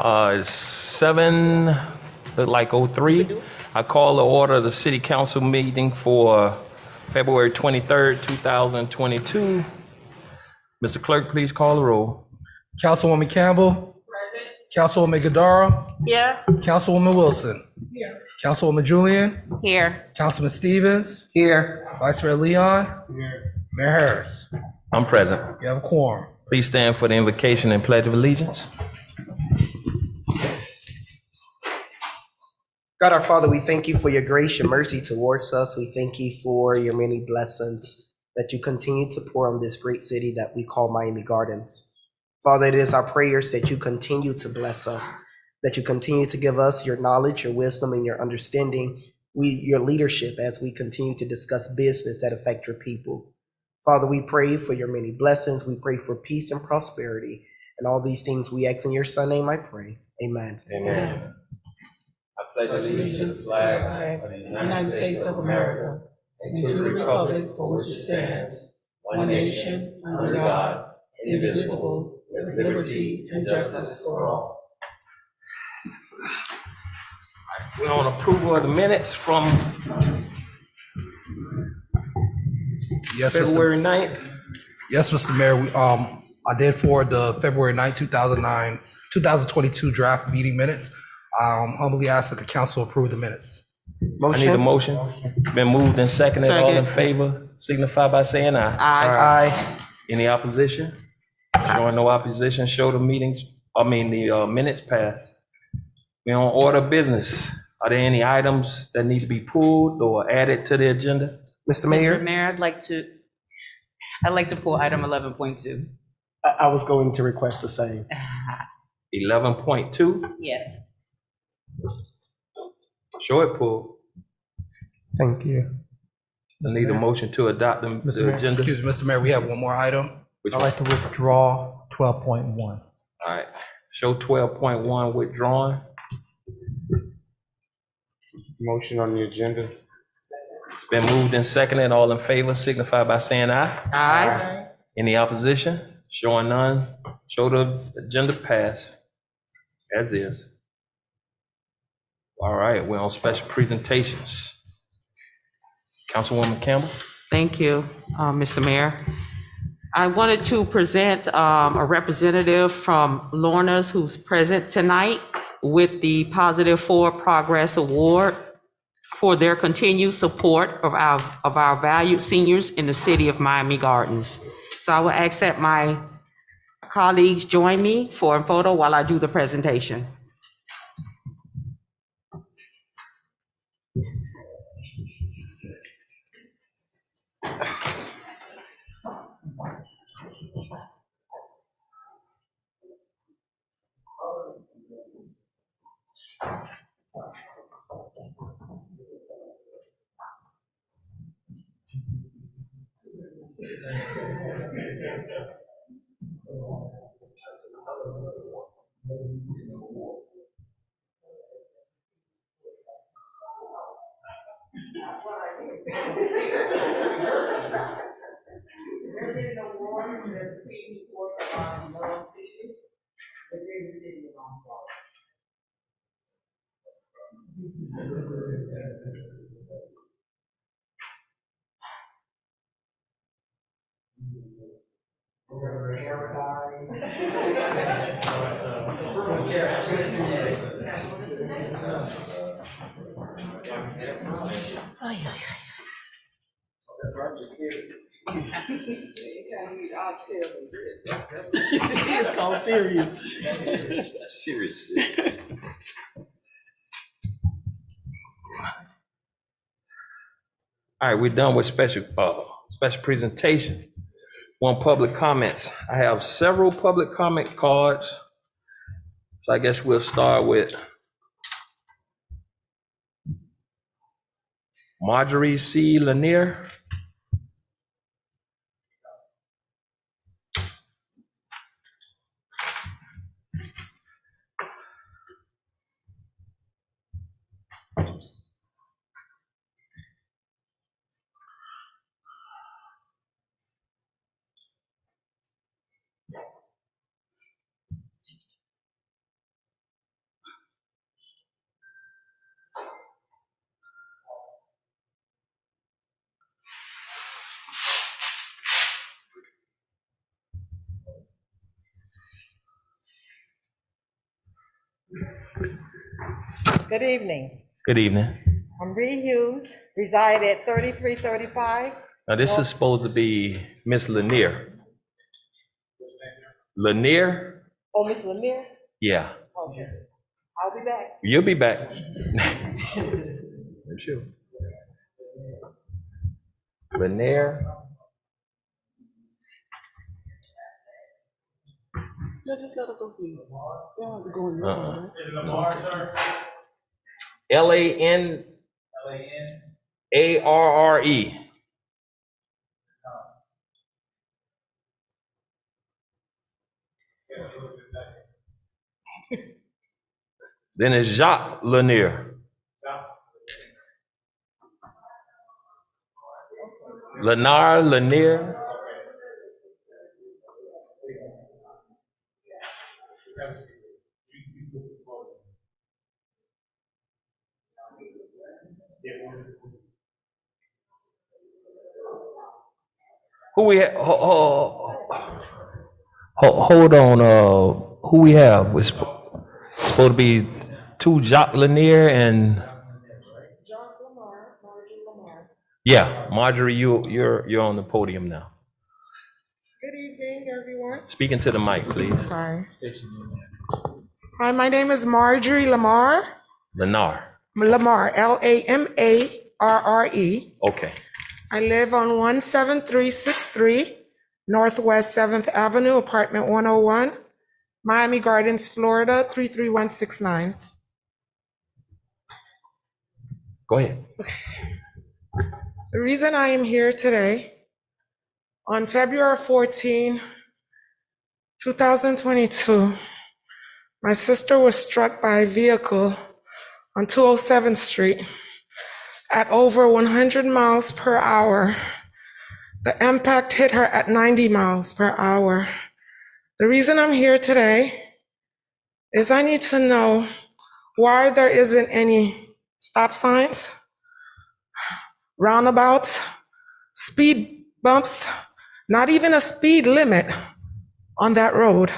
It's 7:03. I call the order of the City Council meeting for February 23rd, 2022. Mr. Clerk, please call the roll. Councilwoman Campbell. Present. Councilwoman Gadara. Here. Councilwoman Wilson. Here. Councilwoman Julian. Here. Councilman Stevens. Here. Vice Mayor Leon. Here. Mayor Harris. I'm present. You have a quorum. Please stand for the invocation and pledge of allegiance. God our Father, we thank you for your grace, your mercy towards us. We thank you for your many blessings that you continue to pour on this great city that we call Miami Gardens. Father, it is our prayers that you continue to bless us, that you continue to give us your knowledge, your wisdom, and your understanding, your leadership as we continue to discuss business that affect your people. Father, we pray for your many blessings. We pray for peace and prosperity. And all these things we ask in your Son's name, I pray. Amen. Amen. I pledge allegiance to the flag of the United States of America and to the republic for which it stands, one nation, under God, indivisible, with liberty and justice for all. We're on approval of the minutes from Yes, February 9th. Yes, Mr. Mayor. I did forward the February 9, 2022 draft meeting minutes. Humbly ask that the council approve the minutes. I need a motion. Been moved and seconded. All in favor, signify by saying aye. Aye. Any opposition? Showing no opposition, show the minutes passed. We're on order of business. Are there any items that need to be pulled or added to the agenda? Mr. Mayor? Mr. Mayor, I'd like to pull item 11.2. I was going to request the same. 11.2, Yes. show it pulled. Thank you. I need a motion to adopt the agenda. Excuse me, Mr. Mayor, we have one more item. Which I'd one? like to withdraw 12.1. All right, show 12.1 withdrawn. Motion on the agenda. It's been moved and seconded. All in favor, signify by saying aye. Aye. Any opposition? Showing none, show the agenda pass as is. All right, we're on special presentations. Councilwoman Campbell. Thank you, Mr. Mayor. I wanted to present a representative from Lorna's who's present tonight with the Positive Forward Progress Award for their continued support of our valued seniors in the city of Miami Gardens. So I will ask that my colleagues join me for a photo while I do the presentation. It's called serious. Seriously. All right, we're done with special presentation. One, public comments. I have several public comment cards. So I guess we'll start with Marjorie C. Lanier. Good evening. Good evening. I'm Ree Hughes, reside at 3335. Now, this is supposed to be Miss Lanier. Lanier? Oh, Miss Lemire? Yeah, Okay. I'll be back. you'll be back. Sure. Lanier? No, just let her go through. You don't have to go in Uh-uh. there. Is it Lamar, sir? Lanarre. Then it's Jacques Lanier. Lanier. Who we have? Hold on. Who we have? It's supposed to be two Jacques Lanier and. Yeah, Marjorie, you're on the podium now. Good evening, everyone. Speaking to the mic, please. Sorry. Hi, my name is Marjorie Lamar. Lanar. Lamar, Lamarre. Okay. I live on 17363 Northwest 7th Avenue, apartment 101, Miami Gardens, Florida, 33169. Go ahead. The reason I am here today, on February 14, 2022, my sister was struck by a vehicle on 207th Street at over 100 miles per hour. The impact hit her at 90 miles per hour. The reason I'm here today is I need to know why there isn't any stop signs, roundabouts, speed bumps, not even a speed limit on that road.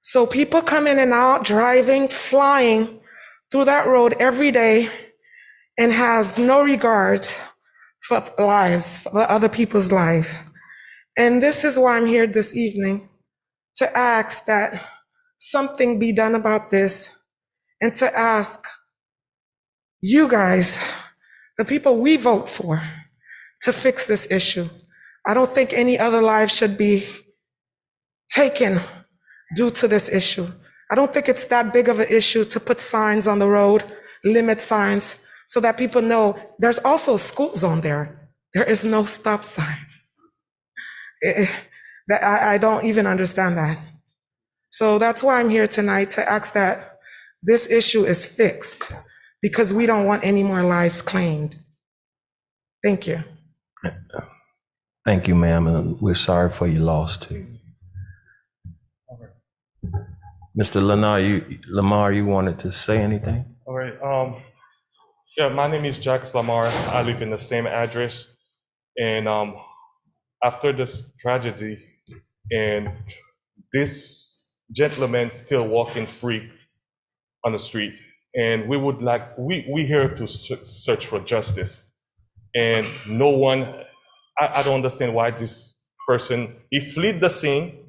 So people come in and out, driving, flying through that road every day and have no regard for lives, for other people's life. And this is why I'm here this evening, to ask that something be done about this and to ask you guys, the people we vote for, to fix this issue. I don't think any other lives should be taken due to this issue. I don't think it's that big of an issue to put signs on the road, limit signs, so that people know there's also school zone there. There is no stop sign. I don't even understand that. So that's why I'm here tonight, to ask that this issue is fixed, because we don't want any more lives claimed. Thank you. Thank you, ma'am, and we're sorry for your loss too. Mr. Lamar, you wanted to say anything? All right. Yeah, my name is Jax Lamar. I live in the same address. And after this tragedy, and this gentleman still walking free on the street, and we would like, we here to search for justice. And no one, I don't understand why this person, he fled the scene.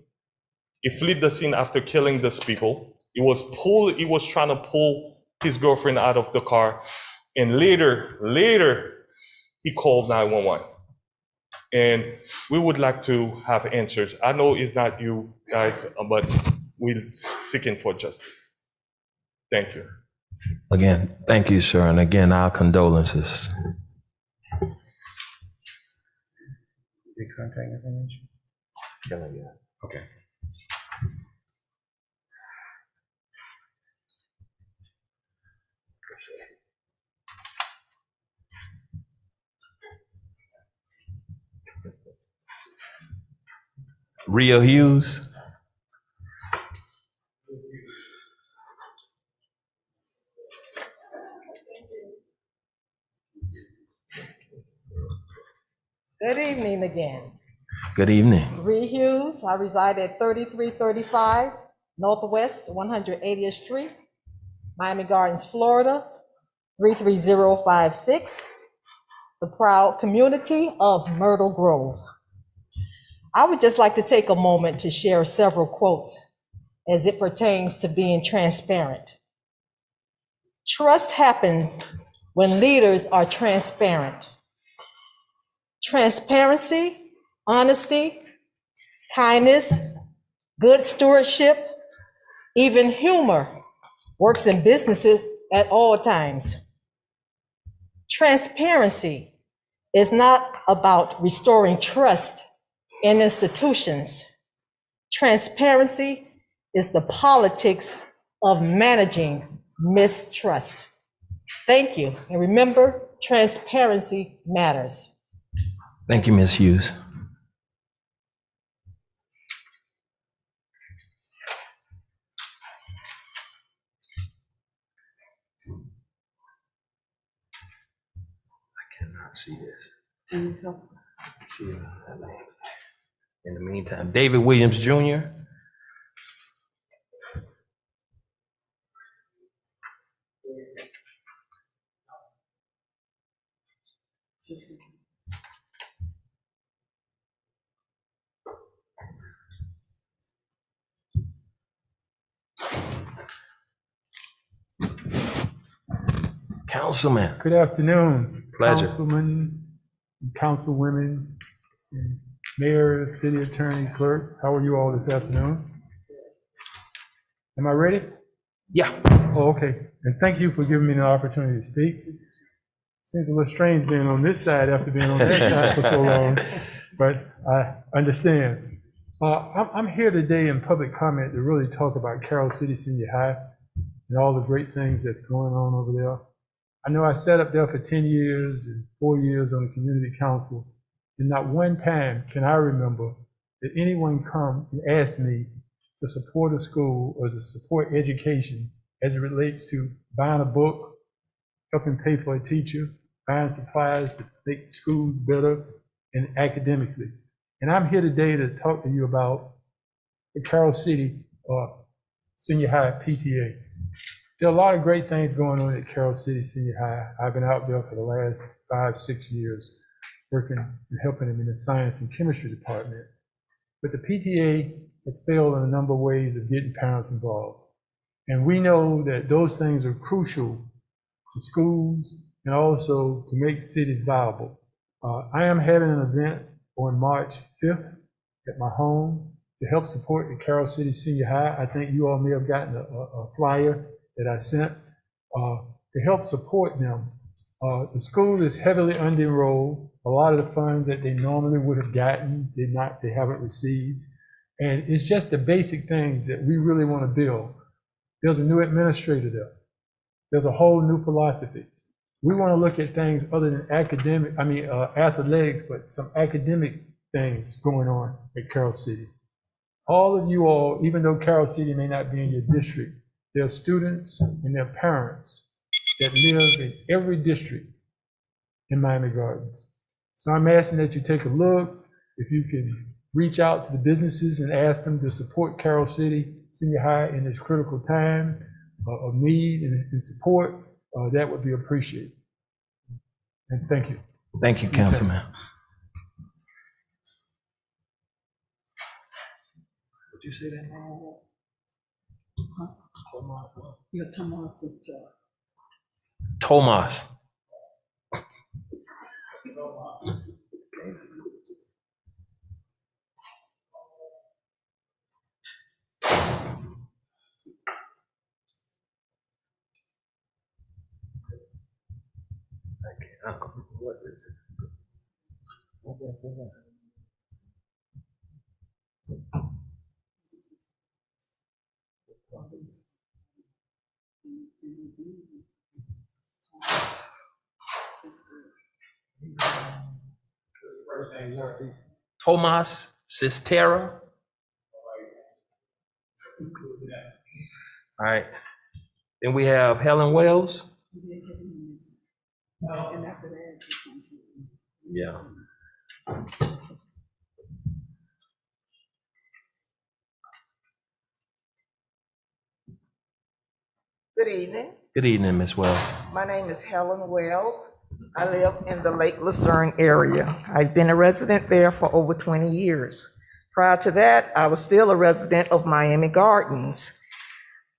He fled the scene after killing these people. He was trying to pull his girlfriend out of the car. And later, he called 911. And we would like to have answers. I know it's not you guys, but we're seeking for justice. Thank you. Again, thank you, sir. And again, our condolences. Your contact information? Yeah. Okay. Rhea Hughes. Good evening again. Good evening. Ree Hughes, I reside at 3335 Northwest 180th Street. Miami Gardens, Florida, 33056, the proud community of Myrtle Grove. I would just like to take a moment to share several quotes as it pertains to being transparent. Trust happens when leaders are transparent. Transparency, honesty, kindness, good stewardship, even humor works in businesses at all times. Transparency is not about restoring trust in institutions. Transparency is the politics of managing mistrust. Thank you. And remember, transparency matters. Thank you, Ms. Hughes. I cannot see this. See it. In the meantime, David Williams Jr. Councilman. Good afternoon. Pleasure. Councilmen, councilwomen, and mayor, city attorney, clerk. How are you all this afternoon? Am I ready? Yeah. Oh, okay. And thank you for giving me the opportunity to speak. Seems a little strange being on this side after being on that side for so long, but I understand. I'm here today in public comment to really talk about Carroll City Senior High and all the great things that's going on over there. I know I sat up there for 10 years and 4 years on the community council, and not one time can I remember that anyone come and ask me to support a school or to support education as it relates to buying a book, helping pay for a teacher, buying supplies to make schools better and academically. And I'm here today to talk to you about the Carroll City Senior High PTA. There are a lot of great things going on at Carroll City Senior High. I've been out there for the last 5-6 years working and helping them in the science and chemistry department. But the PTA has failed in a number of ways of getting parents involved. And we know that those things are crucial to schools and also to make cities viable. I am having an event on March 5th at my home to help support the Carroll City Senior High. I think you all may have gotten a flyer that I sent to help support them. The school is heavily under-enrolled. A lot of the funds that they normally would have gotten, they haven't received. And it's just the basic things that we really want to build. There's a new administrator there. There's a whole new philosophy. We want to look at things other than athletics, but some academic things going on at Carroll City. All of you all, even though Carroll City may not be in your district, there are students and their parents that live in every district in Miami Gardens. So I'm asking that you take a look, if you can reach out to the businesses and ask them to support Carroll City Senior High in this critical time of need and support, that would be appreciated. And thank you. Thank you, Councilman. Did you say that? Huh? Yeah, Tomas is Tomas. What is it? Tomas Sistera. All right. Then we have Helen Wells. Yeah. Good evening. Good evening, Ms. Wells. My name is Helen Wells. I live in the Lake Lucerne area. I've been a resident there for over 20 years. Prior to that, I was still a resident of Miami Gardens.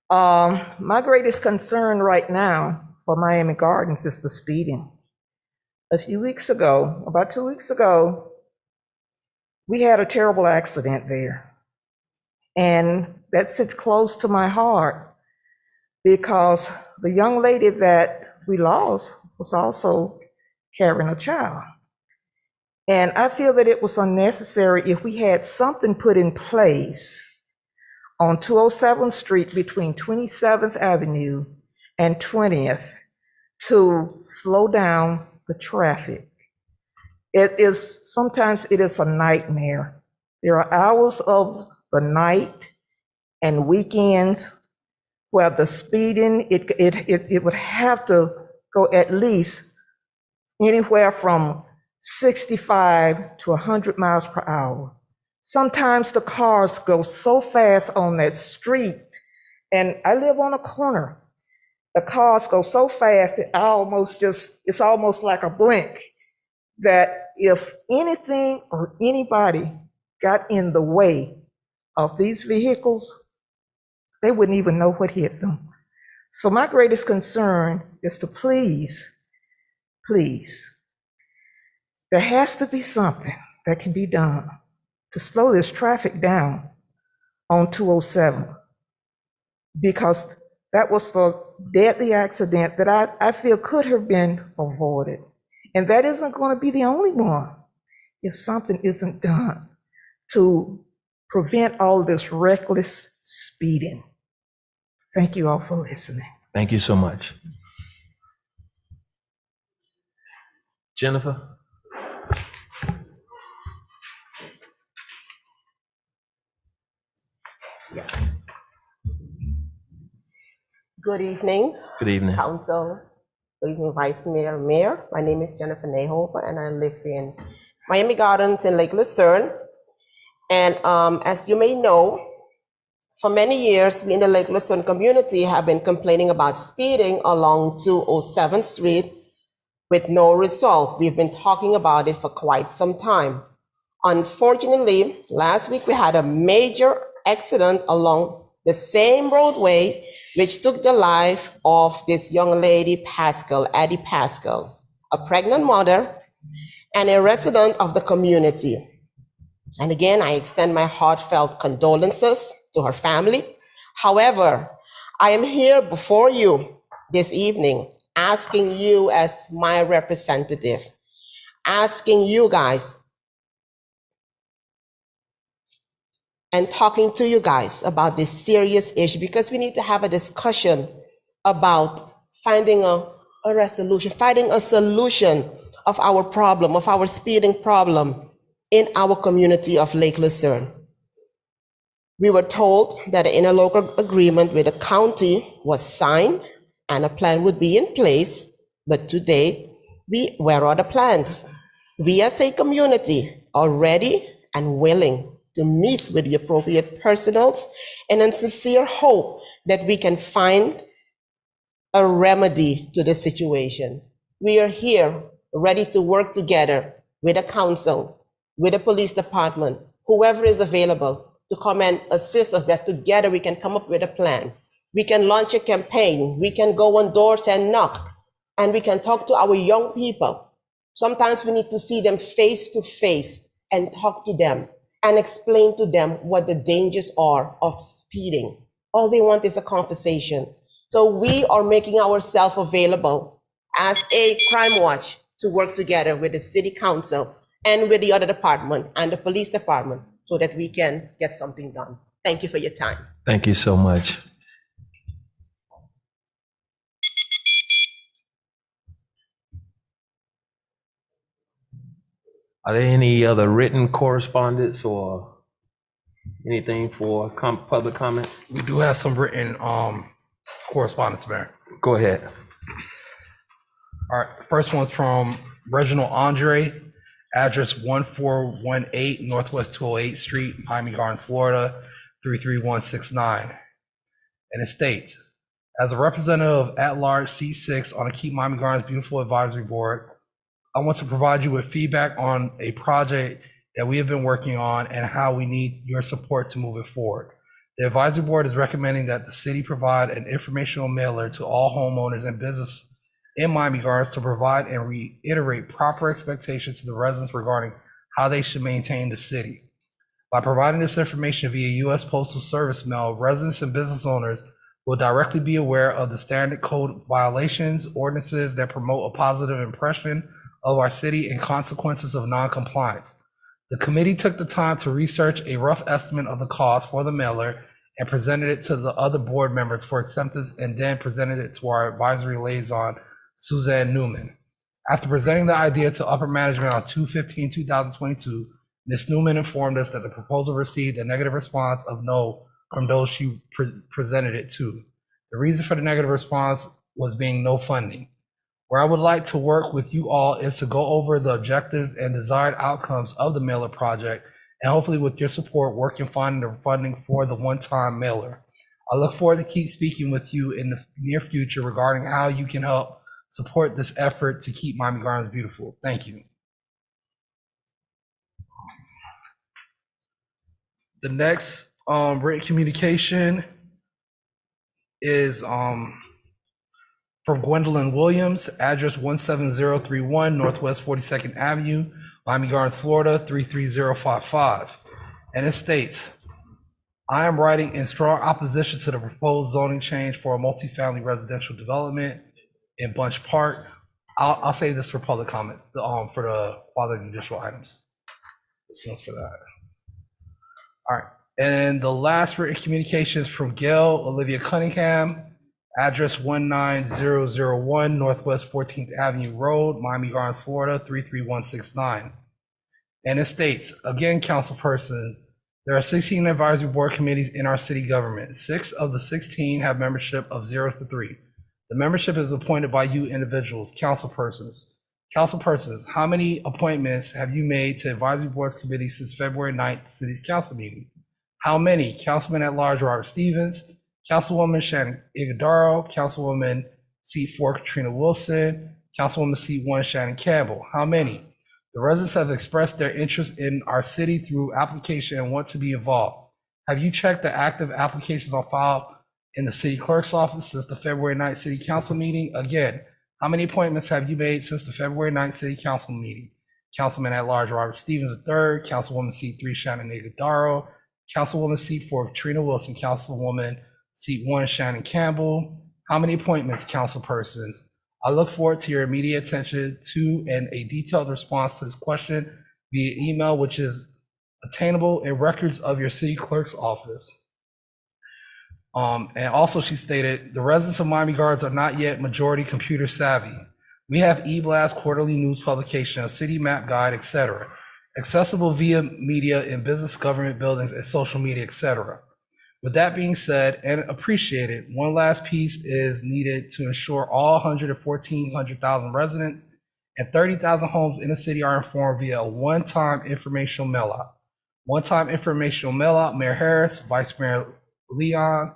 My greatest concern right now for Miami Gardens is the speeding. A few weeks ago, about 2 weeks ago, we had a terrible accident there. And that sits close to my heart because the young lady that we lost was also carrying a child. And I feel that it was unnecessary if we had something put in place on 207th Street between 27th Avenue and 20th to slow down the traffic. Sometimes it is a nightmare. There are hours of the night and weekends where the speeding, it would have to go at least anywhere from 65 to 100 miles per hour. Sometimes the cars go so fast on that street, and I live on a corner. The cars go so fast that it's almost like a blink, that if anything or anybody got in the way of these vehicles, they wouldn't even know what hit them. So my greatest concern is to please, there has to be something that can be done to slow this traffic down on 207, because that was the deadly accident that I feel could have been avoided. And that isn't going to be the only one if something isn't done to prevent all this reckless speeding. Thank you all for listening. Thank you so much. Jennifer? Yes. Good evening. Good evening. Council. Good evening, Vice Mayor, Mayor. My name is Jennifer Nehofer, and I live in Miami Gardens in Lake Lucerne. And as you may know, for many years, we in the Lake Lucerne community have been complaining about speeding along 207th Street with no result. We've been talking about it for quite some time. Unfortunately, last week we had a major accident along the same roadway, which took the life of this young lady, Addie Pascal, a pregnant mother and a resident of the community. And again, I extend my heartfelt condolences to her family. However, I am here before you this evening, asking you as my representative, asking you guys, and talking to you guys about this serious issue, because we need to have a discussion about finding a resolution, finding a solution of our problem, of our speeding problem in our community of Lake Lucerne. We were told that an interlocal agreement with the county was signed and a plan would be in place, but today, where are the plans? We as a community are ready and willing to meet with the appropriate personnels in a sincere hope that we can find a remedy to the situation. We are here ready to work together with the council, with the police department, whoever is available to come and assist us, that together we can come up with a plan. We can launch a campaign. We can go on doors and knock, and we can talk to our young people. Sometimes we need to see them face to face and talk to them and explain to them what the dangers are of speeding. All they want is a conversation. So we are making ourselves available as a crime watch to work together with the city council and with the other department and the police department so that we can get something done. Thank you for your time. Thank you so much. Are there any other written correspondence or anything for public comment? We do have some written correspondence, Mayor. Go ahead. All right, first one's from Reginald Andre, address 1418 Northwest 208th Street, Miami Gardens, Florida, 33169. And it states, As a representative at large, seat 6 on the Keep Miami Gardens Beautiful Advisory Board, I want to provide you with feedback on a project that we have been working on and how we need your support to move it forward. The advisory board is recommending that the city provide an informational mailer to all homeowners and business in Miami Gardens to provide and reiterate proper expectations to the residents regarding how they should maintain the city. By providing this information via U.S. Postal Service mail, residents and business owners will directly be aware of the standard code violations, ordinances that promote a positive impression of our city and consequences of noncompliance. The committee took the time to research a rough estimate of the cost for the mailer and presented it to the other board members for acceptance, and then presented it to our advisory liaison, Suzanne Newman. After presenting the idea to upper management on 2/15/2022, Ms. Newman informed us that the proposal received a negative response of no from those she presented it to. The reason for the negative response was being no funding. Where I would like to work with you all is to go over the objectives and desired outcomes of the mailer project, and hopefully with your support, work in finding the funding for the one-time mailer. I look forward to keep speaking with you in the near future regarding how you can help support this effort to keep Miami Gardens beautiful. Thank you. The next written communication is from Gwendolyn Williams, address 17031 Northwest 42nd Avenue, Miami Gardens, Florida 33055. And it states, I am writing in strong opposition to the proposed zoning change for a multifamily residential development in Bunch Park. I'll save this for public comment, for the Quasi-Judicial items. This one's for that. All right. And the last written communication is from Gail Olivia Cunningham, address 19001 Northwest 14th Avenue Road, Miami Gardens, Florida 33169. And it states, again, council persons, there are 16 advisory board committees in our city government. 6 of the 16 have membership of 0 to 3. The membership is appointed by you individuals, council persons. Council persons, how many appointments have you made to advisory boards committees since February 9th, city's council meeting? How many? Councilman at large Robert Stevens, Councilwoman Shannon Iguodaro, Councilwoman seat 4 Katrina Wilson, Councilwoman seat 1 Shannon Campbell. How many? The residents have expressed their interest in our city through application and want to be involved. Have you checked the active applications on file in the city clerk's office since the February 9th city council meeting? Again, how many appointments have you made since the February 9th city council meeting? Councilman at large Robert Stevens III, Councilwoman seat 3 Shannon Iguodaro, Councilwoman seat 4 Katrina Wilson, Councilwoman seat 1 Shannon Campbell. How many appointments, council persons? I look forward to your immediate attention to and a detailed response to this question via email, which is attainable in records of your city clerk's office. And also she stated, the residents of Miami Gardens are not yet majority computer savvy. We have e-blast, quarterly news publication, a city map guide, etc., accessible via media in business, government buildings, and social media, etc. With that being said and appreciated, one last piece is needed to ensure all 114,000 residents and 30,000 homes in the city are informed via a one-time informational mail-out. One-time informational mail-out, Mayor Harris, Vice Mayor Leon,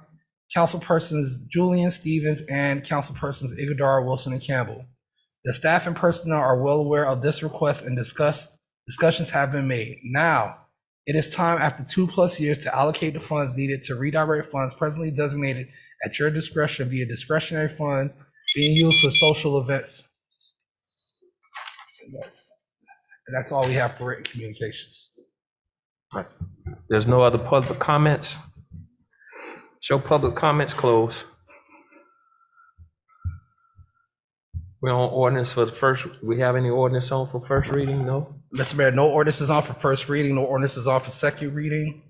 councilpersons Julian Stevens, and councilpersons Iguodaro, Wilson, and Campbell. The staff and personnel are well aware of this request and discussions have been made. Now, it is time after 2+ years to allocate the funds needed to redirect funds presently designated at your discretion via discretionary funds being used for social events. And that's all we have for written communications. Right. There's no other public comments. Show public comments closed. We're on ordinance for the first. We have any ordinance on for first reading? No. Mr. Mayor, no ordinance is on for first reading. No ordinance is on for second reading.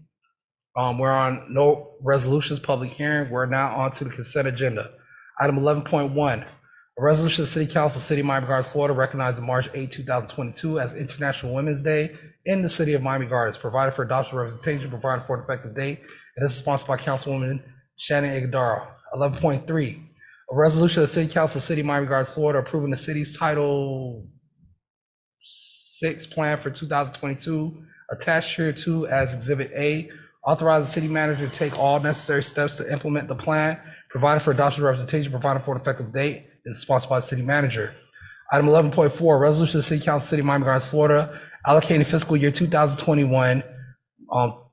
We're on no resolutions, public hearing. We're now on to the consent agenda. Item 11.1, a resolution of the City Council, City of Miami Gardens, Florida, recognizing March 8, 2022 as International Women's Day in the City of Miami Gardens, provided for adoption representation, provided for an effective date, and this is sponsored by Councilwoman Shannon Iguodaro. 11.3, a resolution of the City Council, City of Miami Gardens, Florida, approving the city's Title 6 plan for 2022, attached here to as Exhibit A, authorizing the city manager to take all necessary steps to implement the plan, providing for adoption representation, providing for an effective date, is sponsored by the city manager. Item 11.4, resolution of the City Council, City of Miami Gardens, Florida, allocating fiscal year 2021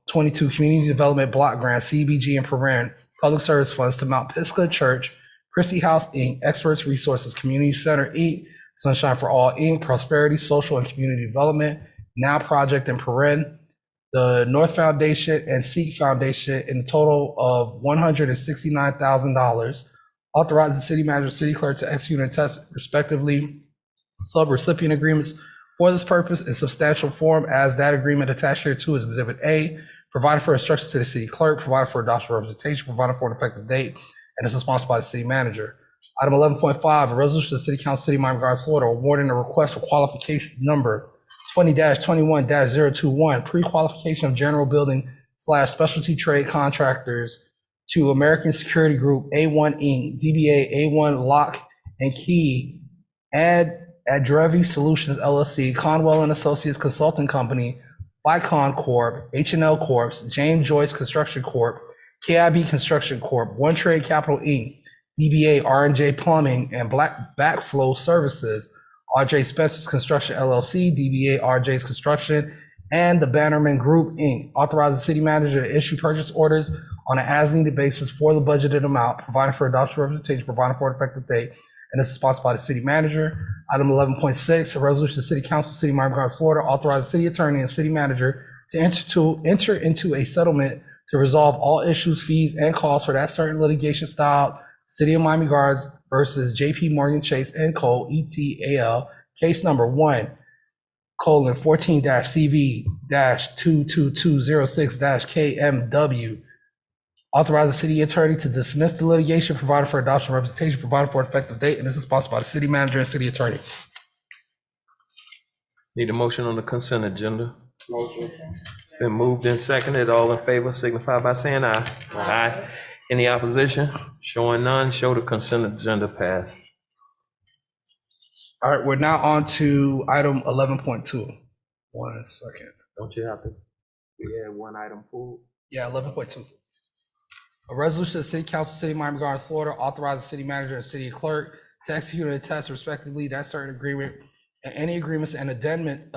22 Community Development Block Grant, CBG and Paren, Public Service Funds to Mount Pisgah Church, Christie House, Inc., Experts Resources, Community Center, Inc., Sunshine for All, Inc., Prosperity, Social and Community Development, Now Project and Paren, the North Foundation and Seek Foundation in a total of $169,000. Authorize the city manager, city clerk to execute and attest respectively sub-recipient agreements for this purpose in substantial form as that agreement attached here to is Exhibit A, provided for instructions to the city clerk, provided for adoption representation, provided for an effective date, and is sponsored by the city manager. Item 11.5, a resolution of the City Council, City of Miami Gardens, Florida, awarding a request for qualification number 20-21-021, pre-qualification of general building / specialty trade contractors to American Security Group, A1 Inc., DBA A1 Lock and Key, Adrevi Solutions LLC, Conwell and Associates Consulting Company, Vicon Corp., H&L Corp., James Joyce Construction Corp., KIB Construction Corp., One Trade Capital Inc., DBA R&J Plumbing and Backflow Services, RJ Spencer's Construction LLC, DBA RJ's Construction, and the Bannerman Group Inc. Authorize the city manager to issue purchase orders on an as-needed basis for the budgeted amount, providing for adoption representation, providing for an effective date, and this is sponsored by the city manager. Item 11.6, a resolution of the City Council, City of Miami Gardens, Florida, authorize the city attorney and city manager to enter into a settlement to resolve all issues, fees, and costs for that certain litigation style, City of Miami Gardens versus JP Morgan Chase & Co., ETAL, case number 1:14-CV-22206-KMW. Authorize the city attorney to dismiss the litigation, provided for adoption representation, provided for an effective date, and this is sponsored by the city manager and city attorney. Need a motion on the consent agenda? Motion. It's been moved and seconded. All in favor signify by saying aye. Aye. Any opposition? Showing none, show the consent agenda passed. All right, we're now on to item 11.2. 1 second. Don't you have to? We had one item pulled. Yeah, 11.2. A resolution of the City Council, City of Miami Gardens, Florida, authorize the city manager and city clerk to execute and attest respectively that certain agreement and any agreements and addendum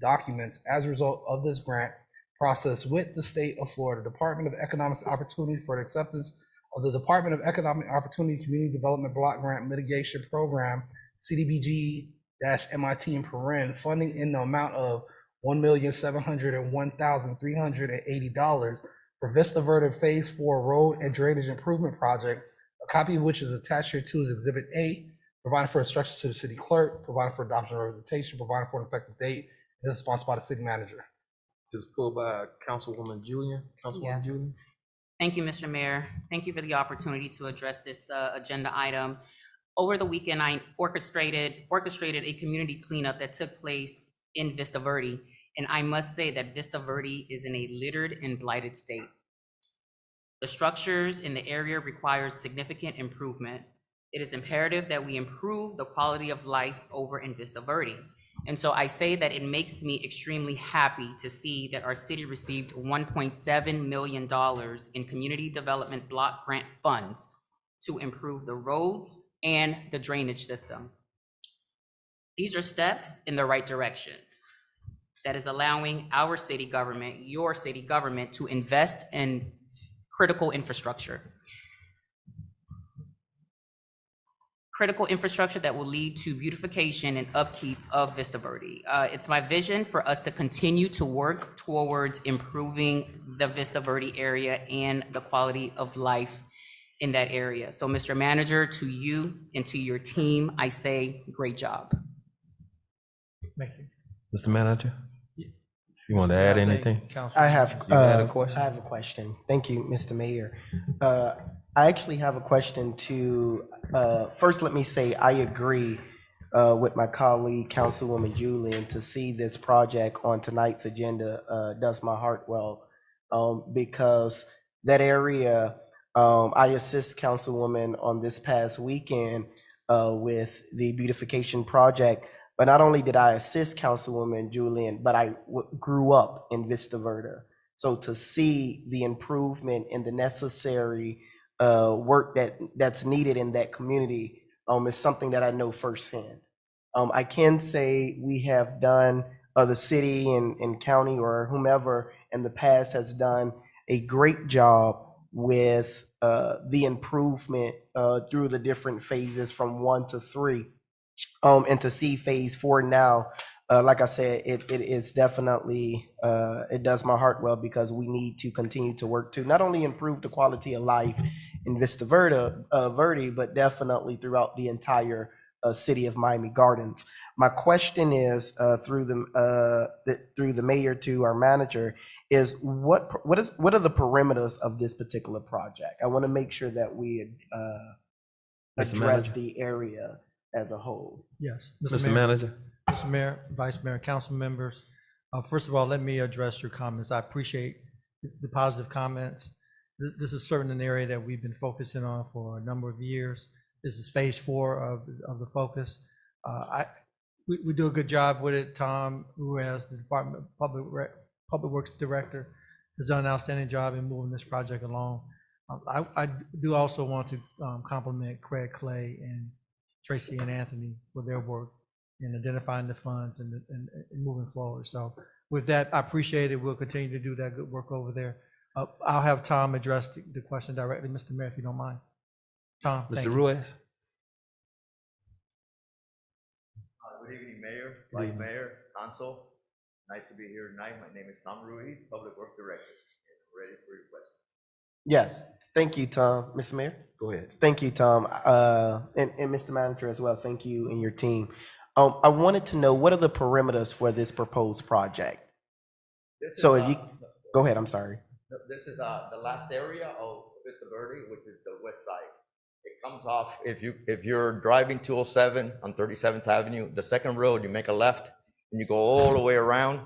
documents as a result of this grant process with the state of Florida Department of Economic Opportunity for the acceptance of the Department of Economic Opportunity Community Development Block Grant Mitigation Program, CDBG-MIT in Paren, funding in the amount of $1,701,380 for Vista Verde Phase 4 Road and Drainage Improvement Project, a copy of which is attached here to is Exhibit A, providing for instructions to the city clerk, providing for adoption of representation, providing for an effective date. This is sponsored by the city manager. Just pulled by Councilwoman Julian. Councilwoman Julian. Thank you, Mr. Mayor. Thank you for the opportunity to address this agenda item. Over the weekend, I orchestrated a community cleanup that took place in Vista Verde. And I must say that Vista Verde is in a littered and blighted state. The structures in the area require significant improvement. It is imperative that we improve the quality of life over in Vista Verde. And so I say that it makes me extremely happy to see that our city received $1.7 million in community development block grant funds to improve the roads and the drainage system. These are steps in the right direction. That is allowing our city government, your city government, to invest in critical infrastructure. Critical infrastructure that will lead to beautification and upkeep of Vista Verde. It's my vision for us to continue to work towards improving the Vista Verde area and the quality of life in that area. So, Mr. Manager, to you and to your team, I say great job. Thank you. Mr. Manager, you want to add anything? I have a question? I have a question. Thank you, Mr. Mayor. I actually have a question to, first let me say I agree with my colleague, Councilwoman Julian, to see this project on tonight's agenda does my heart well, because that area, I assist Councilwoman on this past weekend with the beautification project. But not only did I assist Councilwoman Julian, but I grew up in Vista Verde. So to see the improvement and the necessary work that's needed in that community is something that I know firsthand. I can say we have done, the city and county or whomever in the past has done a great job with the improvement through the different phases from 1 to 3. And to see phase 4 now, like I said, it is definitely, it does my heart well, because we need to continue to work to not only improve the quality of life in Vista Verde, but definitely throughout the entire city of Miami Gardens. My question is, through the mayor to our manager, is what are the perimeters of this particular project? I want to make sure that we Mr. address Manager. the area as a whole. Yes. Mr. Manager. Mr. Mayor, Vice Mayor, council members, first of all, let me address your comments. I appreciate the positive comments. This is certainly an area that we've been focusing on for a number of years. This is phase 4 of the focus. We do a good job with it. Tom, who has the Department of Public Works Director, has done an outstanding job in moving this project along. I do also want to compliment Craig Clay and Tracy and Anthony for their work in identifying the funds and moving forward. So with that, I appreciate it. We'll continue to do that good work over there. I'll have Tom address the question directly, Mr. Mayor, if you don't mind. Tom, thank you. Mr. Ruiz. Good evening, Mayor, Vice Mayor, Council. Nice to be here tonight. My name is Tom Ruiz, Public Works Director. Ready for your questions. Yes, thank you, Tom. Mr. Mayor? Go ahead. Thank you, Tom, and Mr. Manager as well. Thank you and your team. I wanted to know, what are the perimeters for this proposed project? So if you, go ahead, I'm sorry. This is the last area of Vista Verde, which is the west side. It comes off, if you're driving 207 on 37th Avenue, the second road, you make a left and you go all the way around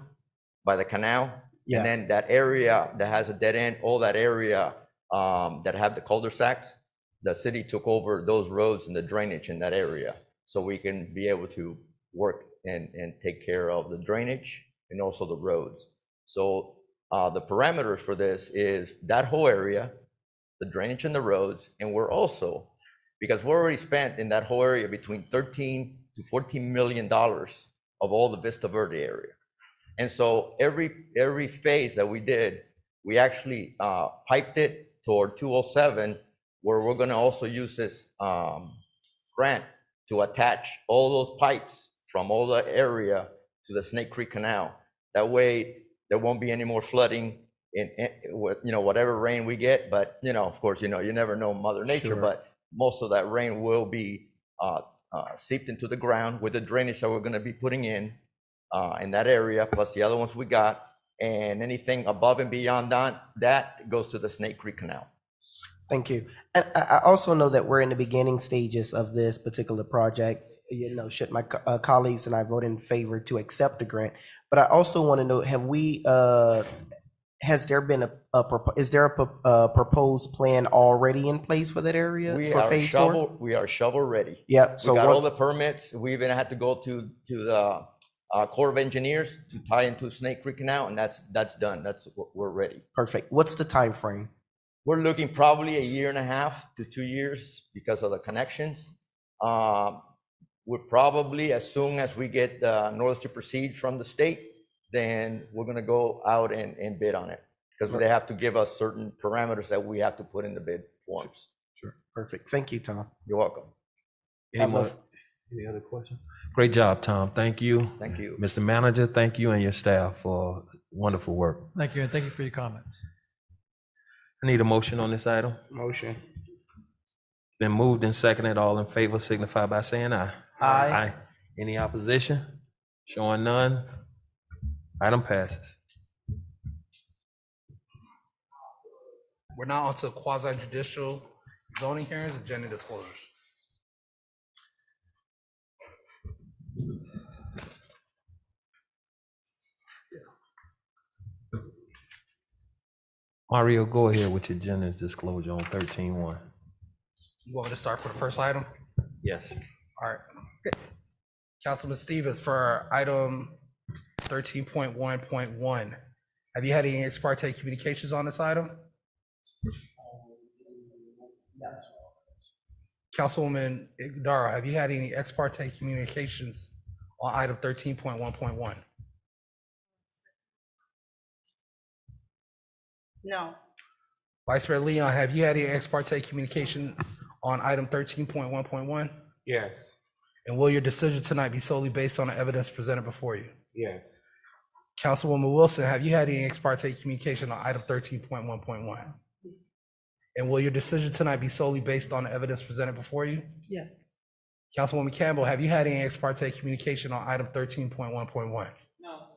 by the canal. Yeah. And then that area that has a dead end, all that area that have the cul-de-sacs, the city took over those roads and the drainage in that area, so we can be able to work and take care of the drainage and also the roads. So the parameters for this is that whole area, the drainage and the roads, and we're also, because we're already spent in that whole area between $13 to $14 million of all the Vista Verde area. And so every phase that we did, we actually piped it toward 207, where we're gonna also use this grant to attach all those pipes from all the area to the Snake Creek Canal. That way, there won't be any more flooding in whatever rain we get. But of course, you never know Mother Nature. Sure. But most of that rain will be seeped into the ground with the drainage that we're going to be putting in that area, plus the other ones we got, and anything above and beyond that goes to the Snake Creek Canal. Thank you. And I also know that we're in the beginning stages of this particular project. Should my colleagues and I vote in favor to accept the grant, but I also want to know, has there been is there a proposed plan already in place for that area? We are shovel ready. Yeah. So we got all the permits. We even had to go to the Corps of Engineers to tie into Snake Creek Canal, and that's done. We're ready. Perfect. What's the time frame? We're looking probably 1.5 to 2 years because of the connections. We're probably, as soon as we get the notice to proceed from the state, then we're going to go out and bid on it, because they have to give us certain parameters that we have to put in the bid forms. Sure. Perfect. Thank you, Tom. You're welcome. Any other questions? Great job, Tom. Thank you. Thank you. Mr. Manager, thank you and your staff for wonderful work. Thank you, and thank you for your comments. I need a motion on this item. Motion. Been moved and seconded. All in favor signify by saying aye. Aye. Any opposition? Showing none. Item passes. We're now on to quasi-judicial zoning hearings, agenda disclosures. Mario, go ahead with your agenda disclosure on 13-1. You want me to start for the first item? Yes. All right. Okay. Councilman Stevens, for item 13.1.1, have you had any ex parte communications on this item? Councilwoman Igdara, have you had any ex parte communications on item 13.1.1? No. Vice Mayor Leon, have you had any ex parte communication on item 13.1.1? Yes. And will your decision tonight be solely based on the evidence presented before you? Yes. Councilwoman Wilson, have you had any ex parte communication on item 13.1.1? And will your decision tonight be solely based on the evidence presented before you? Yes. Councilwoman Campbell, have you had any ex parte communication on item 13.1.1? No.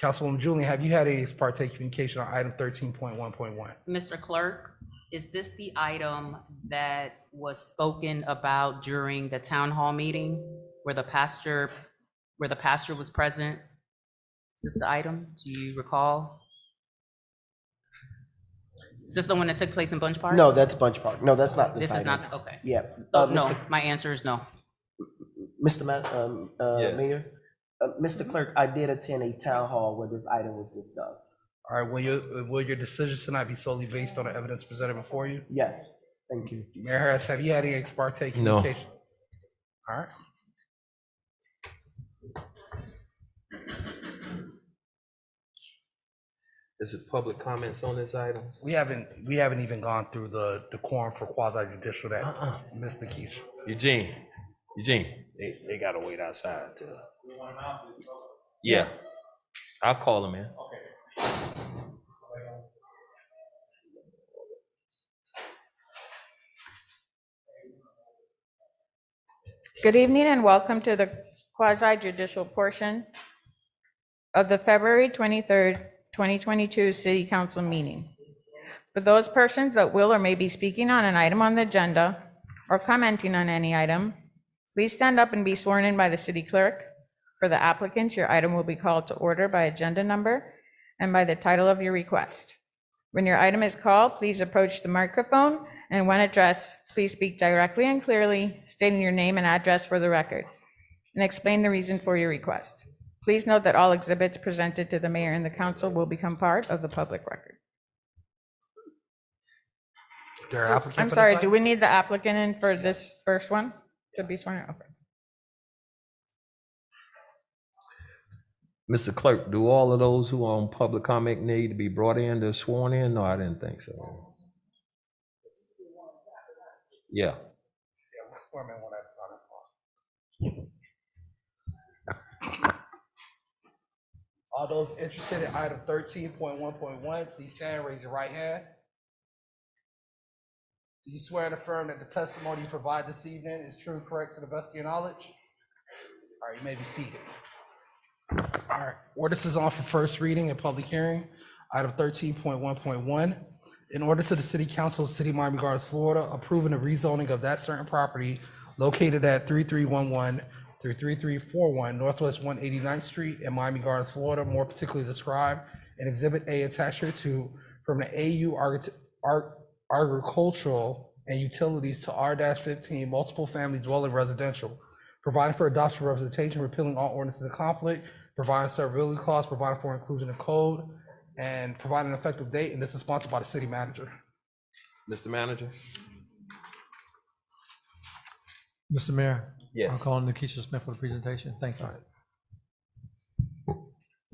Councilwoman Julian, have you had any ex parte communication on item 13.1.1? Mr. Clerk, is this the item that was spoken about during the town hall meeting where the pastor was present? Is this the item? Do you recall? Is this the one that took place in Bunch Park? No, that's Bunch Park. No, that's not this This is item. not, okay. Yeah. So, no, Mr. my answer is no. Yeah. Mayor, Mr. Clerk, I did attend a town hall where this item was discussed. All right, will your decision tonight be solely based on the evidence presented before you? Yes, thank you. Mayor Harris, have you had any ex parte communication? All right. Is it public comments on this item? We haven't even gone through the quorum for quasi-judicial that Mr. Keisha. Eugene, they gotta wait outside till. Yeah, I'll call him in. Good evening and welcome to the quasi-judicial portion of the February 23rd, 2022 City Council meeting. For those persons that will or may be speaking on an item on the agenda or commenting on any item, please stand up and be sworn in by the city clerk. For the applicants, your item will be called to order by agenda number and by the title of your request. When your item is called, please approach the microphone, and when addressed, please speak directly and clearly, stating your name and address for the record, and explain the reason for your request. Please note that all exhibits presented to the mayor and the council will become part of the public record. I'm sorry, do we need the applicant in for this first one to be sworn in? Okay. Mr. Clerk, do all of those who are on public comment need to be brought in to sworn in? No, I didn't think so. Yeah. All those interested in item 13.1.1, please stand and raise your right hand. Do you swear and affirm that the testimony you provide this evening is true and correct to the best of your knowledge? All right, you may be seated. All right, ordinance is on for first reading and public hearing. Item 13.1.1, in order to the City Council of the City of Miami Gardens, Florida, approving the rezoning of that certain property located at 3311 through 3341 Northwest 189th Street in Miami Gardens, Florida, more particularly described in Exhibit A attached here to from the AU Agricultural and Utilities to R-15 multiple family dwelling residential, providing for adoption representation, repealing all ordinances of conflict, providing severability clause, providing for inclusion in code, and providing an effective date, and this is sponsored by the city manager. Mr. Manager? Mr. Mayor? Yes. I'm calling Nikisha Smith for the presentation. Thank you.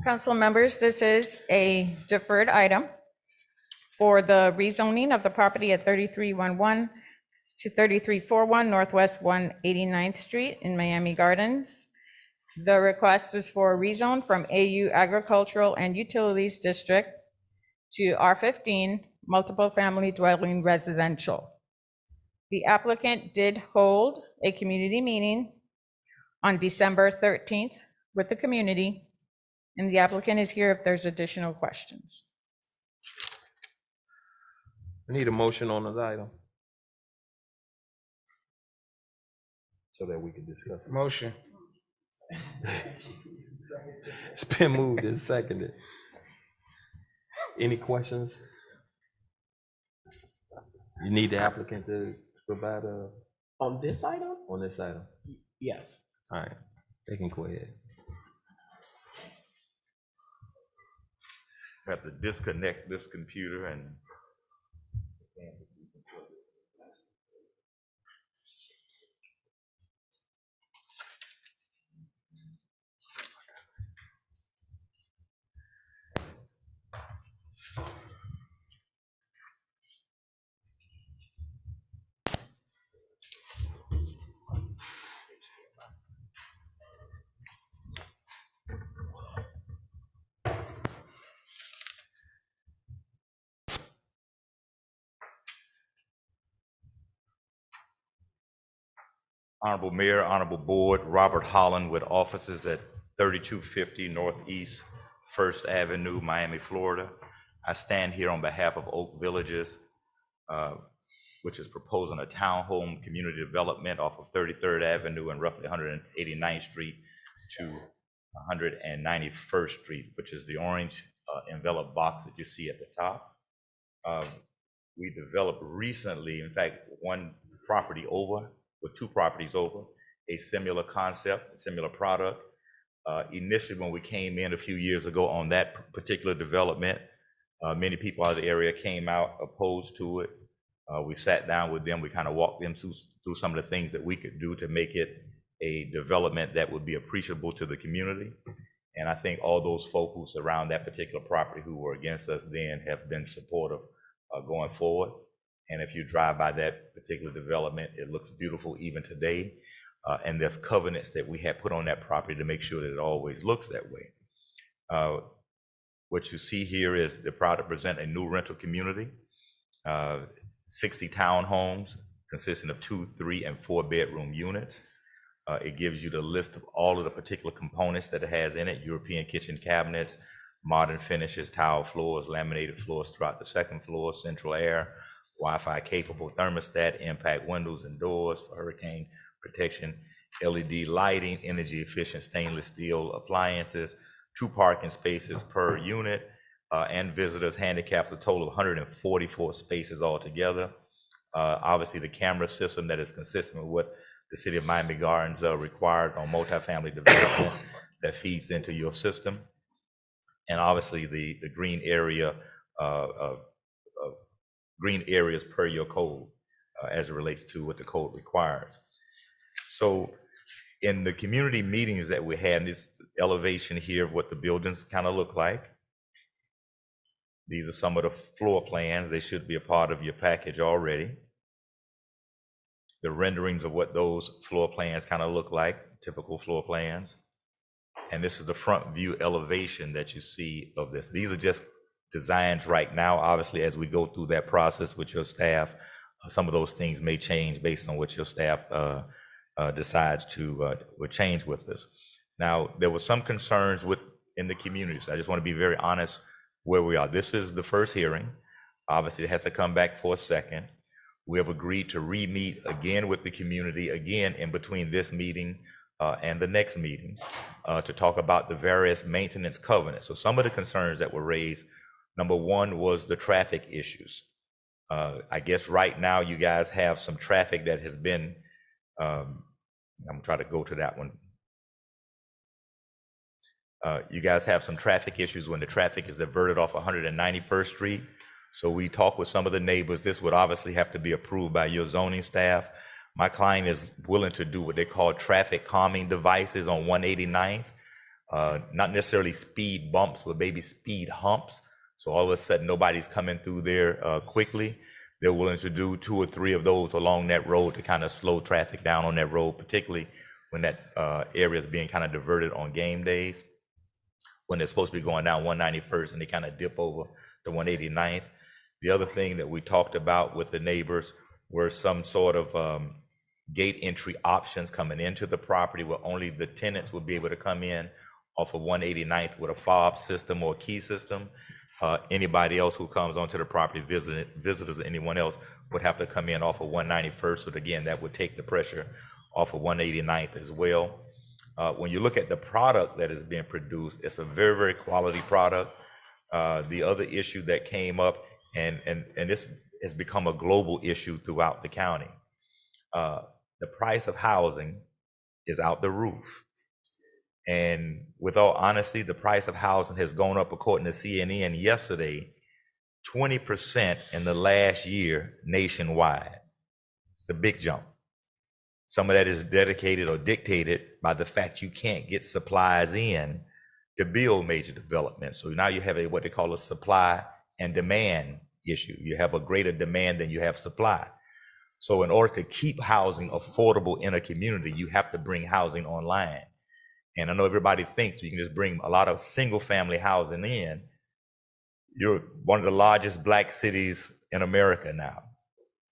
Council members, this is a deferred item for the rezoning of the property at 3311 to 3341 Northwest 189th Street in Miami Gardens. The request was for a rezone from AU Agricultural and Utilities District to R15 multiple family dwelling residential. The applicant did hold a community meeting on December 13th with the community, and the applicant is here if there's additional questions. I need a motion on this item so that we can discuss it. Motion. It's been moved and seconded. Any questions? You need the applicant to provide a. On this item? On this item? Yes. All right, they can go ahead. Have to disconnect this computer and. Honorable Mayor, Honorable Board, Robert Holland with offices at 3250 Northeast First Avenue, Miami, Florida. I stand here on behalf of Oak Villages, which is proposing a townhome community development off of 33rd Avenue and roughly 189th Street to 191st Street, which is the orange enveloped box that you see at the top. We developed recently, in fact, one property over, with two properties over, a similar concept, a similar product. Initially, when we came in a few years ago on that particular development, many people out of the area came out opposed to it. We sat down with them, we kind of walked them through some of the things that we could do to make it a development that would be appreciable to the community. And I think all those folks around that particular property who were against us then have been supportive going forward. And if you drive by that particular development, it looks beautiful even today. And there's covenants that we have put on that property to make sure that it always looks that way. What you see here is they're proud to present a new rental community, 60 townhomes consisting of 2, 3, and 4 bedroom units. It gives you the list of all of the particular components that it has in it: European kitchen cabinets, modern finishes, tile floors, laminated floors throughout the second floor, central air, Wi-Fi capable thermostat, impact windows and doors for hurricane protection, LED lighting, energy efficient stainless steel appliances, 2 parking spaces per unit, and visitors handicaps, a total of 144 spaces altogether. Obviously the camera system that is consistent with what the city of Miami Gardens requires on multifamily development that feeds into your system. And obviously the green area, green areas per your code as it relates to what the code requires. So in the community meetings that we had, this elevation here of what the buildings kind of look like. These are some of the floor plans. They should be a part of your package already. The renderings of what those floor plans kind of look like, typical floor plans. And this is the front view elevation that you see of this. These are just designs right now. Obviously, as we go through that process with your staff, some of those things may change based on what your staff decides to change with this. Now, there were some concerns in the community, so I just want to be very honest where we are. This is the first hearing. Obviously, it has to come back for a second. We have agreed to re-meet again with the community, again in between this meeting and the next meeting, to talk about the various maintenance covenants. So some of the concerns that were raised, number one was the traffic issues. I guess right now you guys have some traffic that has been, I'm gonna try to go to that one. You guys have some traffic issues when the traffic is diverted off 191st Street. So we talked with some of the neighbors. This would obviously have to be approved by your zoning staff. My client is willing to do what they call traffic calming devices on 189th, not necessarily speed bumps, but maybe speed humps. So all of a sudden nobody's coming through there quickly. They're willing to do 2 or 3 of those along that road to kind of slow traffic down on that road, particularly when that area is being kind of diverted on game days, when they're supposed to be going down 191st and they kind of dip over to 189th. The other thing that we talked about with the neighbors were some sort of gate entry options coming into the property where only the tenants would be able to come in off of 189th with a fob system or a key system. Anybody else who comes onto the property, visitors or anyone else, would have to come in off of 191st. So again, that would take the pressure off of 189th as well. When you look at the product that is being produced, it's a very, very quality product. The other issue that came up, and this has become a global issue throughout the county, the price of housing is out the roof. And with all honesty, the price of housing has gone up, according to CNN yesterday, 20% in the last year nationwide. It's a big jump. Some of that is dedicated or dictated by the fact you can't get supplies in to build major development. So now you have what they call a supply and demand issue. You have a greater demand than you have supply. So in order to keep housing affordable in a community, you have to bring housing online. And I know everybody thinks you can just bring a lot of single family housing in. You're one of the largest Black cities in America now.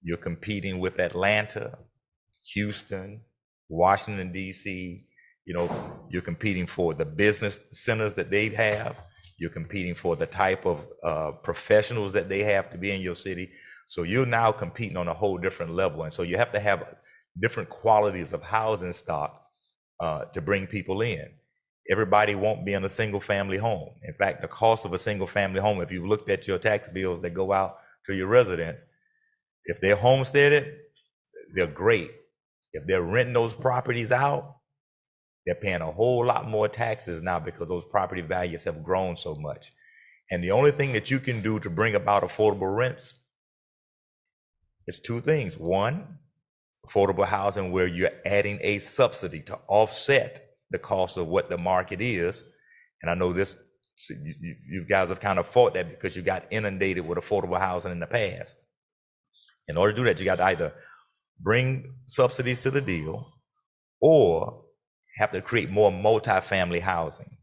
You're competing with Atlanta, Houston, Washington DC, you know, you're competing for the business centers that they have. You're competing for the type of professionals that they have to be in your city. So you're now competing on a whole different level. And so you have to have different qualities of housing stock to bring people in. Everybody won't be in a single family home. In fact, the cost of a single family home, if you've looked at your tax bills that go out to your residents, if they're homesteaded, they're great. If they're renting those properties out, they're paying a whole lot more taxes now because those property values have grown so much. And the only thing that you can do to bring about affordable rents is two things. One, affordable housing where you're adding a subsidy to offset the cost of what the market is. And I know this, you guys have kind of fought that because you got inundated with affordable housing in the past. In order to do that, you got to either bring subsidies to the deal or have to create more multifamily housing.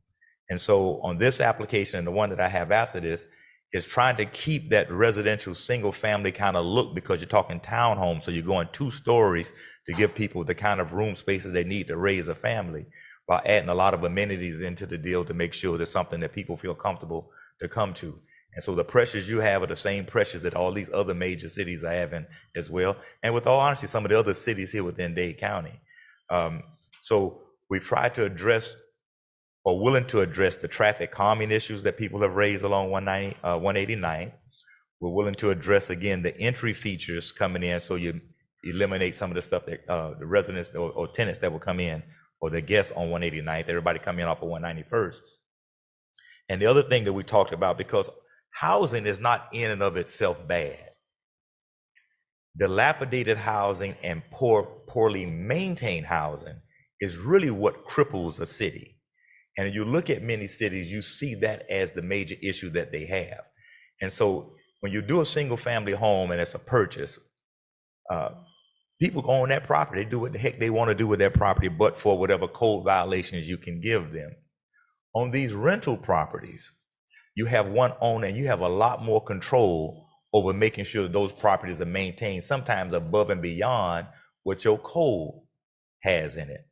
And so on this application and the one that I have after this is trying to keep that residential single family kind of look, because you're talking townhomes. So you're going 2 stories to give people the kind of room spaces they need to raise a family, by adding a lot of amenities into the deal to make sure there's something that people feel comfortable to come to. And so the pressures you have are the same pressures that all these other major cities are having as well. And with all honesty, some of the other cities here within Dade County. So we've tried to address, or willing to address, the traffic calming issues that people have raised along 189. We're willing to address, again, the entry features coming in, so you eliminate some of the stuff that the residents or tenants that will come in, or the guests on 189th, everybody come in off of 191st. And the other thing that we talked about, because housing is not in and of itself bad. Dilapidated housing and poorly maintained housing is really what cripples a city. And if you look at many cities, you see that as the major issue that they have. And so when you do a single family home and it's a purchase, people own that property, they do what the heck they want to do with their property, but for whatever code violations you can give them. On these rental properties, you have one owner and you have a lot more control over making sure those properties are maintained, sometimes above and beyond what your code has in it.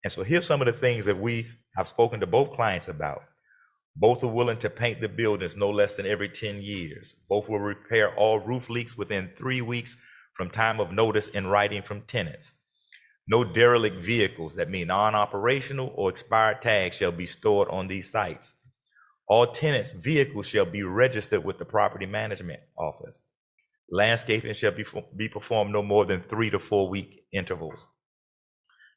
And so here's some of the things that I've spoken to both clients about. Both are willing to paint the buildings no less than every 10 years. Both will repair all roof leaks within 3 weeks from time of notice in writing from tenants. No derelict vehicles, that mean non-operational or expired tags, shall be stored on these sites. All tenants' vehicles shall be registered with the property management office. Landscaping shall be performed no more than 3 to 4 week intervals.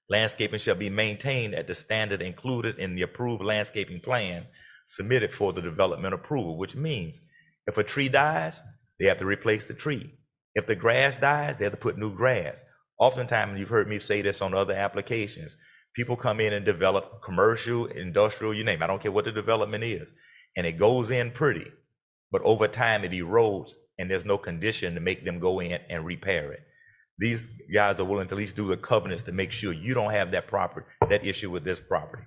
Landscaping shall be maintained at the standard included in the approved landscaping plan submitted for the development approval, which means if a tree dies, they have to replace the tree. If the grass dies, they have to put new grass. Oftentimes, you've heard me say this on other applications, people come in and develop commercial, industrial, you name it, I don't care what the development is, and it goes in pretty, but over time it erodes and there's no condition to make them go in and repair it. These guys are willing to at least do the covenants to make sure you don't have that issue with this property.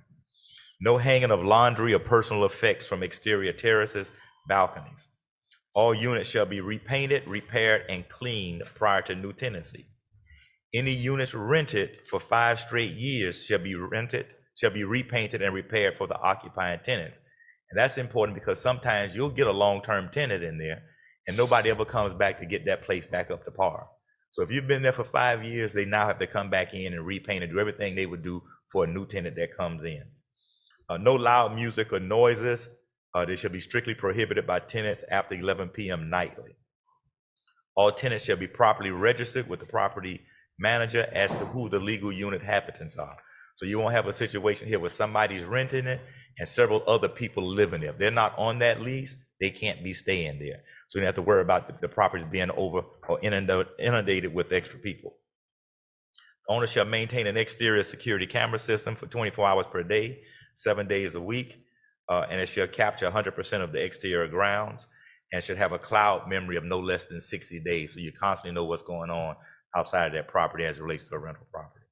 No hanging of laundry or personal effects from exterior terraces, balconies. All units shall be repainted, repaired, and cleaned prior to new tenancy. Any units rented for 5 straight years shall be repainted and repaired for the occupying tenants. And that's important because sometimes you'll get a long-term tenant in there and nobody ever comes back to get that place back up to par. So if you've been there for 5 years, they now have to come back in and repaint and do everything they would do for a new tenant that comes in. No loud music or noises. They shall be strictly prohibited by tenants after 11 p.m. nightly. All tenants shall be properly registered with the property manager as to who the legal unit habitants are. So you won't have a situation here where somebody's renting it and several other people living there. If they're not on that lease, they can't be staying there. So you have to worry about the properties being over or inundated with extra people. The owner shall maintain an exterior security camera system for 24 hours per day, 7 days a week, and it shall capture 100% of the exterior grounds, and should have a cloud memory of no less than 60 days, so you constantly know what's going on outside of that property as it relates to a rental property.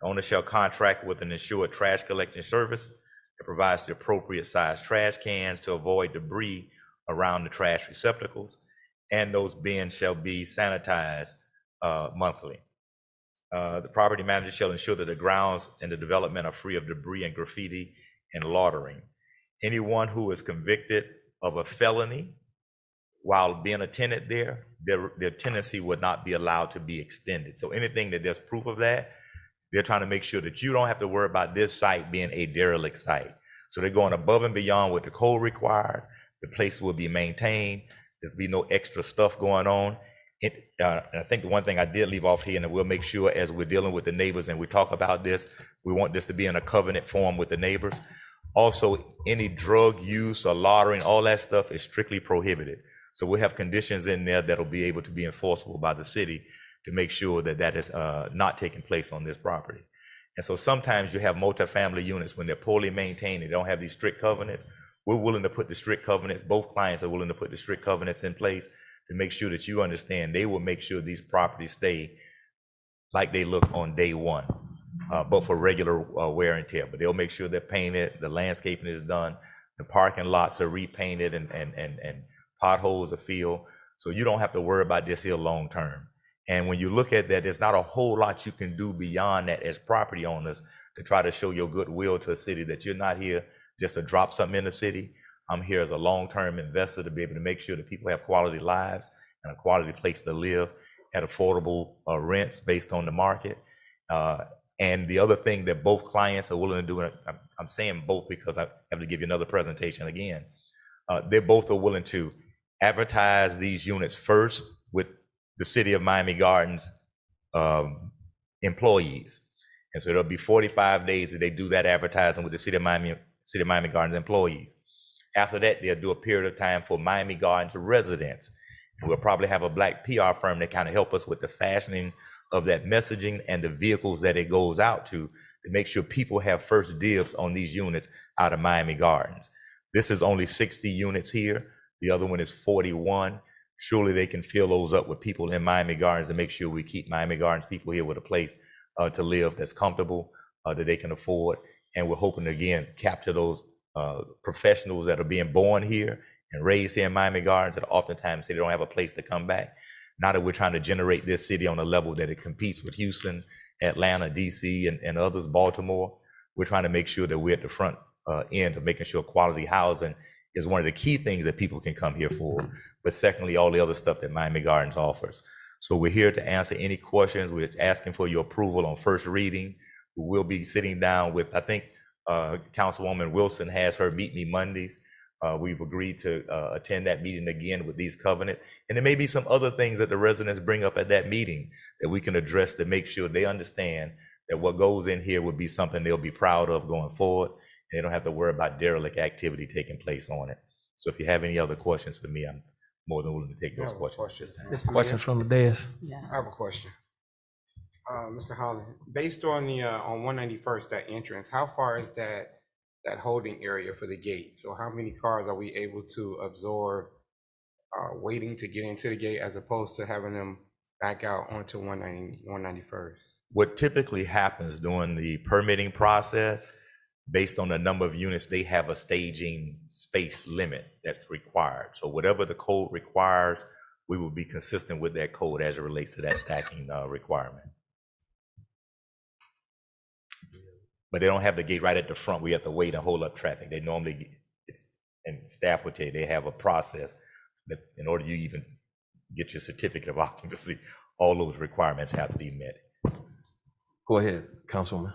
The owner shall contract with an insured trash collection service that provides the appropriate size trash cans to avoid debris around the trash receptacles, and those bins shall be sanitized monthly. The property manager shall ensure that the grounds and the development are free of debris and graffiti and loitering. Anyone who is convicted of a felony while being a tenant there, their tenancy would not be allowed to be extended. So anything that there's proof of that, they're trying to make sure that you don't have to worry about this site being a derelict site. So they're going above and beyond what the code requires. The place will be maintained. There's be no extra stuff going on. And I think the one thing I did leave off here, and we'll make sure as we're dealing with the neighbors and we talk about this, we want this to be in a covenant form with the neighbors. Also, any drug use or loitering, all that stuff is strictly prohibited. So we have conditions in there that'll be able to be enforceable by the city to make sure that that is not taking place on this property. And so sometimes you have multifamily units when they're poorly maintained, they don't have these strict covenants. We're willing to put the strict covenants, both clients are willing to put the strict covenants in place to make sure that you understand they will make sure these properties stay like they look on day one, but for regular wear and tear. But they'll make sure they're painted, the landscaping is done, the parking lots are repainted and potholes are filled. So you don't have to worry about this here long term. And when you look at that, there's not a whole lot you can do beyond that as property owners to try to show your goodwill to a city that you're not here just to drop something in the city. I'm here as a long-term investor to be able to make sure that people have quality lives and a quality place to live at affordable rents based on the market. And the other thing that both clients are willing to do, and I'm saying both because I have to give you another presentation again, they both are willing to advertise these units first with the City of Miami Gardens employees. And so there'll be 45 days that they do that advertising with the City of Miami Gardens employees. After that, they'll do a period of time for Miami Gardens residents. And we'll probably have a Black PR firm that kind of help us with the fashioning of that messaging and the vehicles that it goes out to make sure people have first dibs on these units out of Miami Gardens. This is only 60 units here. The other one is 41. Surely they can fill those up with people in Miami Gardens and make sure we keep Miami Gardens people here with a place to live that's comfortable, that they can afford. And we're hoping to, again, capture those professionals that are being born here and raised here in Miami Gardens that oftentimes say they don't have a place to come back. Now that we're trying to generate this city on a level that it competes with Houston, Atlanta, DC, and others, Baltimore, we're trying to make sure that we're at the front end of making sure quality housing is one of the key things that people can come here for. But secondly, all the other stuff that Miami Gardens offers. So we're here to answer any questions. We're asking for your approval on first reading. We'll be sitting down with, I think, Councilwoman Wilson has her Meet Me Mondays. We've agreed to attend that meeting again with these covenants. And there may be some other things that the residents bring up at that meeting that we can address to make sure they understand that what goes in here would be something they'll be proud of going forward. And they don't have to worry about derelict activity taking place on it. So if you have any other questions for me, I'm more than willing to take those questions. Questions from the dais? Yes. I have a question. Mr. Holland, based on the on 191st, that entrance, how far is that holding area for the gate? So how many cars are we able to absorb waiting to get into the gate as opposed to having them back out onto 191st? What typically happens during the permitting process, based on the number of units, they have a staging space limit that's required. So whatever the code requires, we will be consistent with that code as it relates to that stacking requirement. But they don't have the gate right at the front. We have to wait and hold up traffic. They normally, and staff would tell you, they have a process that in order you even get your certificate of occupancy, all those requirements have to be met. Go ahead, Councilwoman.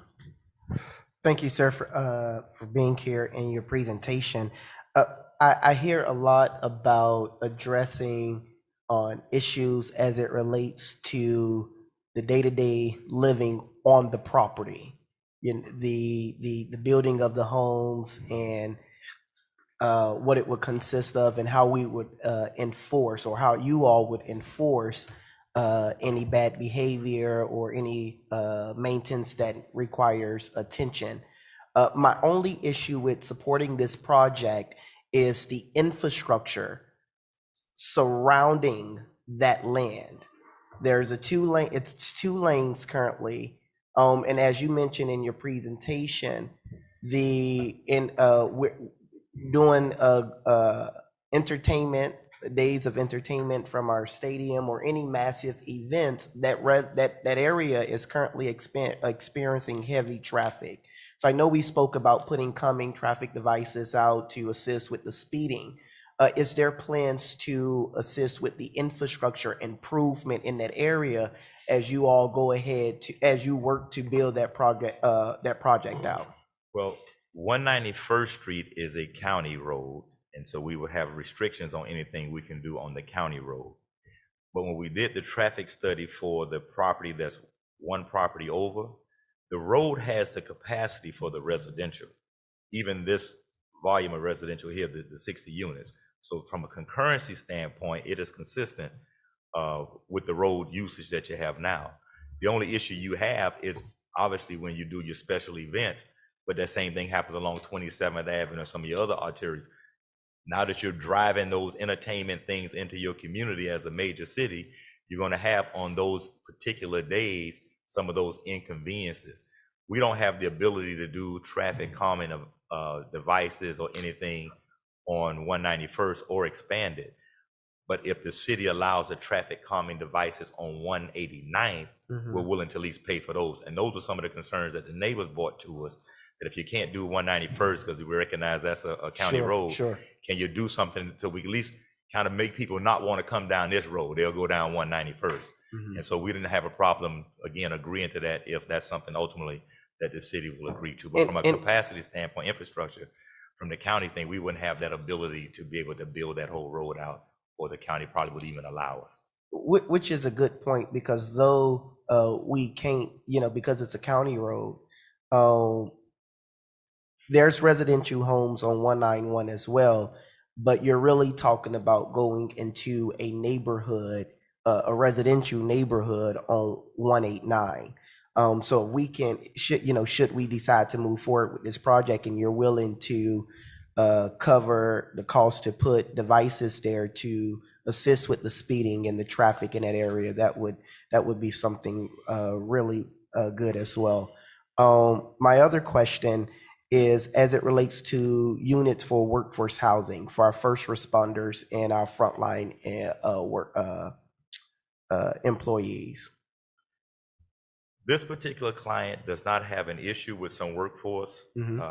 Thank you, sir, for being here in your presentation. I hear a lot about addressing on issues as it relates to the day-to-day living on the property. You know, the building of the homes and what it would consist of and how we would enforce, or how you all would enforce any bad behavior or any maintenance that requires attention. My only issue with supporting this project is the infrastructure surrounding that land. There's it's two lanes currently. And as you mentioned in your presentation, we're doing entertainment days of entertainment from our stadium or any massive events, that area is currently experiencing heavy traffic. So I know we spoke about putting calming traffic devices out to assist with the speeding. Is there plans to assist with the infrastructure improvement in that area as you all go ahead as you work to build that project out? Well, 191st Street is a county road, and so we would have restrictions on anything we can do on the county road. But when we did the traffic study for the property that's one property over, the road has the capacity for the residential, even this volume of residential here, the 60 units. So from a concurrency standpoint, it is consistent with the road usage that you have now. The only issue you have is obviously when you do your special events, but that same thing happens along 27th Avenue or some of your other arteries. Now that you're driving those entertainment things into your community as a major city, you're going to have on those particular days some of those inconveniences. We don't have the ability to do traffic calming devices or anything on 191st or expand it. But if the city allows the traffic calming devices on 189th, we're willing to at least pay for those. And those were some of the concerns that the neighbors brought to us, that if you can't do 191st, because we recognize that's a county road, can you do something so we can at least kind of make people not want to come down this road? They'll go down 191st. And so we didn't have a problem, again, agreeing to that if that's something ultimately that the city will agree to. But from a capacity standpoint, infrastructure, from the county thing, we wouldn't have that ability to be able to build that whole road out, or the county probably would even allow us. Which is a good point, because though we can't, because it's a county road, there's residential homes on 191 as well, but you're really talking about going into a neighborhood, a residential neighborhood on 189. So we can, should we decide to move forward with this project and you're willing to cover the cost to put devices there to assist with the speeding and the traffic in that area, that would be something really good as well. My other question is as it relates to units for workforce housing for our first responders and our frontline employees. This particular client does not have an issue with some workforce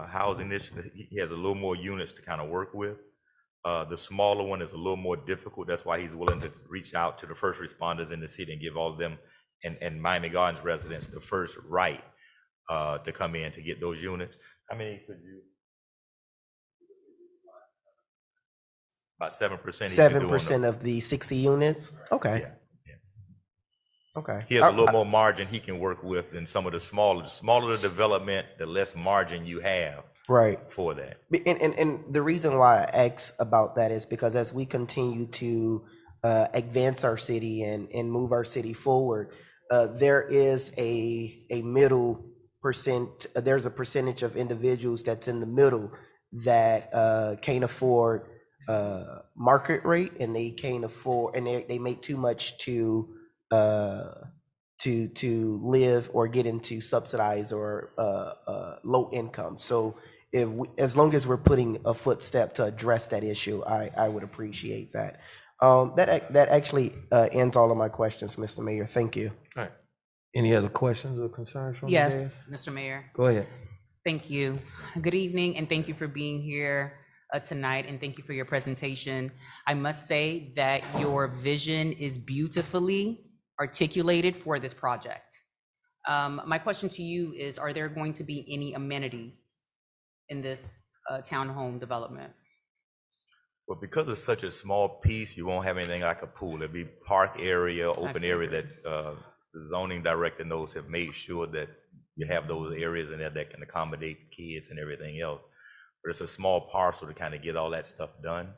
housing initiative. He has a little more units to kind of work with. The smaller one is a little more difficult. That's why he's willing to reach out to the first responders in the city and give all of them and Miami Gardens residents the first right to come in to get those units. How many could you? About 7%. 7% of the 60 units? Okay. Yeah. Okay. He has a little more margin he can work with than some of the smaller. The smaller the development, the less margin you have for that. And the reason why I ask about that is because as we continue to advance our city and move our city forward, there is a middle percent, there's a percentage of individuals that's in the middle that can't afford market rate, and they can't afford, and they make too much to live or get into subsidized or low income. So as long as we're putting a footstep to address that issue, I would appreciate that. That actually ends all of my questions, Mr. Mayor. Thank you. All right. Any other questions or concerns from Yes, Mr. Mayor. Go ahead. Thank you. Good evening, and thank you for being here tonight, and thank you for your presentation. I must say that your vision is beautifully articulated for this project. My question to you is, are there going to be any amenities in this townhome development? Well, because it's such a small piece, you won't have anything like a pool. It'll be park area, open area that the zoning director knows have made sure that you have those areas in there that can accommodate kids and everything else. But it's a small parcel to kind of get all that stuff done.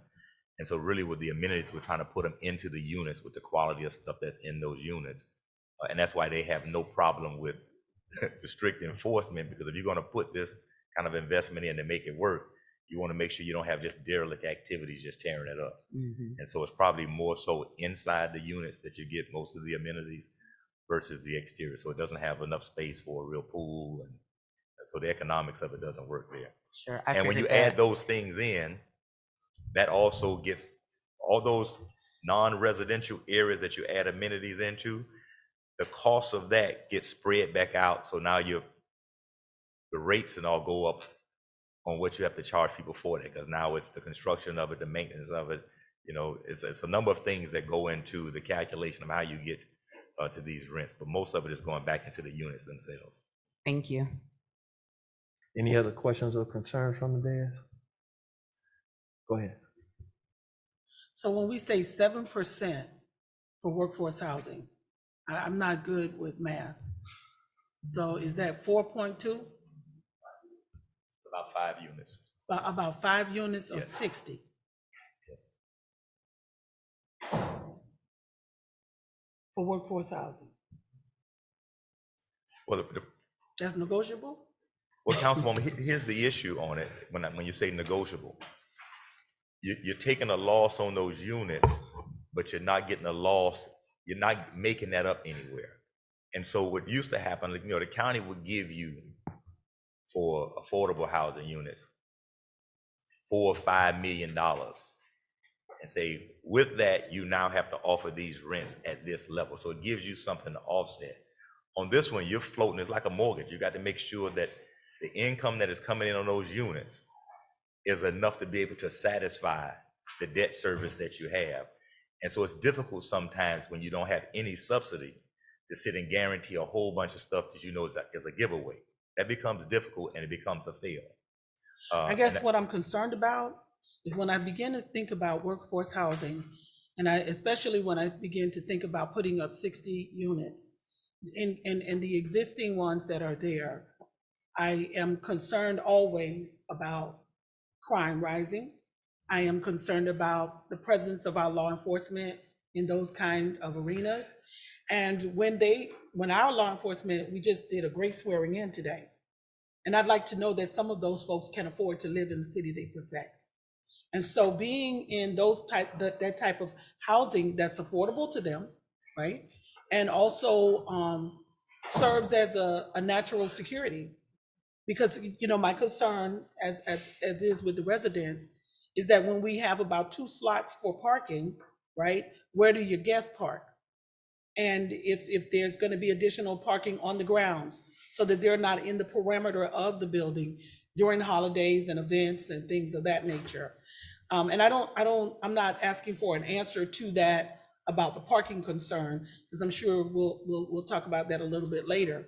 And so really with the amenities, we're trying to put them into the units with the quality of stuff that's in those units. And that's why they have no problem with the strict enforcement, because if you're going to put this kind of investment in to make it work, you want to make sure you don't have just derelict activities just tearing it up. And so it's probably more so inside the units that you get most of the amenities versus the exterior. So it doesn't have enough space for a real pool. And so the economics of it doesn't work there. Sure. And when you add those things in, that also gets all those non-residential areas that you add amenities into, the cost of that gets spread back out. So now the rates and all go up on what you have to charge people for that, because now it's the construction of it, the maintenance of it. You know, it's a number of things that go into the calculation of how you get to these rents, but most of it is going back into the units themselves. Thank you. Any other questions or concerns from the dais? Go ahead. So when we say 7% for workforce housing, I'm not good with math. So is that 4.2? About 5 units. About 5 units of Yes. 60? Yes. For workforce housing? Well, That's negotiable? well, Councilwoman, here's the issue on it. When you say negotiable, you're taking a loss on those units, but you're not getting a loss. You're not making that up anywhere. And so what used to happen, you know, the county would give you for affordable housing units $4 or $5 million, and say, with that, you now have to offer these rents at this level. So it gives you something to offset. On this one, you're floating. It's like a mortgage. You got to make sure that the income that is coming in on those units is enough to be able to satisfy the debt service that you have. And so it's difficult sometimes when you don't have any subsidy to sit and guarantee a whole bunch of stuff that you know is a giveaway. That becomes difficult and it becomes a fail. I guess what I'm concerned about is when I begin to think about workforce housing, and especially when I begin to think about putting up 60 units in the existing ones that are there, I am concerned always about crime rising. I am concerned about the presence of our law enforcement in those kind of arenas. And when our law enforcement, we just did a great swearing in today. And I'd like to know that some of those folks can afford to live in the city they protect. And so being in that type of housing that's affordable to them, right? And also serves as a natural security. Because, you know, my concern, as is with the residents, is that when we have about 2 slots for parking, right, where do your guests park? And if there's going to be additional parking on the grounds, so that they're not in the perimeter of the building during holidays and events and things of that nature. And I'm not asking for an answer to that about the parking concern, because I'm sure we'll talk about that a little bit later.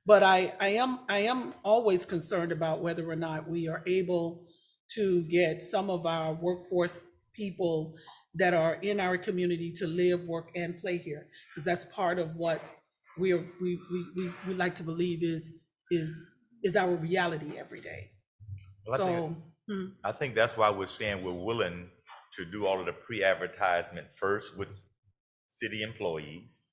But I am always concerned about whether or not we are able to get some of our workforce people that are in our community to live, work, and play here, because that's part of what we like to believe is our reality every day. Well, I think that's why we're saying we're willing to do all of the pre-advertisement first with city employees,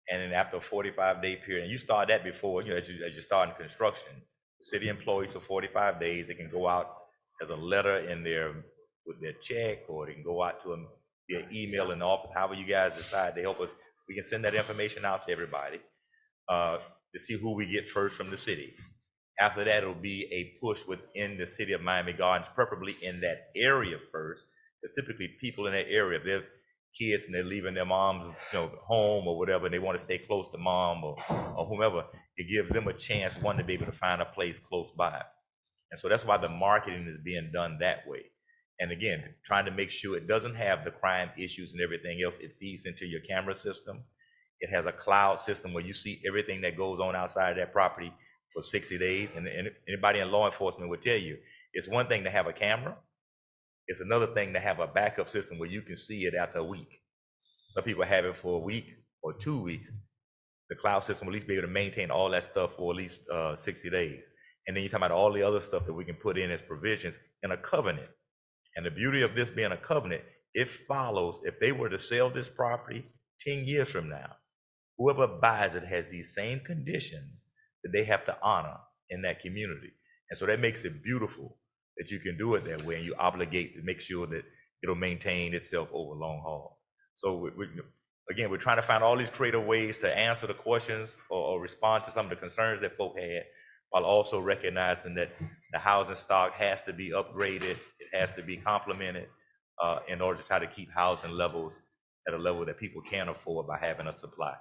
and then after a 45-day period, and you start that before, you know, as you start in construction, city employees for 45 days, they can go out as a letter in there with their check, or they can go out to them via email in the office, however you guys decide to help us. We can send that information out to everybody to see who we get first from the city. After that, it'll be a push within the city of Miami Gardens, preferably in that area first, because typically people in that area, if they're kids and they're leaving their moms, you know, home or whatever, and they want to stay close to mom or whomever, it gives them a chance, one, to be able to find a place close by. And so that's why the marketing is being done that way. And again, trying to make sure it doesn't have the crime issues and everything else. It feeds into your camera system. It has a cloud system where you see everything that goes on outside of that property for 60 days. And anybody in law enforcement would tell you, it's one thing to have a camera. It's another thing to have a backup system where you can see it after a week. Some people have it for a week or 2 weeks. The cloud system will at least be able to maintain all that stuff for at least 60 days. And then you're talking about all the other stuff that we can put in as provisions in a covenant. And the beauty of this being a covenant, it follows, if they were to sell this property 10 years from now, whoever buys it has these same conditions that they have to honor in that community. And so that makes it beautiful that you can do it that way, and you obligate to make sure that it'll maintain itself over long haul. So again, we're trying to find all these creative ways to answer the questions or respond to some of the concerns that folk had, while also recognizing that the housing stock has to be upgraded, it has to be complemented, in order to try to keep housing levels at a level that people can afford by having a supply.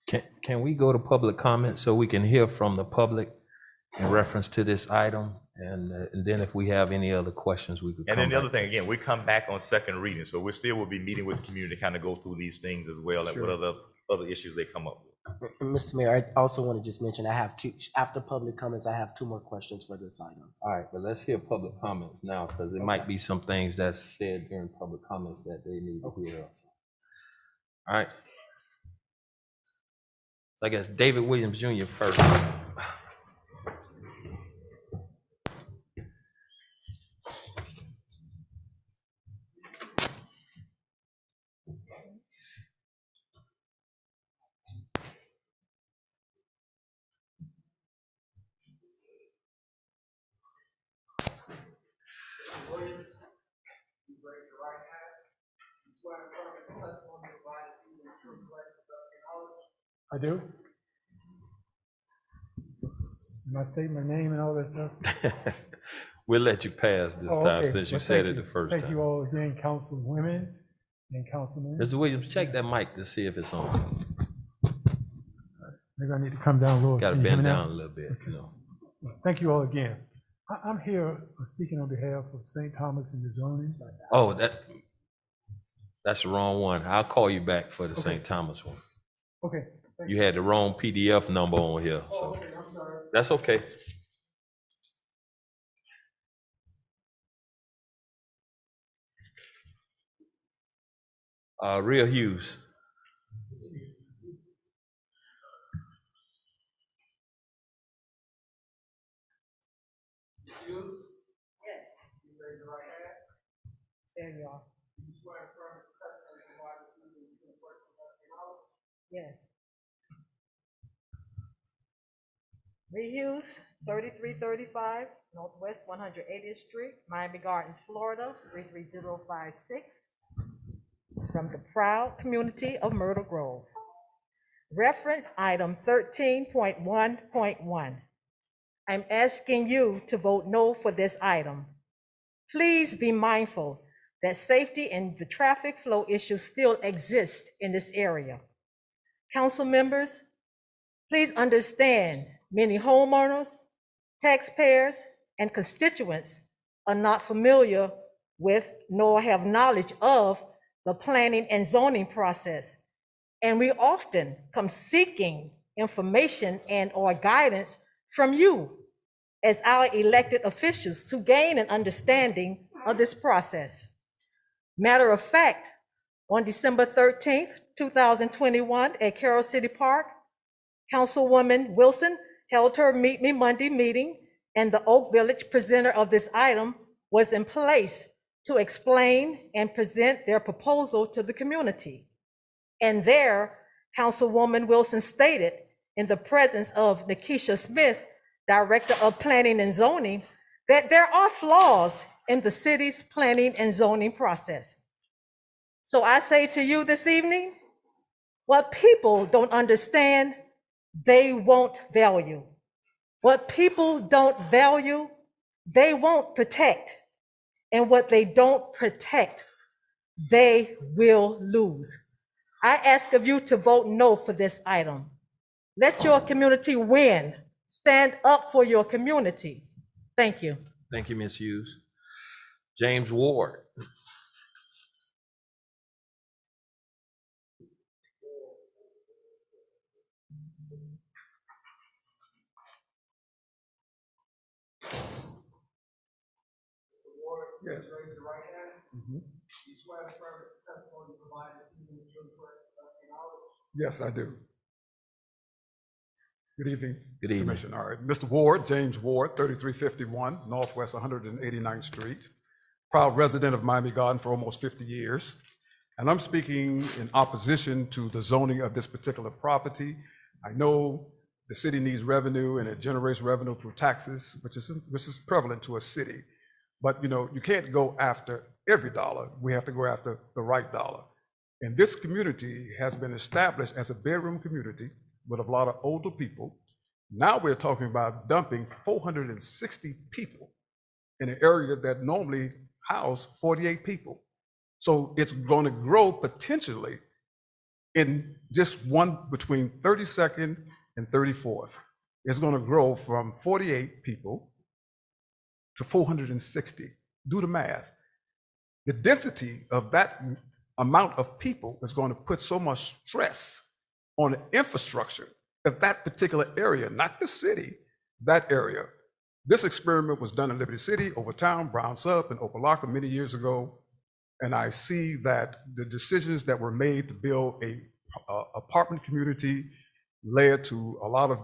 Can we go to public comment so we can hear from the public in reference to this item? And then if we have any other questions, we could And come then the other back. thing, again, we come back on second reading, so we still will be meeting with the community to kind of go through these things as well, and what other issues they come up with. Mr. Mayor, I also want to just mention, I have two, after public comments, I have two more questions for this item. All right, but let's hear public comments now, because there might be some things that's said during public comments that they need to hear. All right. So I guess David Williams Jr. first. I do. Am I stating my name and all that stuff? We'll let you pass this Oh, time okay. since you Well, said thank it you. the first Thank time. you all again, councilwomen and councilmen. Mr. Williams, check that mic to see if it's on. Maybe I need to come down lower. Got to Can you hear bend me now? down a little bit, you know. Thank you all again. I'm here speaking on behalf of St. Thomas and the zoning. Oh, that's the wrong one. I'll call you back for the St. Thomas one. Okay. Thank You had the wrong PDF number on here, Oh, so okay, I'm sorry. that's okay. Rhea Hughes. There you are. Yes. Lee Hughes, 3335 Northwest 180th Street, Miami Gardens, Florida, 33056. From the proud community of Myrtle Grove. Reference item 13.1.1. I'm asking you to vote no for this item. Please be mindful that safety and the traffic flow issues still exist in this area. Council members, please understand many homeowners, taxpayers, and constituents are not familiar with nor have knowledge of the planning and zoning process. And we often come seeking information and or guidance from you as our elected officials to gain an understanding of this process. Matter of fact, on December 13th, 2021 at Carroll City Park, Councilwoman Wilson held her Meet Me Monday meeting, and the Oak Village presenter of this item was in place to explain and present their proposal to the community. And there, Councilwoman Wilson stated, in the presence of Nikisha Smith, Director of Planning and Zoning, that there are flaws in the city's planning and zoning process. So I say to you this evening, what people don't understand, they won't value. What people don't value, they won't protect. And what they don't protect, they will lose. I ask of you to vote no for this item. Let your community win. Stand up for your community. Thank you. Thank you, Ms. Hughes. James Ward. Yes. Raise your right hand. You swear to affirm the testimony provided to you is true, correct, and knowledge? Yes, I do. Good evening. Good evening. Commissioner. All right. Mr. Ward, James Ward, 3351 Northwest 189th Street. Proud resident of Miami Garden for almost 50 years. And I'm speaking in opposition to the zoning of this particular property. I know the city needs revenue and it generates revenue through taxes, which is prevalent to a city. But you know, you can't go after every dollar. We have to go after the right dollar. And this community has been established as a bedroom community with a lot of older people. Now we're talking about dumping 460 people in an area that normally house 48 people. So it's going to grow potentially in just one between 32nd and 34th. It's going to grow from 48 people to 460. Do the math. The density of that amount of people is going to put so much stress on the infrastructure of that particular area, not the city, that area. This experiment was done in Liberty City, Overtown, Brown Sup, and Opelika many years ago. And I see that the decisions that were made to build a apartment community led to a lot of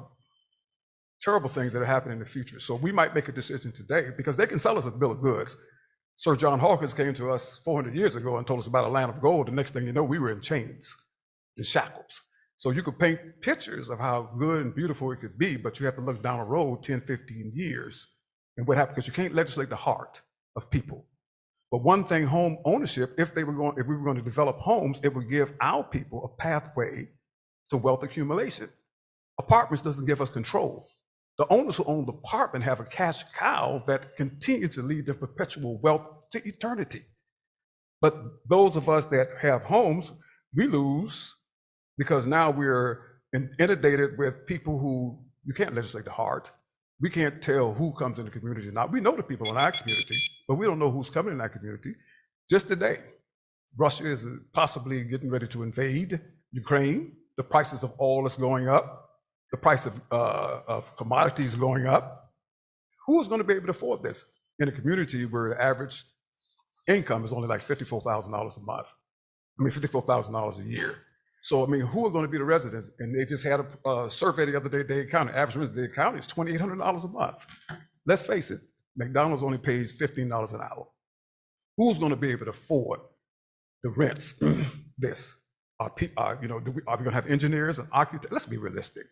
terrible things that are happening in the future. So we might make a decision today because they can sell us a bill of goods. Sir John Hawkins came to us 400 years ago and told us about a land of gold. The next thing you know, we were in chains, in shackles. So you could paint pictures of how good and beautiful it could be, but you have to look down the road 10, 15 years and what happened, because you can't legislate the heart of people. But one thing, home ownership, if we were going to develop homes, it would give our people a pathway to wealth accumulation. Apartments doesn't give us control. The owners who own the apartment have a cash cow that continues to lead to perpetual wealth to eternity. But those of us that have homes, we lose because now we're inundated with people who you can't legislate the heart. We can't tell who comes in the community or not. We know the people in our community, but we don't know who's coming in our community. Just today, Russia is possibly getting ready to invade Ukraine. The prices of oil is going up. The price of commodities going up. Who is going to be able to afford this in a community where the average income is only like $54,000 a month? I mean, $54,000 a year. So, I mean, who are going to be the residents? And they just had a survey the other day, Dade County, average rent in Dade County is $2,800 a month. Let's face it, McDonald's only pays $15 an hour. Who's going to be able to afford the rents? This? Are we going to have engineers and architects? Let's be realistic.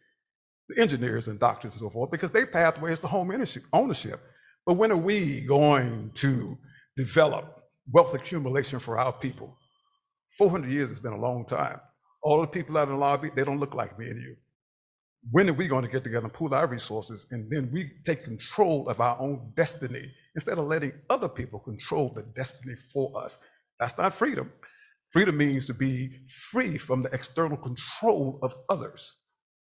The engineers and doctors and so forth, because their pathway is to home ownership. But when are we going to develop wealth accumulation for our people? 400 years has been a long time. All the people out in the lobby, they don't look like me and you. When are we going to get together and pool our resources and then we take control of our own destiny instead of letting other people control the destiny for us? That's not freedom. Freedom means to be free from the external control of others.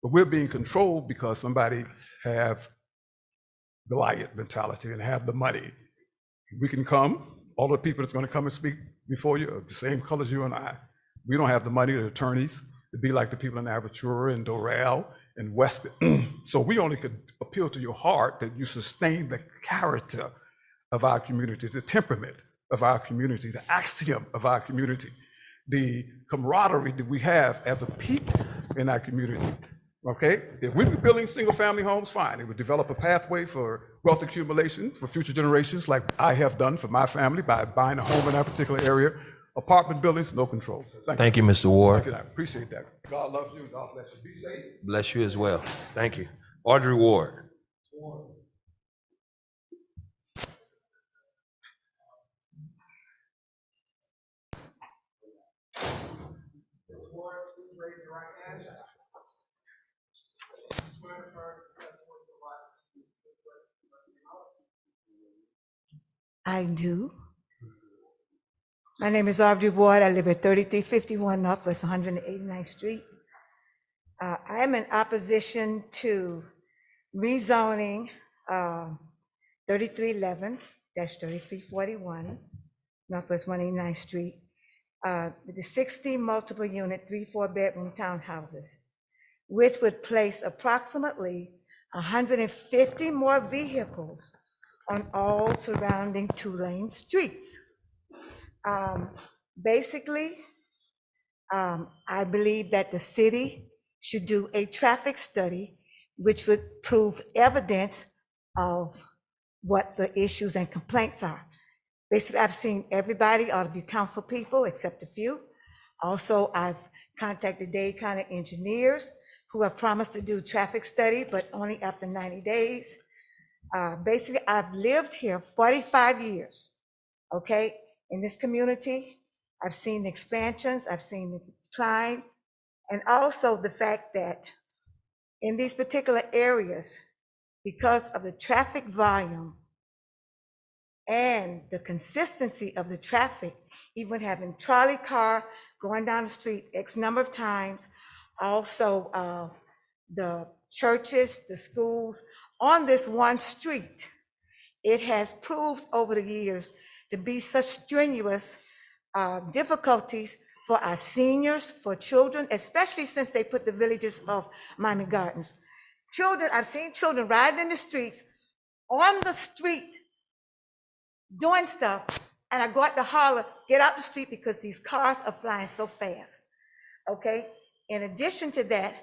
But we're being controlled because somebody have Goliath mentality and have the money. We can come, all the people that's going to come and speak before you are the same color as you and I. We don't have the money, the attorneys, to be like the people in Aventura and Doral and Weston. So we only could appeal to your heart that you sustain the character of our community, the temperament of our community, the axiom of our community, the camaraderie that we have as a people in our community. Okay, if we were building single-family homes, fine. It would develop a pathway for wealth accumulation for future generations, like I have done for my family by buying a home in that particular area. Apartment buildings, no control. Thank you, Mr. Ward. Thank you. I appreciate that. God loves you. God bless you. Be safe. Bless you as well. Thank you. Audrey Ward. I do. My name is Audrey Ward. I live at 3351 Northwest 189th Street. I am in opposition to rezoning 3311-3341 Northwest 189th Street with the 60 multiple unit 3-4 bedroom townhouses, which would place approximately 150 more vehicles on all surrounding 2-lane streets. Basically, I believe that the city should do a traffic study which would prove evidence of what the issues and complaints are. Basically, I've seen everybody, all of you council people, except a few. Also, I've contacted Dade County engineers who have promised to do traffic study, but only after 90 days. Basically, I've lived here 45 years, okay? In this community, I've seen the expansions, I've seen the decline, and also the fact that in these particular areas, because of the traffic volume and the consistency of the traffic even having trolley car going down the street X number of times. Also, the churches, the schools on this one street. It has proved over the years to be such strenuous difficulties for our seniors, for children, especially since they put the villages of Miami Gardens. Children, I've seen children riding in the streets, on the street, doing stuff, and I go out to holler, get out the street because these cars are flying so fast, okay? In addition to that,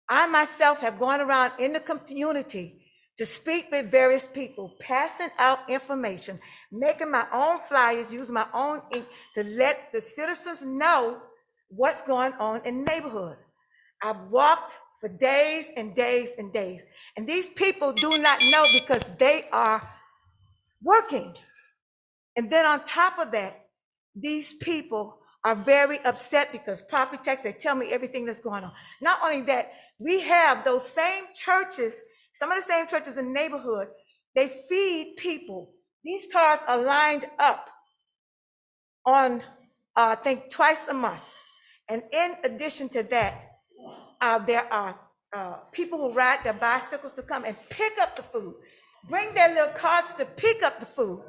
I myself have gone around in the community to speak with various people, passing out information, making my own flyers, using my own ink to let the citizens know what's going on in the neighborhood. I've walked for days and days and days, and these people do not know because they are working. And then on top of that, these people are very upset because property tax, they tell me everything that's going on. Not only that, we have those same churches, some of the same churches in the neighborhood, they feed people. These cars are lined up on, I think, twice a month. And in addition to that, there are people who ride their bicycles to come and pick up the food, bring their little carts to pick up the food,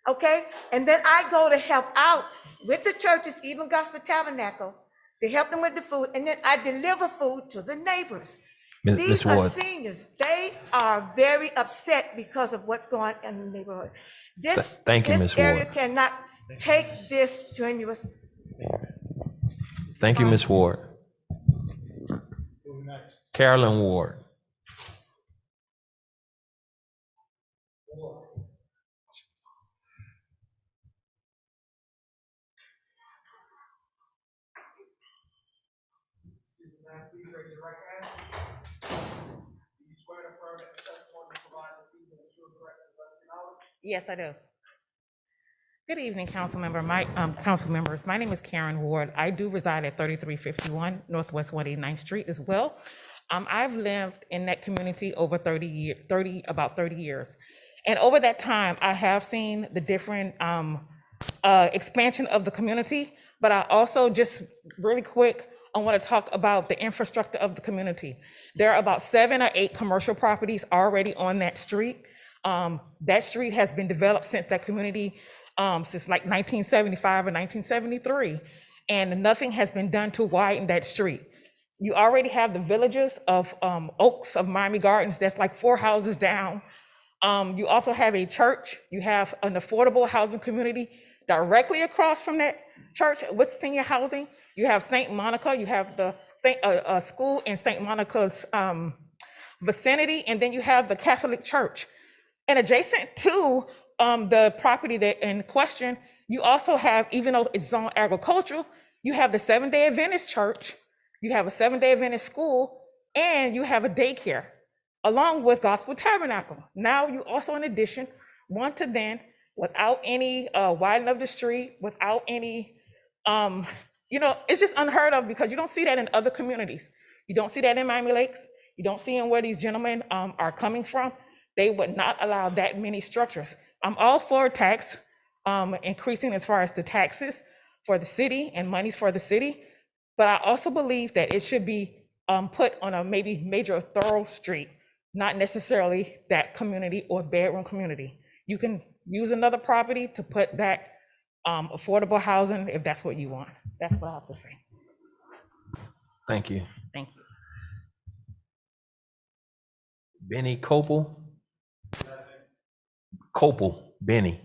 okay? And then I go to help out with the churches, even Gospel Tabernacle, to help them with the food, and then I deliver food to the neighbors. These are seniors. They are very upset because of what's going on in the neighborhood. This area cannot take this strenuous. Thank you, Ms. Ward. Carolyn Ward. Yes, I do. Good evening, council members. My name is Karen Ward. I do reside at 3351 Northwest 189th Street as well. I've lived in that community over about 30 years. And over that time, I have seen the different expansion of the community, but I also just really quick, I want to talk about the infrastructure of the community. There are about 7 or 8 commercial properties already on that street. That street has been developed since that community, since like 1975 or 1973, and nothing has been done to widen that street. You already have the villages of Oaks of Miami Gardens, that's like 4 houses down. You also have a church, you have an affordable housing community directly across from that church with senior housing. You have St. Monica, you have the school in St. Monica's vicinity, and then you have the Catholic Church. And adjacent to the property that in question, you also have, even though it's zoned agricultural, you have the Seventh-day Adventist Church, you have a Seventh-day Adventist school, and you have a daycare, along with Gospel Tabernacle. Now you also, in addition, want to then, without any widening of the street, without any, it's just unheard of because you don't see that in other communities. You don't see that in Miami Lakes. You don't see in where these gentlemen are coming from. They would not allow that many structures. I'm all for tax increasing as far as the taxes for the city and monies for the city, but I also believe that it should be put on a maybe major thorough street, not necessarily that community or bedroom community. You can use another property to put that affordable housing if that's what you want. That's what I have to say. Thank you. Thank you. Benny Copel. Benny.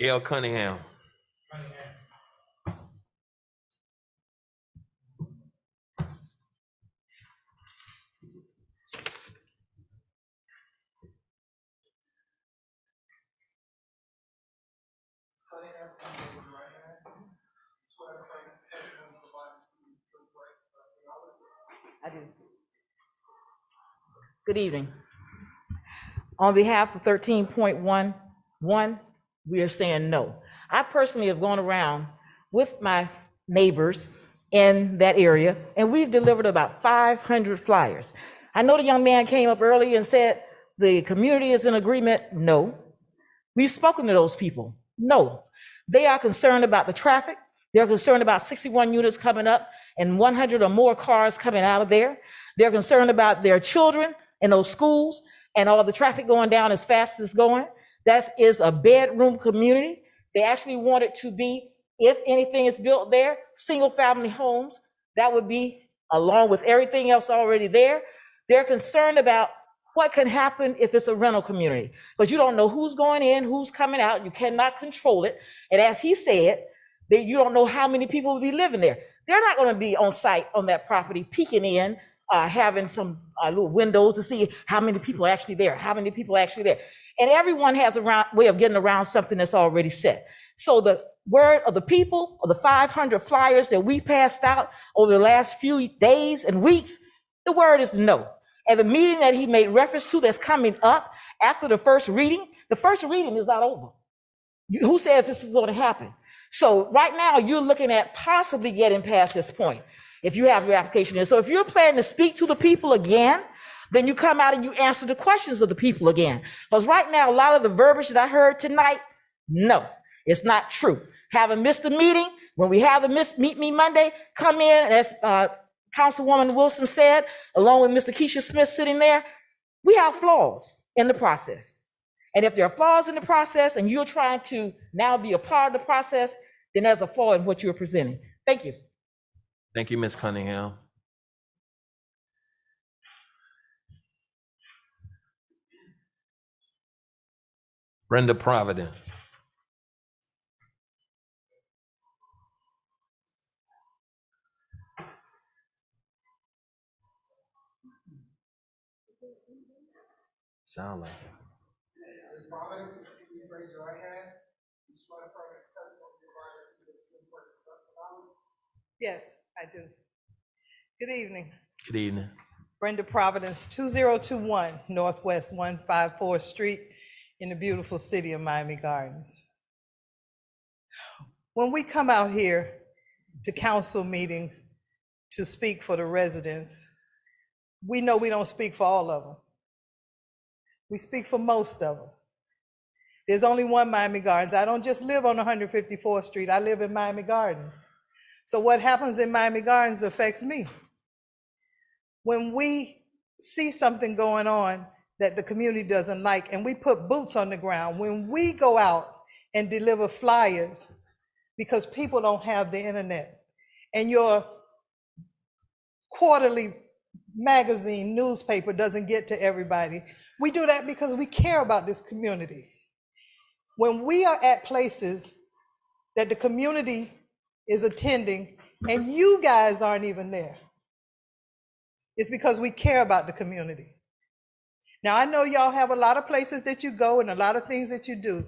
L. Cunningham. I do. Good evening. On behalf of 13.11, we are saying no. I personally have gone around with my neighbors in that area, and we've delivered about 500 flyers. I know the young man came up early and said the community is in agreement. No. We've spoken to those people. No. They are concerned about the traffic. They're concerned about 61 units coming up and 100 or more cars coming out of there. They're concerned about their children in those schools and all the traffic going down as fast as it's going. That is a bedroom community. They actually want it to be, if anything is built there, single family homes. That would be along with everything else already there. They're concerned about what can happen if it's a rental community, but you don't know who's going in, who's coming out. You cannot control it. And as he said, that you don't know how many people will be living there. They're not going to be on site on that property, peeking in, having some little windows to see how many people are actually there, And everyone has a way of getting around something that's already set. So the word of the people, of the 500 flyers that we passed out over the last few days and weeks, the word is no. And the meeting that he made reference to that's coming up after the first reading is not over. Who says this is going to happen? So right now you're looking at possibly getting past this point if you have your application in. So if you're planning to speak to the people again, then you come out and you answer the questions of the people again. Because right now, a lot of the verbiage that I heard tonight, no, it's not true. Haven't missed the meeting. When we have the Meet Me Monday, come in, as Councilwoman Wilson said, along with Mr. Keisha Smith sitting there, we have flaws in the process. And if there are flaws in the process and you're trying to now be a part of the process, then there's a flaw in what you're presenting. Thank you. Thank you, Ms. Cunningham. Brenda Providence. Sound like it. Yes, I do. Good evening. Good evening. Brenda Providence, 2021 Northwest 154th Street in the beautiful city of Miami Gardens. When we come out here to council meetings to speak for the residents, we know we don't speak for all of them. We speak for most of them. There's only one Miami Gardens. I don't just live on 154th Street, I live in Miami Gardens. So what happens in Miami Gardens affects me. When we see something going on that the community doesn't like, and we put boots on the ground, when we go out and deliver flyers because people don't have the internet, and your quarterly magazine, newspaper doesn't get to everybody, we do that because we care about this community. When we are at places that the community is attending and you guys aren't even there, it's because we care about the community. Now, I know y'all have a lot of places that you go and a lot of things that you do,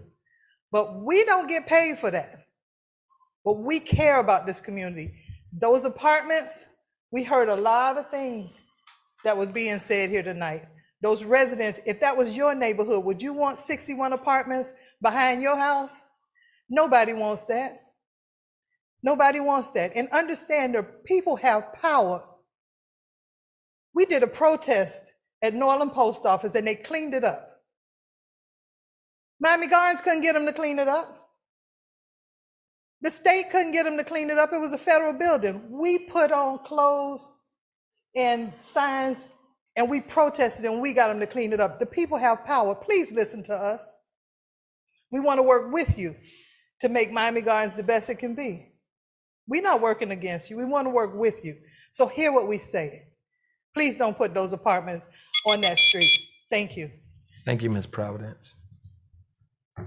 but we don't get paid for that. But we care about this community. Those apartments, we heard a lot of things that was being said here tonight. Those residents, if that was your neighborhood, would you want 61 apartments behind your house? Nobody wants that. Nobody wants that. And understand that people have power. We did a protest at Norland Post Office and they cleaned it up. Miami Gardens couldn't get them to clean it up. The state couldn't get them to clean it up. It was a federal building. We put on clothes and signs and we protested and we got them to clean it up. The people have power. Please listen to us. We want to work with you to make Miami Gardens the best it can be. We're not working against you. We want to work with you. So hear what we say. Please don't put those apartments on that street. Thank you. Thank you, Ms. Providence. I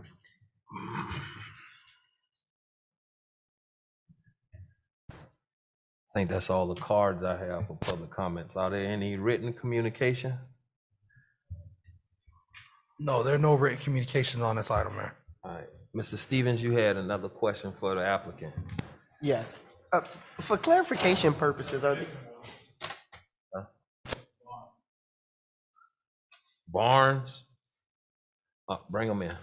think that's all the cards I have for public comments. Are there any written communication? No, there are no written communications on this item, Mayor. All right. Mr. Stevens, you had another question for the applicant. Yes. For clarification purposes, are they? Barnes? Bring them in.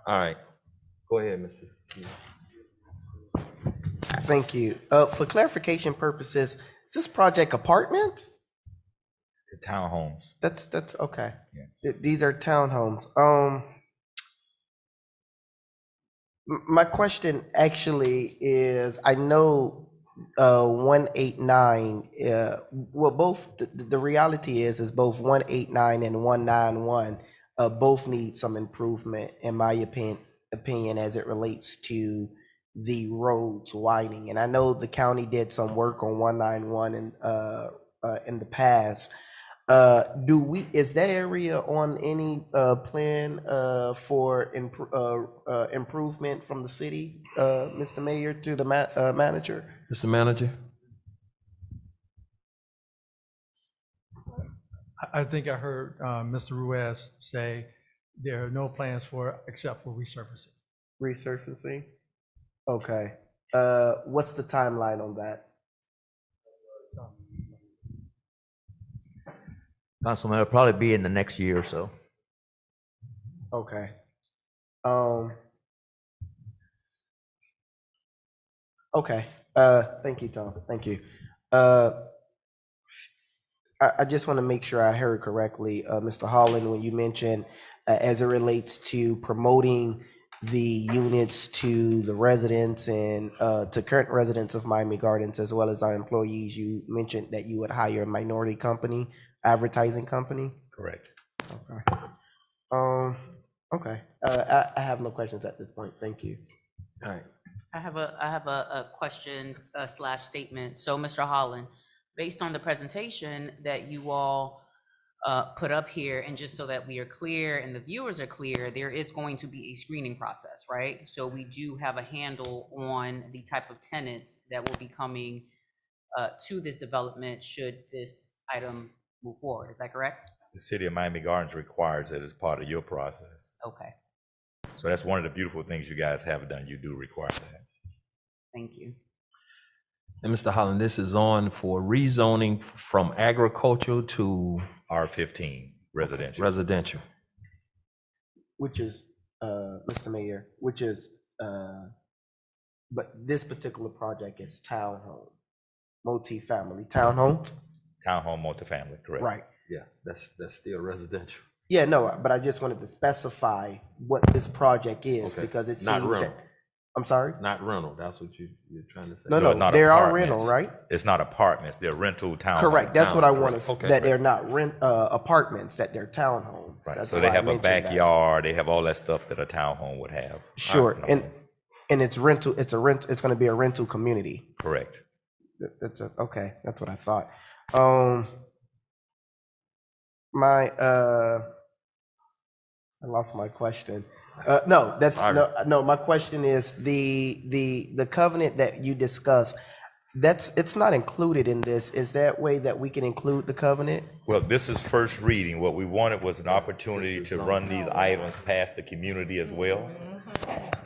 All right. Go ahead, Mr. Thank you. For clarification purposes, is this project apartments? The townhomes. That's okay. Yeah. These are townhomes. My question actually is, I know 189, well, both, the reality is both 189 and 191 both need some improvement, in my opinion, as it relates to the roads widening. And I know the county did some work on 191 in the past. Is that area on any plan for improvement from the city, Mr. Mayor, to the manager? Mr. Manager? I think I heard Mr. Ruiz say there are no plans for it except for resurfacing. Resurfacing? Okay. What's the timeline on that? Councilman, it'll probably be in the next year or so. Okay. Okay. Thank you, Tom. Thank you. I just want to make sure I heard correctly, Mr. Holland, when you mentioned as it relates to promoting the units to the residents and to current residents of Miami Gardens, as well as our employees, you mentioned that you would hire a minority company, advertising company? Correct. Okay. Okay. I have no questions at this point. Thank you. All right. I have a question slash statement. So, Mr. Holland, based on the presentation that you all put up here, and just so that we are clear and the viewers are clear, there is going to be a screening process, right? So we do have a handle on the type of tenants that will be coming to this development should this item move forward. Is that correct? The city of Miami Gardens requires it as part of your process. Okay. So that's one of the beautiful things you guys have done. You do require that. Thank you. And Mr. Holland, this is on for rezoning from agricultural to R15 residential. Residential. Which is, Mr. Mayor, which is, but this particular project is townhome, multifamily townhomes? Townhome multifamily, correct. Right. Yeah, that's still residential. Yeah, no, but I just wanted to specify what this project is, Okay. because it seems Not that, rental. I'm sorry? Not rental, that's what you're trying to say. No, not they are apartments. rental, right? It's not apartments, they're rental townhomes. Correct, that's what I wanted, Okay. that they're not apartments, that they're townhomes. Right, That's so why they I have a mentioned that. backyard, they have all that stuff that a townhome would have. Sure, You know, and it's rental, it's gonna be a rental community. correct. Okay, that's what I thought. I lost my question. No, that's Sorry. no. My question is the covenant that you discussed. It's not included in this. Is that way that we can include the covenant? Well, this is first reading. What we wanted was an opportunity to run these items past the community as well.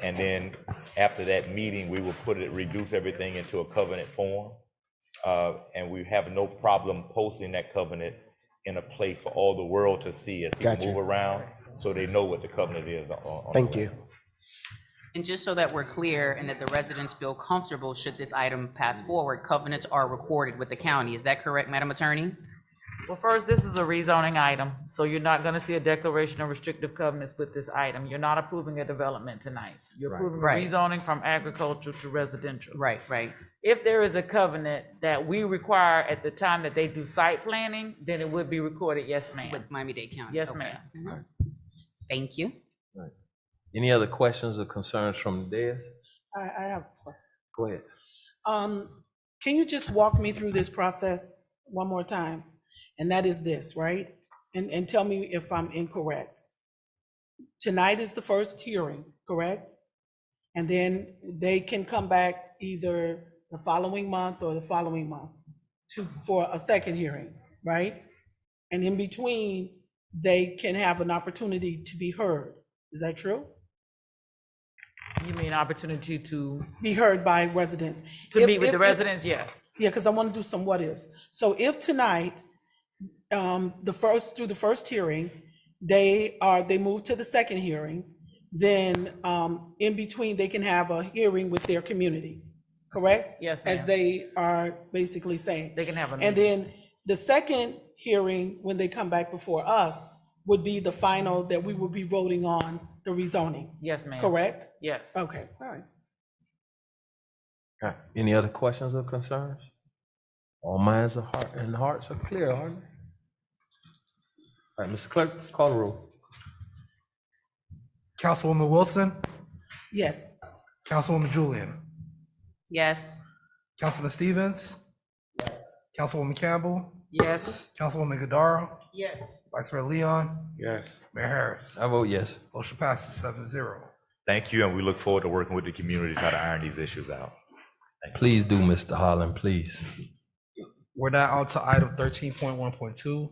And then after that meeting, we will reduce everything into a covenant form. And we have no problem posting that covenant in a place for all the world to see as people Gotcha. move around, so they know what the covenant is. Thank you. And just so that we're clear and that the residents feel comfortable should this item pass forward, covenants are recorded with the county. Is that correct, Madam Attorney? Well, first, this is a rezoning item, so you're not gonna see a declaration of restrictive covenants with this item. You're not approving a development tonight. You're approving a Right. rezoning from agricultural to residential. Right, right. If there is a covenant that we require at the time that they do site planning, then it would be recorded, yes, ma'am. With Miami-Dade County? Yes, Okay. ma'am. Thank you. Right. Any other questions or concerns from the dais? I have. Go ahead. Can you just walk me through this process one more time? And that is this, right? And tell me if I'm incorrect. Tonight is the first hearing, correct? And then they can come back either the following month or the following month for a second hearing, right? And in between, they can have an opportunity to be heard. Is that true? You mean opportunity to Be heard by residents. meet with the residents? Yes. Yeah, because I want to do some what ifs. So if tonight, through the first hearing, they move to the second hearing, then in between, they can have a hearing with their community, correct? Yes, As ma'am. they are basically saying. They can have a And meeting. then the second hearing, when they come back before us, would be the final that we will be voting on the rezoning, Yes, ma'am. correct? Yes. Okay, all right. Okay. Any other questions or concerns? All minds and hearts are clear, aren't they? All right, Mr. Clerk, call the roll. Councilwoman Wilson, Yes. Councilwoman Julian, Yes. Councilman Stevens, Councilwoman Campbell, Yes. Councilwoman Godara, Yes. Vice Mayor Leon, Yes. Mayor Harris. I vote yes. Motion passes 7-0. Thank you, and we look forward to working with the community to try to iron these issues out. Please do, Mr. Holland, please. We're now on to item 13.1.2.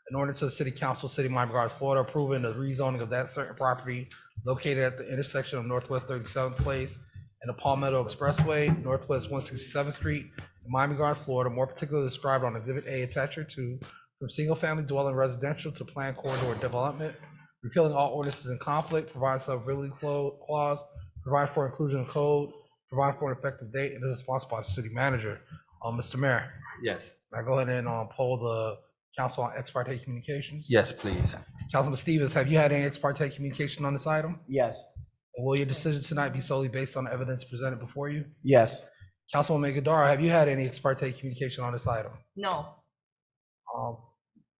An order to the City Council, City of Miami Gardens, Florida, approving the rezoning of that certain property located at the intersection of Northwest 37th Place and the Palmetto Expressway, Northwest 167th Street, in Miami Gardens, Florida, more particularly described on Exhibit A attached to from single-family dwelling residential to planned corridor development, repealing all ordinances in conflict, providing severability clause, providing for inclusion in code, providing for an effective date, and this is sponsored by the city manager. Mr. Mayor, Yes. I go ahead and poll the council on ex parte communications. Yes, please. Councilman Stevens, have you had any ex parte communication on this item? Yes. And will your decision tonight be solely based on the evidence presented before you? Yes. Councilwoman Godara, have you had any ex parte communication on this item? No.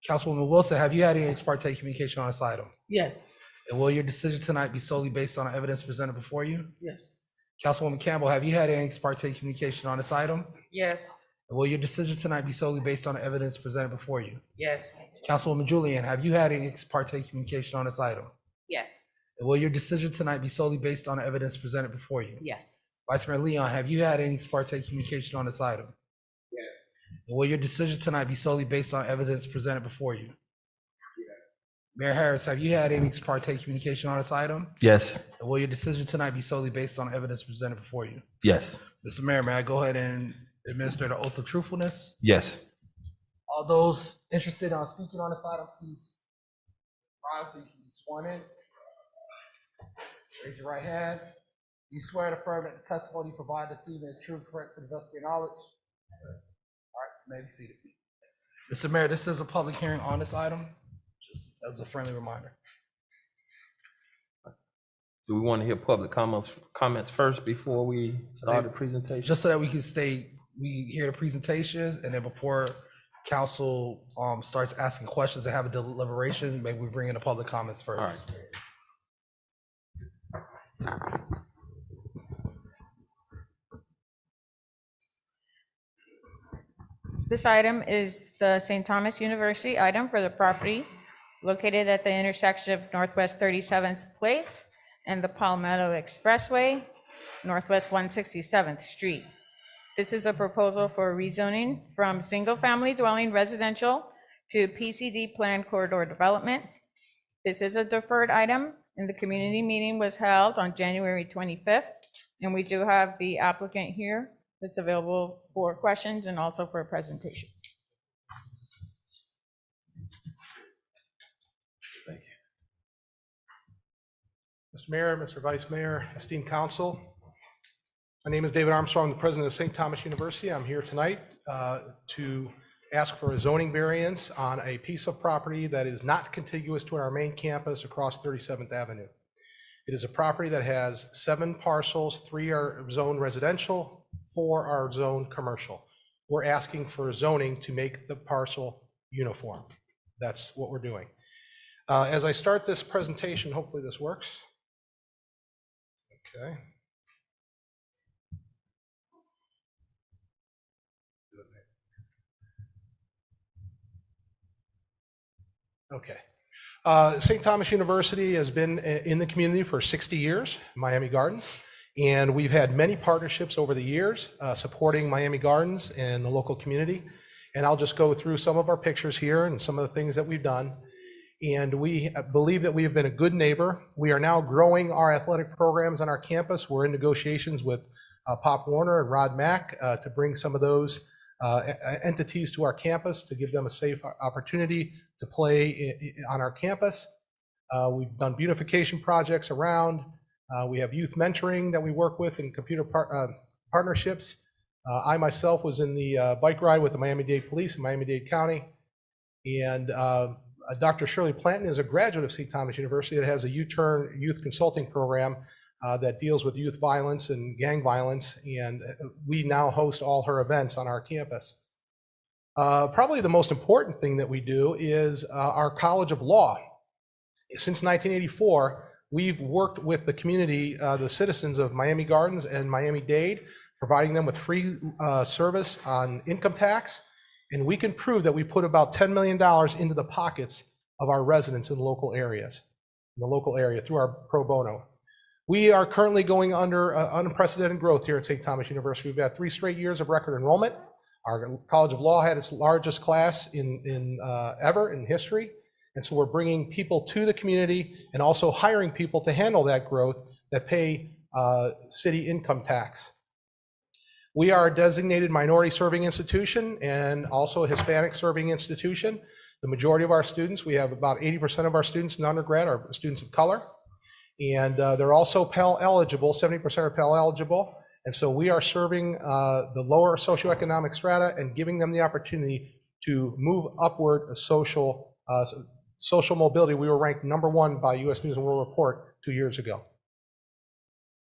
Councilwoman Wilson, have you had any ex parte communication on this item? Yes. And will your decision tonight be solely based on the evidence presented before you? Yes. Councilwoman Campbell, have you had any ex parte communication on this item? Yes. And will your decision tonight be solely based on the evidence presented before you? Yes. Councilwoman Julian, have you had any ex parte communication on this item? Yes. And will your decision tonight be solely based on the evidence presented before you? Yes. Vice Mayor Leon, have you had any ex parte communication on this item? Yes. And will your decision tonight be solely based on evidence presented before you? Mayor Harris, have you had any ex parte communication on this item? Yes. And will your decision tonight be solely based on evidence presented before you? Yes. Mr. Mayor, may I go ahead and administer the oath of truthfulness? Yes. All those interested in speaking on this item, please rise so you can be sworn in. Raise your right hand. You swear and affirm that the testimony you provide this evening is true and correct to the best of your knowledge? All right, you may be seated. Mr. Mayor, this is a public hearing on this item, just as a friendly reminder. Do we want to hear public comments first before we start the presentation? Just so that we can we hear the presentations, and then before council starts asking questions and have a deliberation, maybe we bring in the public comments first. All right. This item is the St. Thomas University item for the property located at the intersection of Northwest 37th Place and the Palmetto Expressway, Northwest 167th Street. This is a proposal for rezoning from single-family dwelling residential to PCD planned corridor development. This is a deferred item, and the community meeting was held on January 25th, and we do have the applicant here that's available for questions and also for a presentation. Mr. Mayor, Mr. Vice Mayor, esteemed council. My name is David Armstrong, the president of St. Thomas University. I'm here tonight to ask for a zoning variance on a piece of property that is not contiguous to our main campus across 37th Avenue. It is a property that has 7 parcels, 3 are zoned residential, 4 are zoned commercial. We're asking for zoning to make the parcel uniform. That's what we're doing. As I start this presentation, hopefully this works. Okay. Okay. St. Thomas University has been in the community for 60 years, Miami Gardens, and we've had many partnerships over the years supporting Miami Gardens and the local community. And I'll just go through some of our pictures here and some of the things that we've done. And we believe that we have been a good neighbor. We are now growing our athletic programs on our campus. We're in negotiations with Pop Warner and Rod Mack to bring some of those entities to our campus to give them a safe opportunity to play on our campus. We've done beautification projects around. We have youth mentoring that we work with and computer partnerships. I myself was in the bike ride with the Miami-Dade Police in Miami-Dade County. And Dr. Shirley Planton is a graduate of St. Thomas University that has a U-Turn youth consulting program that deals with youth violence and gang violence. And we now host all her events on our campus. Probably the most important thing that we do is our College of Law. Since 1984, we've worked with the community, the citizens of Miami Gardens and Miami-Dade, providing them with free service on income tax. And we can prove that we put about $10 million into the pockets of our residents in the local area through our pro bono. We are currently going under unprecedented growth here at St. Thomas University. We've had 3 straight years of record enrollment. Our College of Law had its largest class ever in history. And so we're bringing people to the community and also hiring people to handle that growth that pay city income tax. We are a designated minority serving institution and also a Hispanic serving institution. The majority of our students, we have about 80% of our students in undergrad are students of color. And they're also Pell eligible, 70% are Pell eligible. And so we are serving the lower socioeconomic strata and giving them the opportunity to move upward social mobility. We were ranked #1 by U.S. News and World Report 2 years ago.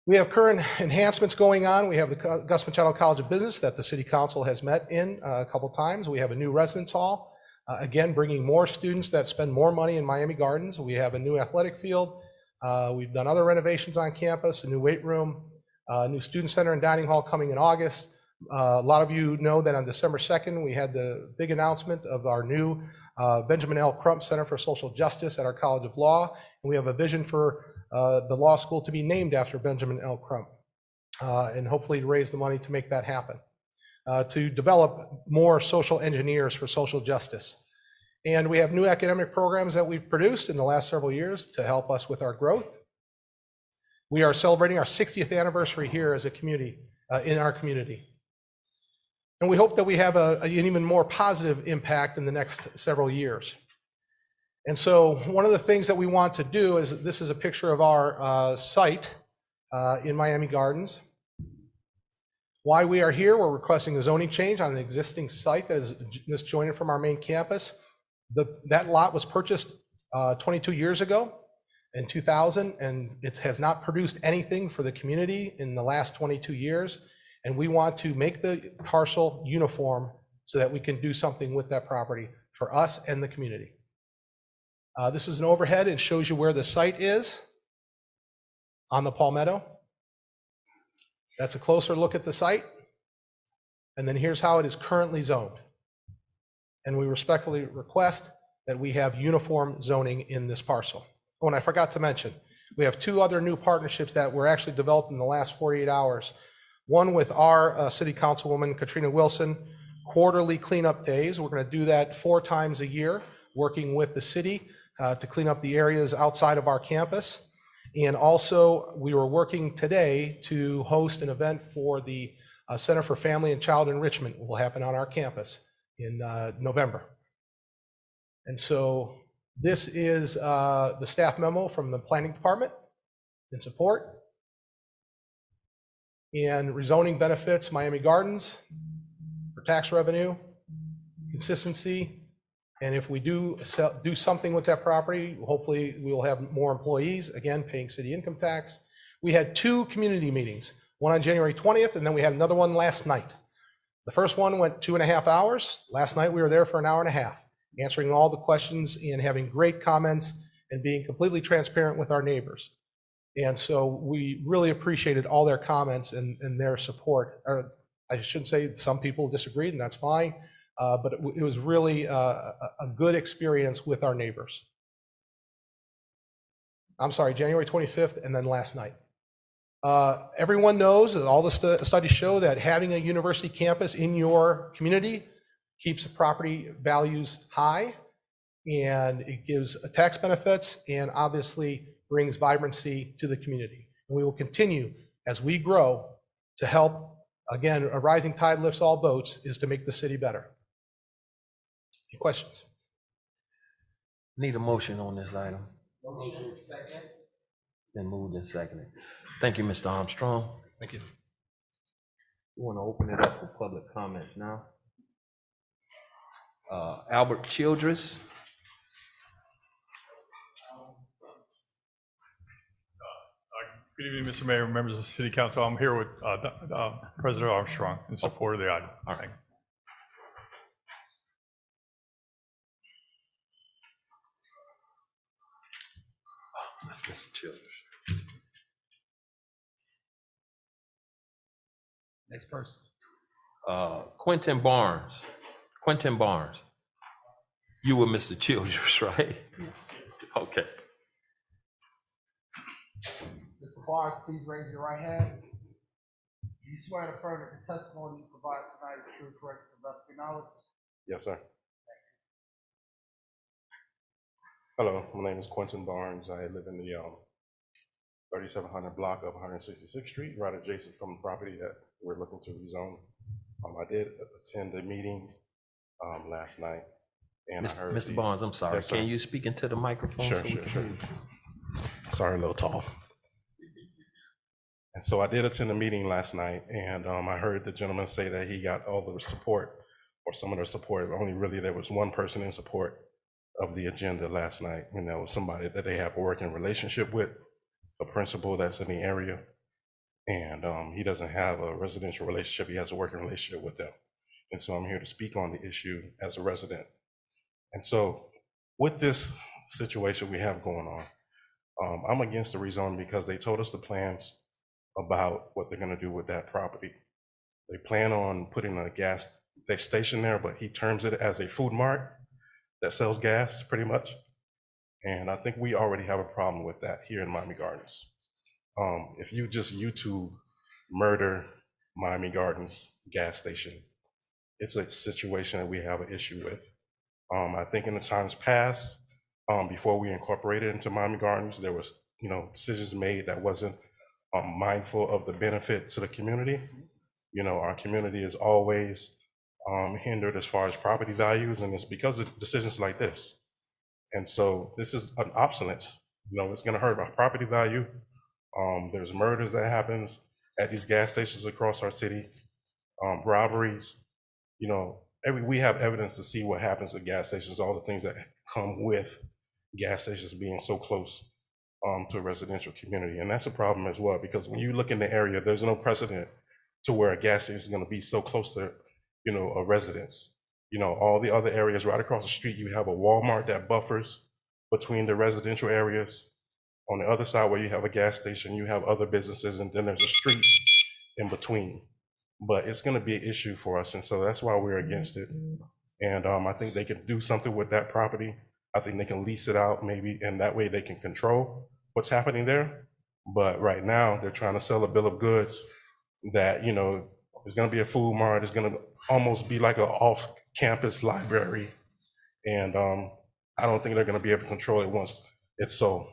We have current enhancements going on. We have the Gus Machado College of Business that the City Council has met in a couple times. We have a new residence hall, again, bringing more students that spend more money in Miami Gardens. We have a new athletic field. We've done other renovations on campus, a new weight room, a new student center and dining hall coming in August. A lot of you know that on December 2nd, we had the big announcement of our new Benjamin L. Crump Center for Social Justice at our College of Law. And we have a vision for the law school to be named after Benjamin L. Crump, and hopefully to raise the money to make that happen, to develop more social engineers for social justice. And we have new academic programs that we've produced in the last several years to help us with our growth. We are celebrating our 60th anniversary here as a community, in our community. And we hope that we have an even more positive impact in the next several years. And so one of the things that we want to do is, this is a picture of our site in Miami Gardens. Why we are here, we're requesting a zoning change on the existing site that is disjointed from our main campus. That lot was purchased 22 years ago in 2000, and it has not produced anything for the community in the last 22 years. And we want to make the parcel uniform so that we can do something with that property for us and the community. This is an overhead. It shows you where the site is on the Palmetto. That's a closer look at the site. And then here's how it is currently zoned. And we respectfully request that we have uniform zoning in this parcel. Oh, and I forgot to mention, we have 2 other new partnerships that were actually developed in the last 48 hours. One with our city councilwoman, Katrina Wilson, quarterly cleanup days. We're going to do that 4 times a year, working with the city to clean up the areas outside of our campus. And also, we were working today to host an event for the Center for Family and Child Enrichment. It will happen on our campus in November. And so this is the staff memo from the planning department in support. And rezoning benefits Miami Gardens for tax revenue, consistency. And if we do something with that property, hopefully we will have more employees, again, paying city income tax. We had 2 community meetings, one on January 20th, and then we had another one last night. The first one went 2.5 hours. Last night we were there for an hour and a half, answering all the questions and having great comments and being completely transparent with our neighbors. And so we really appreciated all their comments and their support. Or I shouldn't say some people disagreed, and that's fine. But it was really a good experience with our neighbors. I'm sorry, January 25th, and then last night. Everyone knows that all the studies show that having a university campus in your community keeps the property values high, and it gives tax benefits, and obviously brings vibrancy to the community. And we will continue as we grow to help. Again, a rising tide lifts all boats is to make the city better. Any questions? Need a motion on this item. Been moved and seconded. Thank you, Mr. Armstrong. Thank you. We want to open it up for public comments now. Albert Childress. Good evening, Mr. Mayor, members of the City Council. I'm here with President Armstrong in support of the item. All right. That's Mr. Childress. Next person. Quentin Barnes. Quentin Barnes. You were Mr. Childress, right? Yes. Okay. Mr. Barnes, please raise your right hand. Do you swear to affirm that the testimony you provide tonight is true, correct, to the best of your knowledge? Yes, sir. Hello, my name is Quentin Barnes. I live in the 3700 block of 166th Street, right adjacent from the property that we're looking to rezone. I did attend the meeting last night, and I heard Mr. Barnes, I'm sorry. Yes, sir. Can you speak into the microphone? Sure, so we sure, can sure. hear you? Sorry, a little tall. And so I did attend the meeting last night, and I heard the gentleman say that he got all the support, or some of the support. Only really there was one person in support of the agenda last night, and that was somebody that they have a working relationship with, a principal that's in the area. And he doesn't have a residential relationship, he has a working relationship with them. And so I'm here to speak on the issue as a resident. And so with this situation we have going on, I'm against the rezoning because they told us the plans about what they're gonna do with that property. They plan on putting a gas station there, but he terms it as a food mart that sells gas pretty much. And I think we already have a problem with that here in Miami Gardens. If you just YouTube murder Miami Gardens gas station, it's a situation that we have an issue with. I think in the times past, before we incorporated into Miami Gardens, there was, decisions made that wasn't mindful of the benefit to the community. Our community is always hindered as far as property values, and it's because of decisions like this. And so this is an obsolete, it's gonna hurt our property value. There's murders that happens at these gas stations across our city, robberies, we have evidence to see what happens at gas stations, all the things that come with gas stations being so close to a residential community. And that's a problem as well, because when you look in the area, there's no precedent to where a gas station is gonna be so close to, a residence. All the other areas right across the street, you have a Walmart that buffers between the residential areas. On the other side where you have a gas station, you have other businesses, and then there's a street in between. But it's gonna be an issue for us, and so that's why we're against it. And I think they can do something with that property. I think they can lease it out maybe, and that way they can control what's happening there. But right now, they're trying to sell a bill of goods that, it's gonna be a food mart, it's gonna almost be like an off-campus library. And I don't think they're gonna be able to control it once it's sold.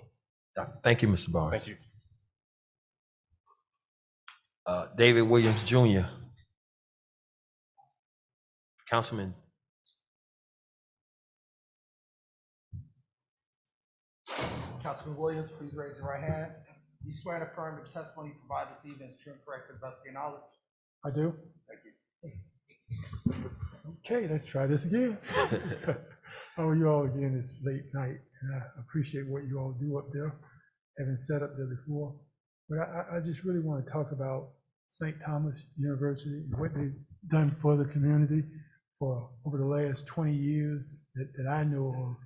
Thank you, Mr. Barnes. Thank you. David Williams, Jr. Councilman. Councilman Williams, please raise your right hand. Do you swear to affirm the testimony you provide this evening is true and correct to the best of your knowledge? I do. Thank you. Okay, let's try this again. How are you all again this late night? And I appreciate what you all do up there, having sat up there before. But I just really want to talk about St. Thomas University and what they've done for the community for over the last 20 years that I know of,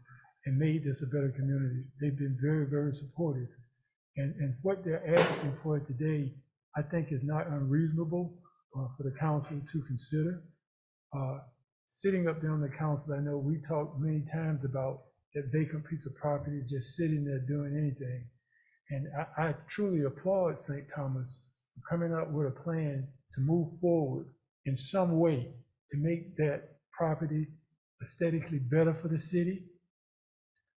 and made this a better community. They've been very, very supportive. And what they're asking for today, I think is not unreasonable for the council to consider. Sitting up there on the council, I know we talked many times about that vacant piece of property just sitting there doing anything. And I truly applaud St. Thomas for coming up with a plan to move forward in some way to make that property aesthetically better for the city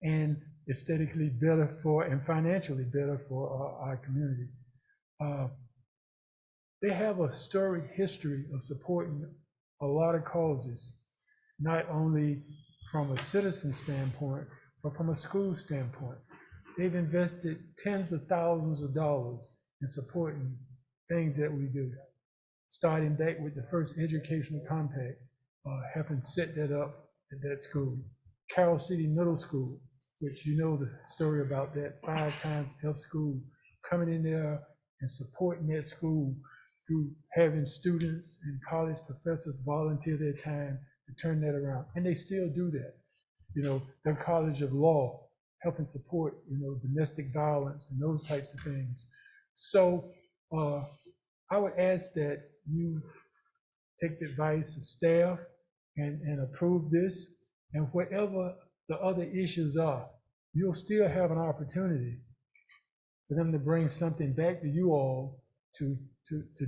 and aesthetically better for and financially better for our community. They have a storied history of supporting a lot of causes, not only from a citizen standpoint, but from a school standpoint. they've invested tens of thousands of dollars in supporting things that we do. Starting back with the first educational compact, helping set that up at that school. Carroll City Middle School, which you know the story about that, 5 times F school, coming in there and supporting that school through having students and college professors volunteer their time to turn that around. And they still do that. You know, their College of Law, helping support, you know, domestic violence and those types of things. So I would ask that you take the advice of staff and approve this. And whatever the other issues are, you'll still have an opportunity for them to bring something back to you all to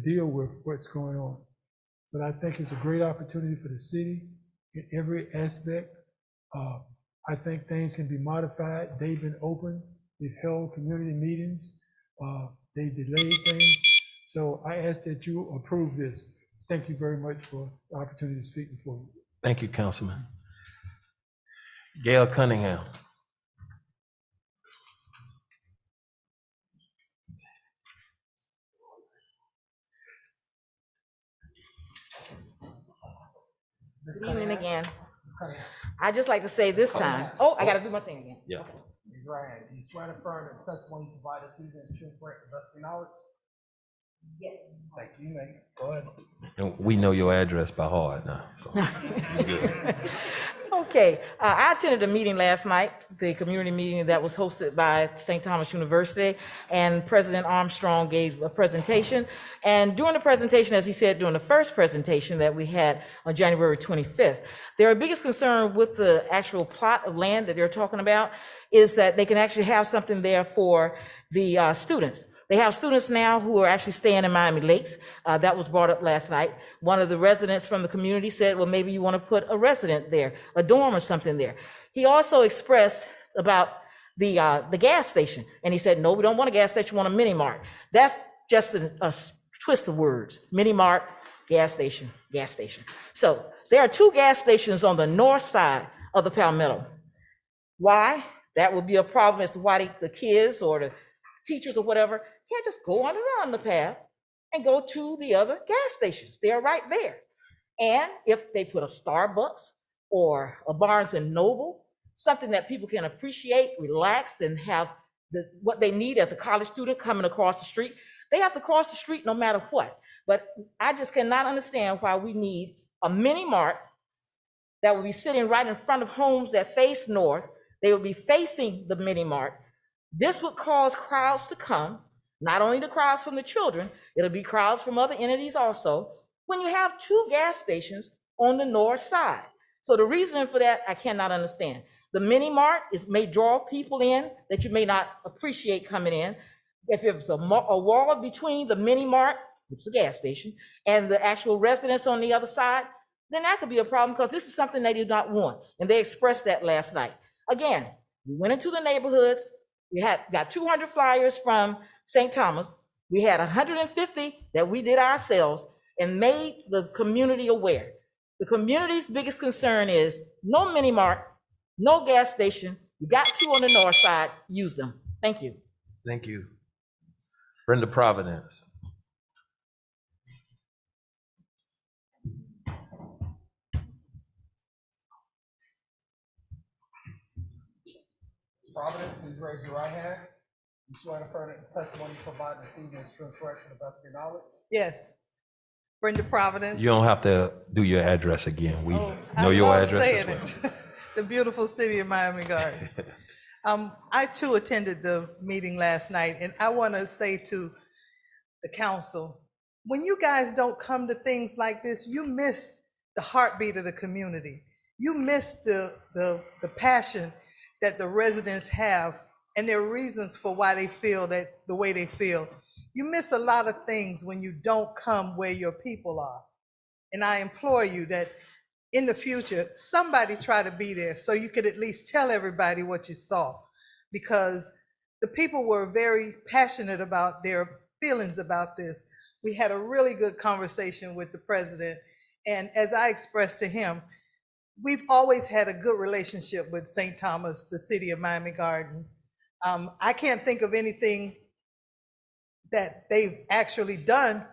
deal with what's going on. But I think it's a great opportunity for the city in every aspect. I think things can be modified. They've been open. They've held community meetings. They've delayed things. So I ask that you approve this. Thank you very much for the opportunity to speak before you. Thank you, Councilman. Gail Cunningham. Good evening again. I'd just like to say this time, oh, I gotta do my thing again. Yeah. Okay. Right. Do you swear to affirm that the testimony you provide this evening is true and correct to the best of your knowledge? Yes. Thank you, ma'am. Go ahead. And we know your address by heart now. So. Okay, I attended a meeting last night, the community meeting that was hosted by St. Thomas University, and President Armstrong gave a presentation. And during the presentation, as he said during the first presentation that we had on January 25th, their biggest concern with the actual plot of land that they're talking about is that they can actually have something there for the students. They have students now who are actually staying in Miami Lakes. That was brought up last night. One of the residents from the community said, well, maybe you want to put a resident there, a dorm or something there. He also expressed about the gas station. And he said, no, we don't want a gas station, we want a mini mart. That's just a twist of words. Mini mart, gas station, gas station. So there are 2 gas stations on the north side of the Palmetto. Why? That would be a problem as to why the kids or the teachers or whatever can't just go on around the path and go to the other gas stations. They are right there. And if they put a Starbucks or a Barnes and Noble, something that people can appreciate, relax, and have what they need as a college student coming across the street, they have to cross the street no matter what. But I just cannot understand why we need a mini mart that will be sitting right in front of homes that face north. They will be facing the mini mart. This would cause crowds to come, not only the crowds from the children, it'll be crowds from other entities also, when you have 2 gas stations on the north side. So the reason for that, I cannot understand. The mini mart may draw people in that you may not appreciate coming in. If it's a wall between the mini mart, which is a gas station, and the actual residents on the other side, then that could be a problem because this is something they do not want. And they expressed that last night. Again, we went into the neighborhoods. We got 200 flyers from St. Thomas. We had 150 that we did ourselves and made the community aware. The community's biggest concern is no mini mart, no gas station. You got 2 on the north side, use them. Thank you. Thank you. Brenda Providence. Providence, please raise your right hand. You swear to affirm that the testimony you provide this evening is true and correct to the best of your knowledge? Yes. Brenda Providence. You don't have to do your address again. We know your I love address saying as well. it. The beautiful city of Miami Gardens. I too attended the meeting last night, and I want to say to the council, when you guys don't come to things like this, you miss the heartbeat of the community. You miss the passion that the residents have and their reasons for why they feel that the way they feel. You miss a lot of things when you don't come where your people are. And I implore you that in the future, somebody try to be there so you could at least tell everybody what you saw, because the people were very passionate about their feelings about this. We had a really good conversation with the president. And as I expressed to him, we've always had a good relationship with St. Thomas, the city of Miami Gardens. I can't think of anything that they've actually done,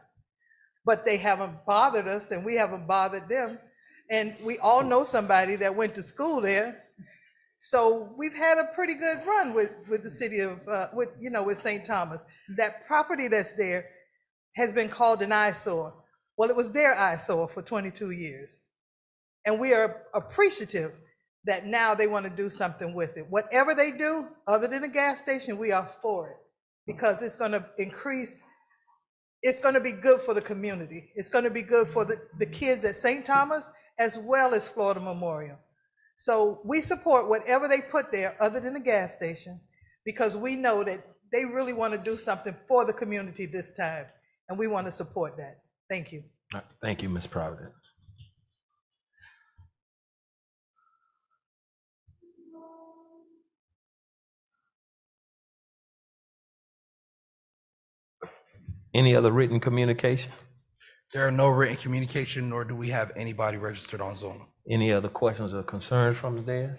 but they haven't bothered us and we haven't bothered them. And we all know somebody that went to school there. So we've had a pretty good run with the city of, with St. Thomas. That property that's there has been called an eyesore. Well, it was their eyesore for 22 years. And we are appreciative that now they want to do something with it. Whatever they do, other than a gas station, we are for it because it's going to increase, it's going to be good for the community. It's going to be good for the kids at St. Thomas as well as Florida Memorial. So we support whatever they put there other than the gas station because we know that they really want to do something for the community this time. And we want to support that. Thank you. Thank you, Ms. Providence. Any other written communication? There are no written communication, nor do we have anybody registered on Zoom. Any other questions or concerns from the dais?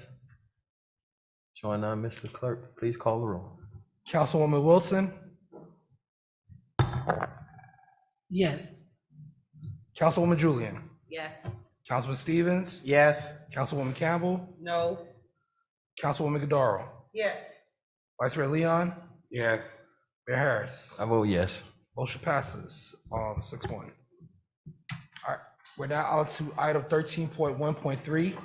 Showing none, Mr. Clerk, please call the roll. Councilwoman Wilson, Yes. Councilwoman Julian, Yes. Councilman Stevens, Yes. Councilwoman Campbell, No. Councilwoman Godaro, Yes. Vice Mayor Leon, Yes. Mayor Harris. I vote yes. Motion passes, 6-1. All right, we're now out to item 13.1.3.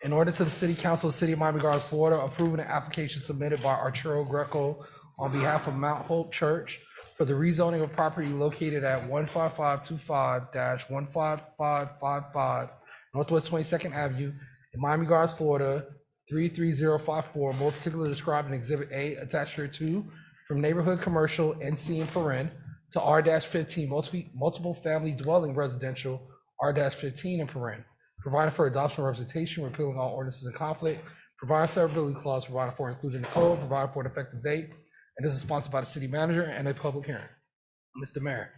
In order to the City Council of the City of Miami Gardens, Florida, approving an application submitted by Arturo Greco on behalf of Mount Hope Church for the rezoning of property located at 15525-15555 Northwest 22nd Avenue in Miami Gardens, Florida, 33054, more particularly described in Exhibit A attached here to from neighborhood commercial NC in paren to R-15 multiple family dwelling residential R-15 in paren, providing for adoption and representation, repealing all ordinances in conflict, providing severability clause, providing for inclusion in the code, providing for an effective date, and this is sponsored by the city manager and a public hearing. Mr. Mayor,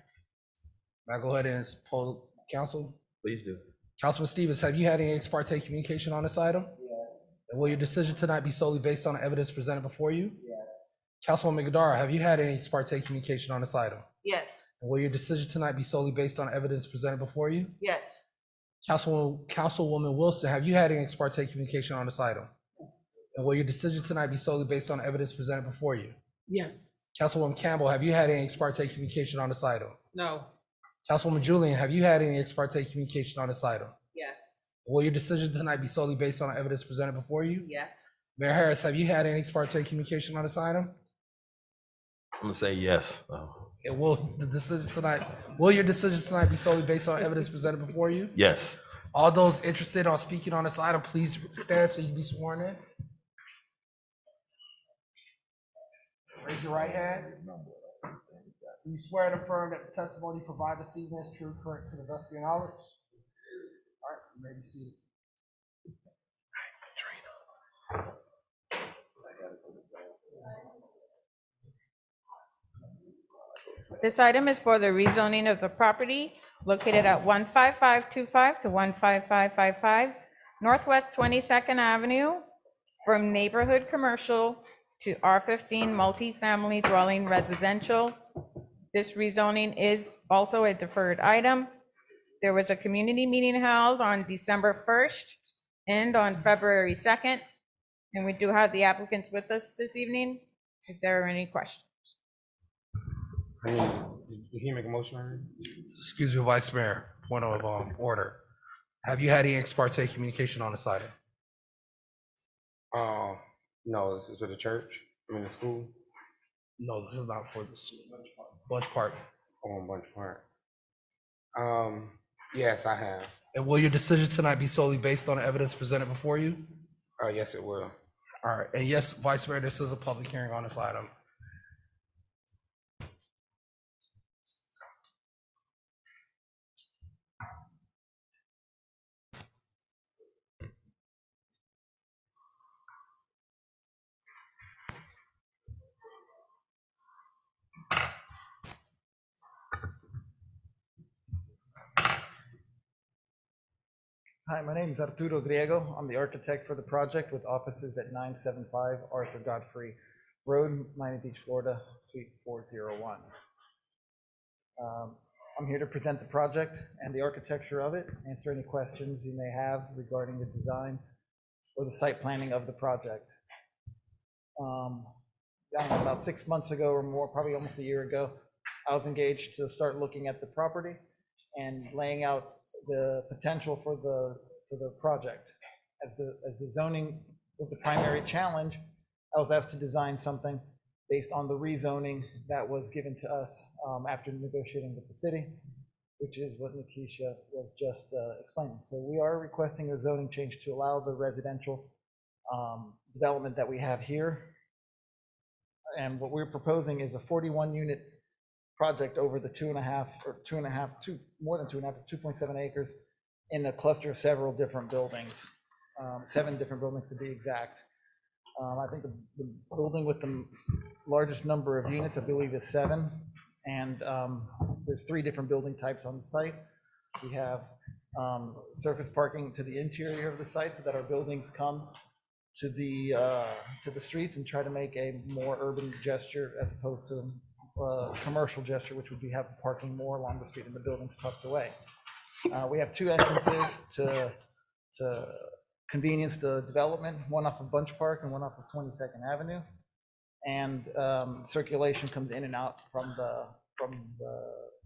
may I go ahead and poll council? Please do. Councilman Stevens, have you had any ex parte communication on this item? Yes. And will your decision tonight be solely based on the evidence presented before you? Yes. Councilwoman Godaro, have you had any ex parte communication on this item? Yes. And will your decision tonight be solely based on evidence presented before you? Yes. Councilwoman Wilson, have you had any ex parte communication on this item? And will your decision tonight be solely based on evidence presented before you? Yes. Councilwoman Campbell, have you had any ex parte communication on this item? No. Councilwoman Julian, have you had any ex parte communication on this item? Yes. Will your decision tonight be solely based on evidence presented before you? Yes. Mayor Harris, have you had any ex parte communication on this item? I'm gonna say yes. And will your decision tonight be solely based on evidence presented before you? Yes. All those interested on speaking on this item, please stand so you can be sworn in. Raise your right hand. Do you swear and affirm that the testimony provided this evening is true, correct, to the best of your knowledge? All right, you may be seated. This item is for the rezoning of the property located at 15525 to 15555 Northwest 22nd Avenue from neighborhood commercial to R15 multifamily dwelling residential. This rezoning is also a deferred item. There was a community meeting held on December 1st and on February 2nd. And we do have the applicants with us this evening, if there are any questions. Did he make a motion already? Excuse me, Vice Mayor, point of order. Have you had any ex parte communication on this item? No, this is for the church, the school. No, this is not for the Bunch Park. Oh, Bunch Park. Yes, I have. And will your decision tonight be solely based on the evidence presented before you? Yes, it will. All right, and yes, Vice Mayor, this is a public hearing on this item. Hi, my name is Arturo Griego. I'm the architect for the project with offices at 975 Arthur Godfrey Road, Miami Beach, Florida, Suite 401. I'm here to present the project and the architecture of it, answer any questions you may have regarding the design or the site planning of the project. About 6 months ago or more, probably almost a year ago, I was engaged to start looking at the property and laying out the potential for the project. As the zoning was the primary challenge, I was asked to design something based on the rezoning that was given to us after negotiating with the city, which is what Nikisha was just explaining. So we are requesting a zoning change to allow the residential development that we have here. And what we're proposing is a 41 unit project over the 2.5, more than 2.5, 2.7 acres in a cluster of several different buildings, 7 different buildings to be exact. I think the building with the largest number of units, I believe, is 7. And there's 3 different building types on the site. We have surface parking to the interior of the site so that our buildings come to the streets and try to make a more urban gesture as opposed to commercial gesture, which would be have parking more along the street and the buildings tucked away. We have 2 entrances to convenience the development, one off of Bunch Park and one off of 22nd Avenue. And circulation comes in and out from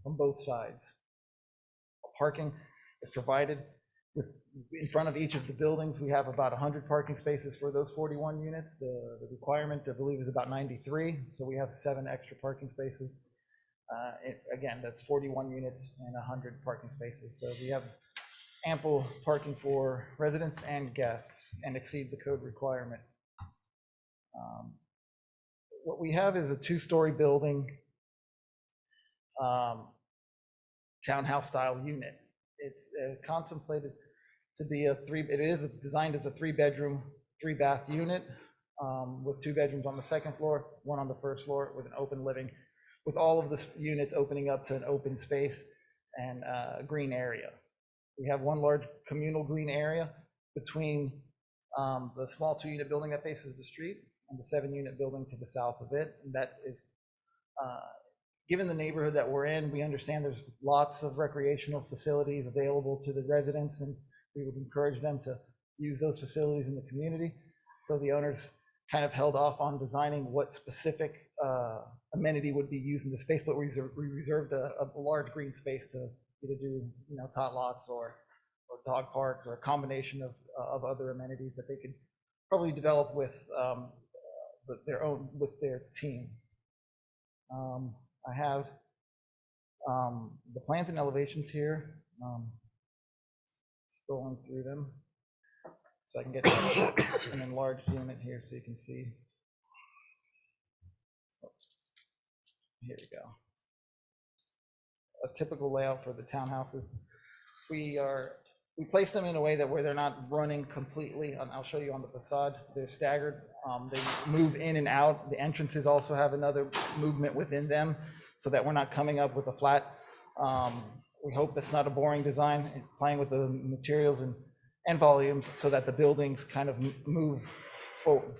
both sides. Parking is provided in front of each of the buildings. We have about 100 parking spaces for those 41 units. The requirement, I believe, is about 93. So we have 7 extra parking spaces. Again, that's 41 units and 100 parking spaces. So we have ample parking for residents and guests and exceed the code requirement. What we have is a 2-story building, townhouse style unit. It's contemplated to be it is designed as a 3-bedroom, 3-bath unit with 2 bedrooms on the 2nd floor, 1 on the 1st floor with an open living, with all of the units opening up to an open space and green area. We have 1 large communal green area between the small 2-unit building that faces the street and the 7-unit building to the south of it. And that is, given the neighborhood that we're in, we understand there's lots of recreational facilities available to the residents, and we would encourage them to use those facilities in the community. So the owners kind of held off on designing what specific amenity would be used in the space, but we reserved a large green space to either do, tot lots or dog parks or a combination of other amenities that they could probably develop with their team. I have the plans and elevations here. Scrolling through them so I can get an enlarged unit here so you can see. Here we go. A typical layout for the townhouses. We place them in a way that where they're not running completely. I'll show you on the facade. They're staggered. They move in and out. The entrances also have another movement within them so that we're not coming up with a flat. We hope that's not a boring design, and playing with the materials and volumes so that the buildings kind of move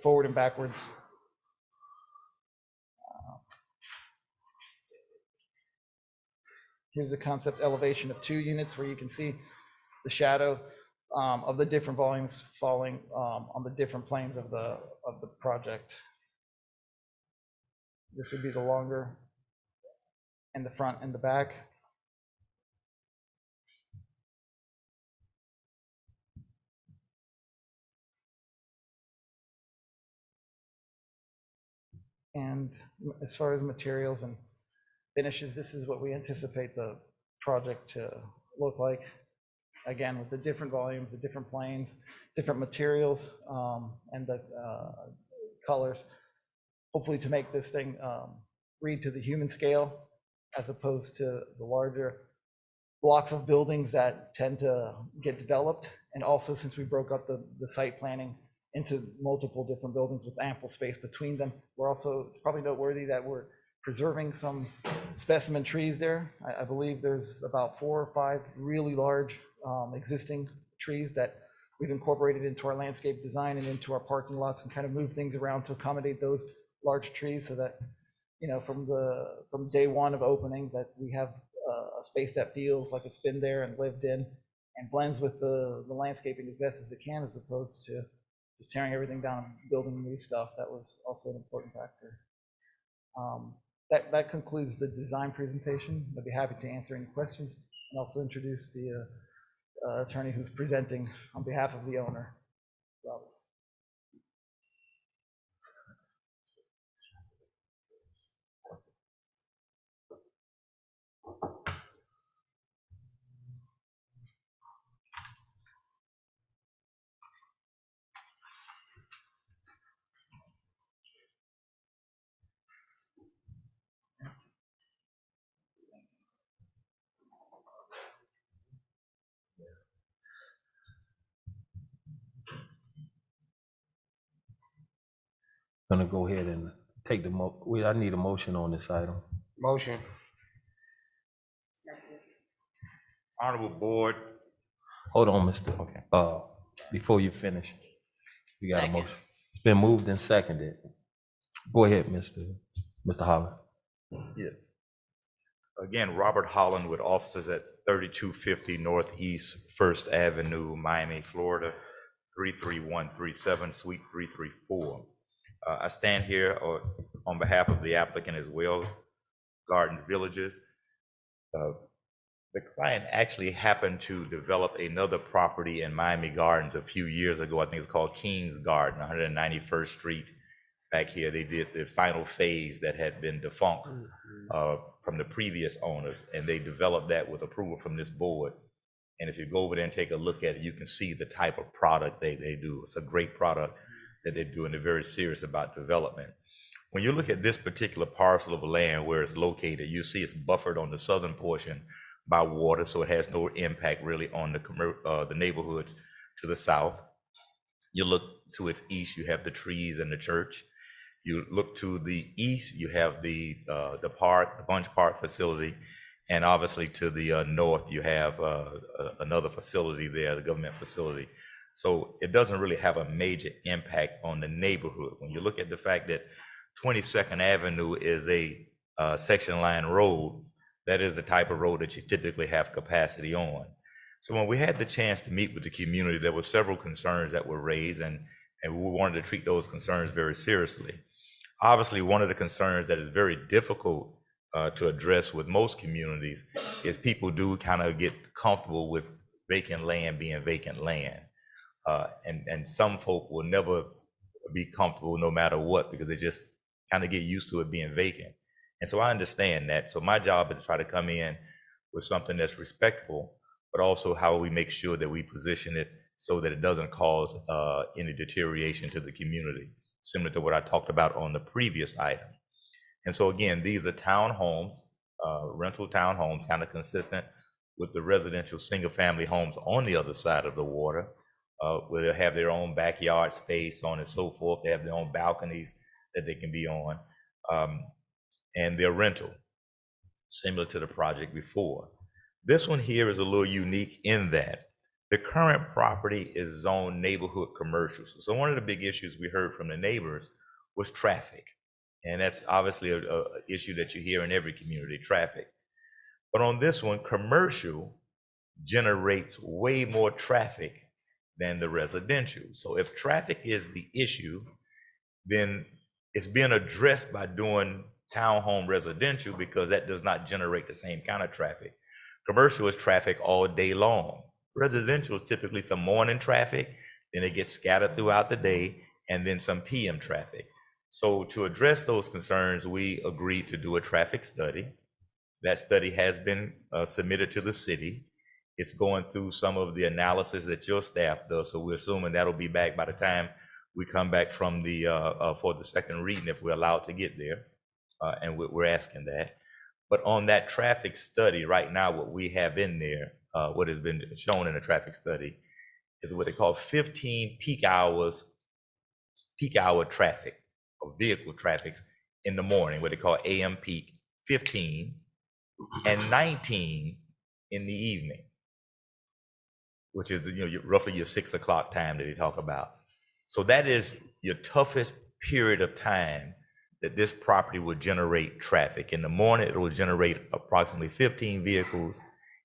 forward and backwards. Here's the concept elevation of 2 units where you can see the shadow of the different volumes falling on the different planes of the project. This would be the longer and the front and the back. And as far as materials and finishes, this is what we anticipate the project to look like. Again, with the different volumes, the different planes, different materials, and the colors, hopefully to make this thing read to the human scale as opposed to the larger blocks of buildings that tend to get developed. And also, since we broke up the site planning into multiple different buildings with ample space between them, we're also, it's probably noteworthy that we're preserving some specimen trees there. I believe there's about 4 or 5 really large existing trees that we've incorporated into our landscape design and into our parking lots and kind of move things around to accommodate those large trees so that, from day one of opening, that we have a space that feels like it's been there and lived in and blends with the landscaping as best as it can, as opposed to just tearing everything down and building new stuff. That was also an important factor. That concludes the design presentation. I'd be happy to answer any questions and also introduce the attorney who's presenting on behalf of the owner, Robert. Gonna go ahead and take I need a motion on this item. Motion. Honorable Board. Hold on, Mr. Before you finish, we got a Second. motion. It's been moved and seconded. Go ahead, Mr. Holland. Yeah. Again, Robert Holland with offices at 3250 Northeast First Avenue, Miami, Florida, 33137, Suite 334. I stand here on behalf of the applicant as well, Gardens Villages. The client actually happened to develop another property in Miami Gardens a few years ago. I think it's called King's Garden, 191st Street. Back here, they did the final phase that had been defunct from the previous owners, and they developed that with approval from this board. And if you go over there and take a look at it, you can see the type of product they do. It's a great product that they do, and they're very serious about development. When you look at this particular parcel of land where it's located, you see it's buffered on the southern portion by water, so it has no impact really on the neighborhoods to the south. You look to its east, you have the trees and the church. You look to the east, you have the park, the Bunch Park facility, and obviously to the north, you have another facility there, the government facility. So it doesn't really have a major impact on the neighborhood. When you look at the fact that 22nd Avenue is a section line road, that is the type of road that you typically have capacity on. So when we had the chance to meet with the community, there were several concerns that were raised, and we wanted to treat those concerns very seriously. Obviously, one of the concerns that is very difficult to address with most communities is people do kind of get comfortable with vacant land being vacant land. And some folk will never be comfortable no matter what, because they just kind of get used to it being vacant. And so I understand that. So my job is to try to come in with something that's respectful, but also how we make sure that we position it so that it doesn't cause any deterioration to the community, similar to what I talked about on the previous item. And so again, these are townhomes, rental townhomes, kind of consistent with the residential single-family homes on the other side of the water, where they'll have their own backyard space, so on and so forth. They have their own balconies that they can be on, and they're rental, similar to the project before. This one here is a little unique in that the current property is zoned neighborhood commercial. So one of the big issues we heard from the neighbors was traffic. And that's obviously an issue that you hear in every community, traffic. But on this one, commercial generates way more traffic than the residential. So if traffic is the issue, then it's being addressed by doing townhome residential, because that does not generate the same kind of traffic. Commercial is traffic all day long. Residential is typically some morning traffic, then it gets scattered throughout the day, and then some PM traffic. So to address those concerns, we agreed to do a traffic study. That study has been submitted to the city. It's going through some of the analysis that your staff does, so we're assuming that'll be back by the time we come back from the for the second reading, if we're allowed to get there, and we're asking that. But on that traffic study right now, what we have in there, what has been shown in the traffic study, is what they call 15 peak hour traffic, or vehicle traffics in the morning, what they call AM peak, 15, and 19 in the evening, which is roughly your 6 o'clock time that they talk about. So that is your toughest period of time that this property would generate traffic. In the morning, it will generate approximately 15 vehicles.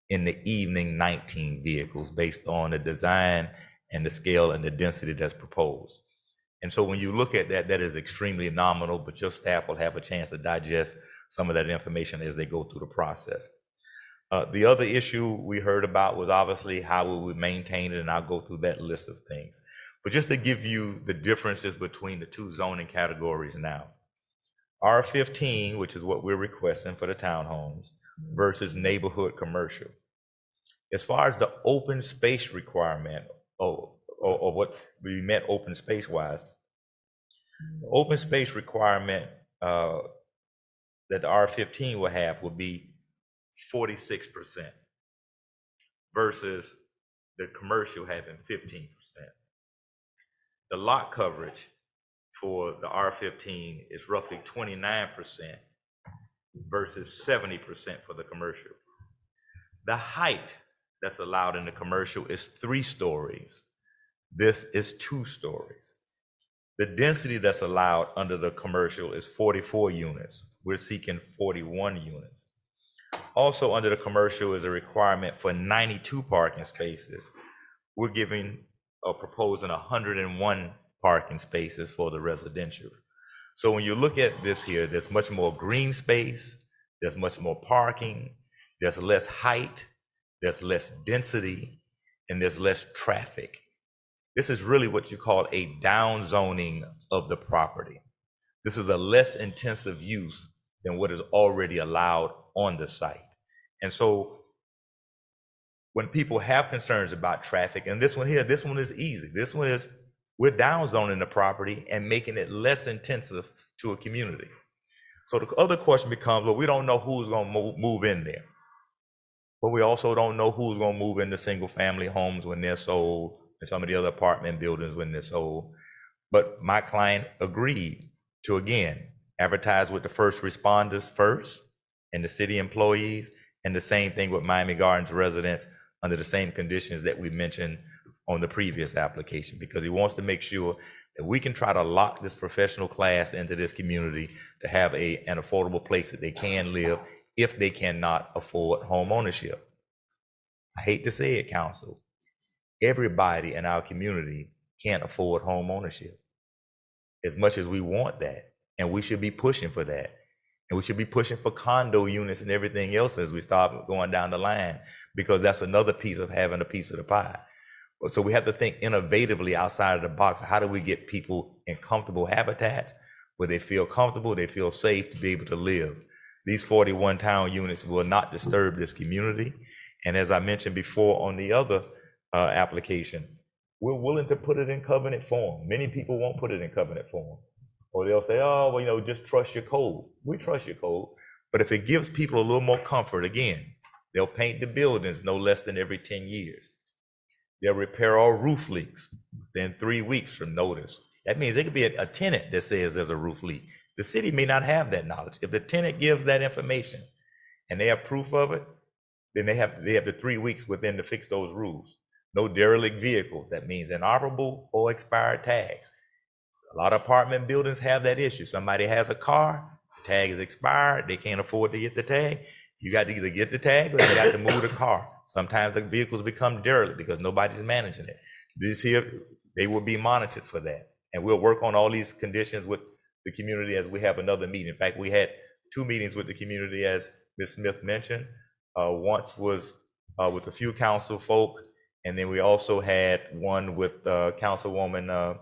In the evening, 19 vehicles, based on the design and the scale and the density that's proposed. And so when you look at that, that is extremely nominal, but your staff will have a chance to digest some of that information as they go through the process. The other issue we heard about was obviously how we would maintain it, and I'll go through that list of things. But just to give you the differences between the two zoning categories now. R15, which is what we're requesting for the townhomes, versus neighborhood commercial. As far as the open space requirement, or what we meant open space wise, the open space requirement that the R15 will have will be 46% versus the commercial having 15%. The lot coverage for the R15 is roughly 29% versus 70% for the commercial. The height that's allowed in the commercial is 3 stories. This is 2 stories. The density that's allowed under the commercial is 44 units. We're seeking 41 units. Also under the commercial is a requirement for 92 parking spaces. We're giving or proposing 101 parking spaces for the residential. So when you look at this here, there's much more green space, there's much more parking, there's less height, there's less density, and there's less traffic. This is really what you call a down zoning of the property. This is a less intensive use than what is already allowed on the site. And so when people have concerns about traffic, and this one here, this one is easy. This one is, we're down zoning the property and making it less intensive to a community. So the other question becomes, well, we don't know who's gonna move in there. But we also don't know who's gonna move into single family homes when they're sold and some of the other apartment buildings when they're sold. But my client agreed to, again, advertise with the first responders first and the city employees, and the same thing with Miami Gardens residents under the same conditions that we mentioned on the previous application, because he wants to make sure that we can try to lock this professional class into this community to have an affordable place that they can live if they cannot afford home ownership. I hate to say it, council, everybody in our community can't afford home ownership. As much as we want that, and we should be pushing for that, and we should be pushing for condo units and everything else as we start going down the line, because that's another piece of having a piece of the pie. So we have to think innovatively outside of the box. How do we get people in comfortable habitats where they feel comfortable, they feel safe to be able to live? These 41 town units will not disturb this community. And as I mentioned before on the other application, we're willing to put it in covenant form. Many people won't put it in covenant form. Or they'll say, oh, well, you know, just trust your code. We trust your code. But if it gives people a little more comfort, again, they'll paint the buildings no less than every 10 years. They'll repair all roof leaks within 3 weeks from notice. That means it could be a tenant that says there's a roof leak. The city may not have that knowledge. If the tenant gives that information and they have proof of it, then they have the 3 weeks within to fix those roofs. No derelict vehicles. That means inoperable or expired tags. A lot of apartment buildings have that issue. Somebody has a car, the tag is expired, they can't afford to get the tag. You got to either get the tag or you got to move the car. Sometimes the vehicles become derelict because nobody's managing it. This here, they will be monitored for that. And we'll work on all these conditions with the community as we have another meeting. In fact, we had 2 meetings with the community, as Ms. Smith mentioned. Once was with a few council folk, and then we also had one with Councilwoman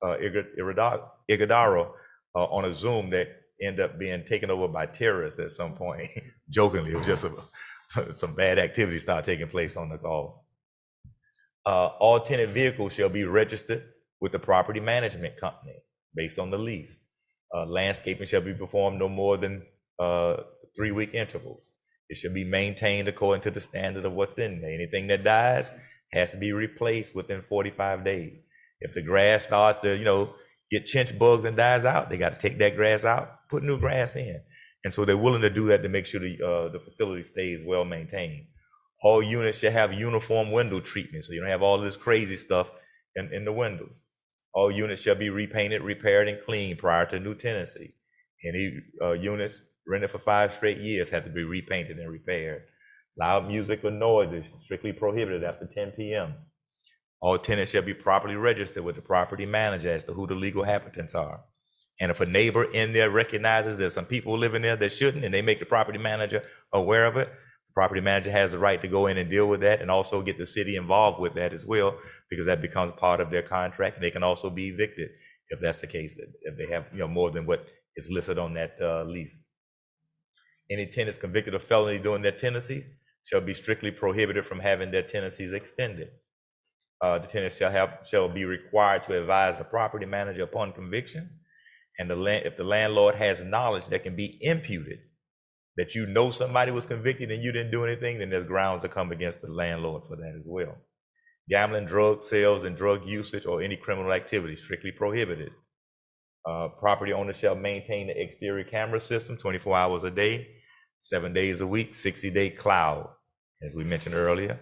Iguodaro on a Zoom that ended up being taken over by terrorists at some point. Jokingly, it was just some bad activity started taking place on the call. All tenant vehicles shall be registered with the property management company based on the lease. Landscaping shall be performed no more than 3-week intervals. It should be maintained according to the standard of what's in there. Anything that dies has to be replaced within 45 days. If the grass starts to, get chinch bugs and dies out, they got to take that grass out, put new grass in. And so they're willing to do that to make sure the facility stays well maintained. All units should have uniform window treatment, so you don't have all this crazy stuff in the windows. All units shall be repainted, repaired, and cleaned prior to new tenancy. Any units rented for 5 straight years have to be repainted and repaired. Loud music or noise is strictly prohibited after 10 p.m. All tenants shall be properly registered with the property manager as to who the legal habitants are. And if a neighbor in there recognizes there's some people living there that shouldn't, and they make the property manager aware of it, the property manager has the right to go in and deal with that, and also get the city involved with that as well, because that becomes part of their contract. And they can also be evicted if that's the case, if they have more than what is listed on that lease. Any tenants convicted of felony during their tenancy shall be strictly prohibited from having their tenancies extended. The tenants shall be required to advise the property manager upon conviction. And if the landlord has knowledge that can be imputed, that somebody was convicted and you didn't do anything, then there's grounds to come against the landlord for that as well. Gambling, drug sales, and drug usage or any criminal activity strictly prohibited. Property owners shall maintain the exterior camera system 24 hours a day, 7 days a week, 60-day cloud, as we mentioned earlier.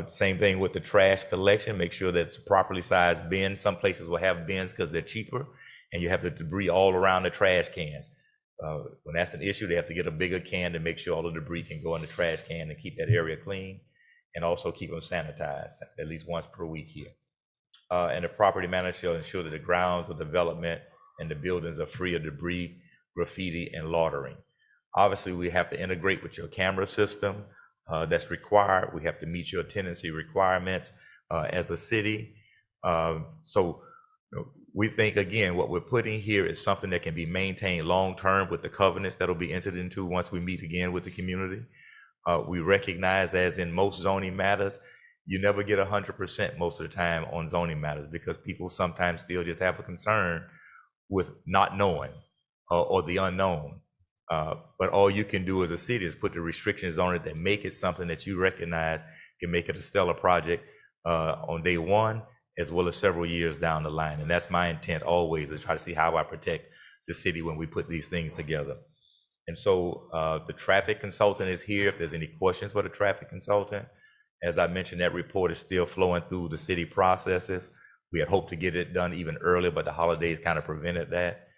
Same thing with the trash collection. Make sure that it's a properly sized bin. Some places will have bins because they're cheaper, and you have the debris all around the trash cans. When that's an issue, they have to get a bigger can to make sure all the debris can go in the trash can and keep that area clean, and also keep them sanitized at least once per week here. And the property manager shall ensure that the grounds of development and the buildings are free of debris, graffiti, and loitering. Obviously, we have to integrate with your camera system that's required. We have to meet your tenancy requirements as a city. We think, again, what we're putting here is something that can be maintained long-term with the covenants that'll be entered into once we meet again with the community. We recognize, as in most zoning matters, you never get 100% most of the time on zoning matters, because people sometimes still just have a concern with not knowing or the unknown. But all you can do as a city is put the restrictions on it that make it something that you recognize can make it a stellar project on day one, as well as several years down the line. And that's my intent always, is try to see how I protect the city when we put these things together. And so the traffic consultant is here if there's any questions for the traffic consultant. As I mentioned, that report is still flowing through the city processes. We had hoped to get it done even earlier, but the holidays kind of prevented that.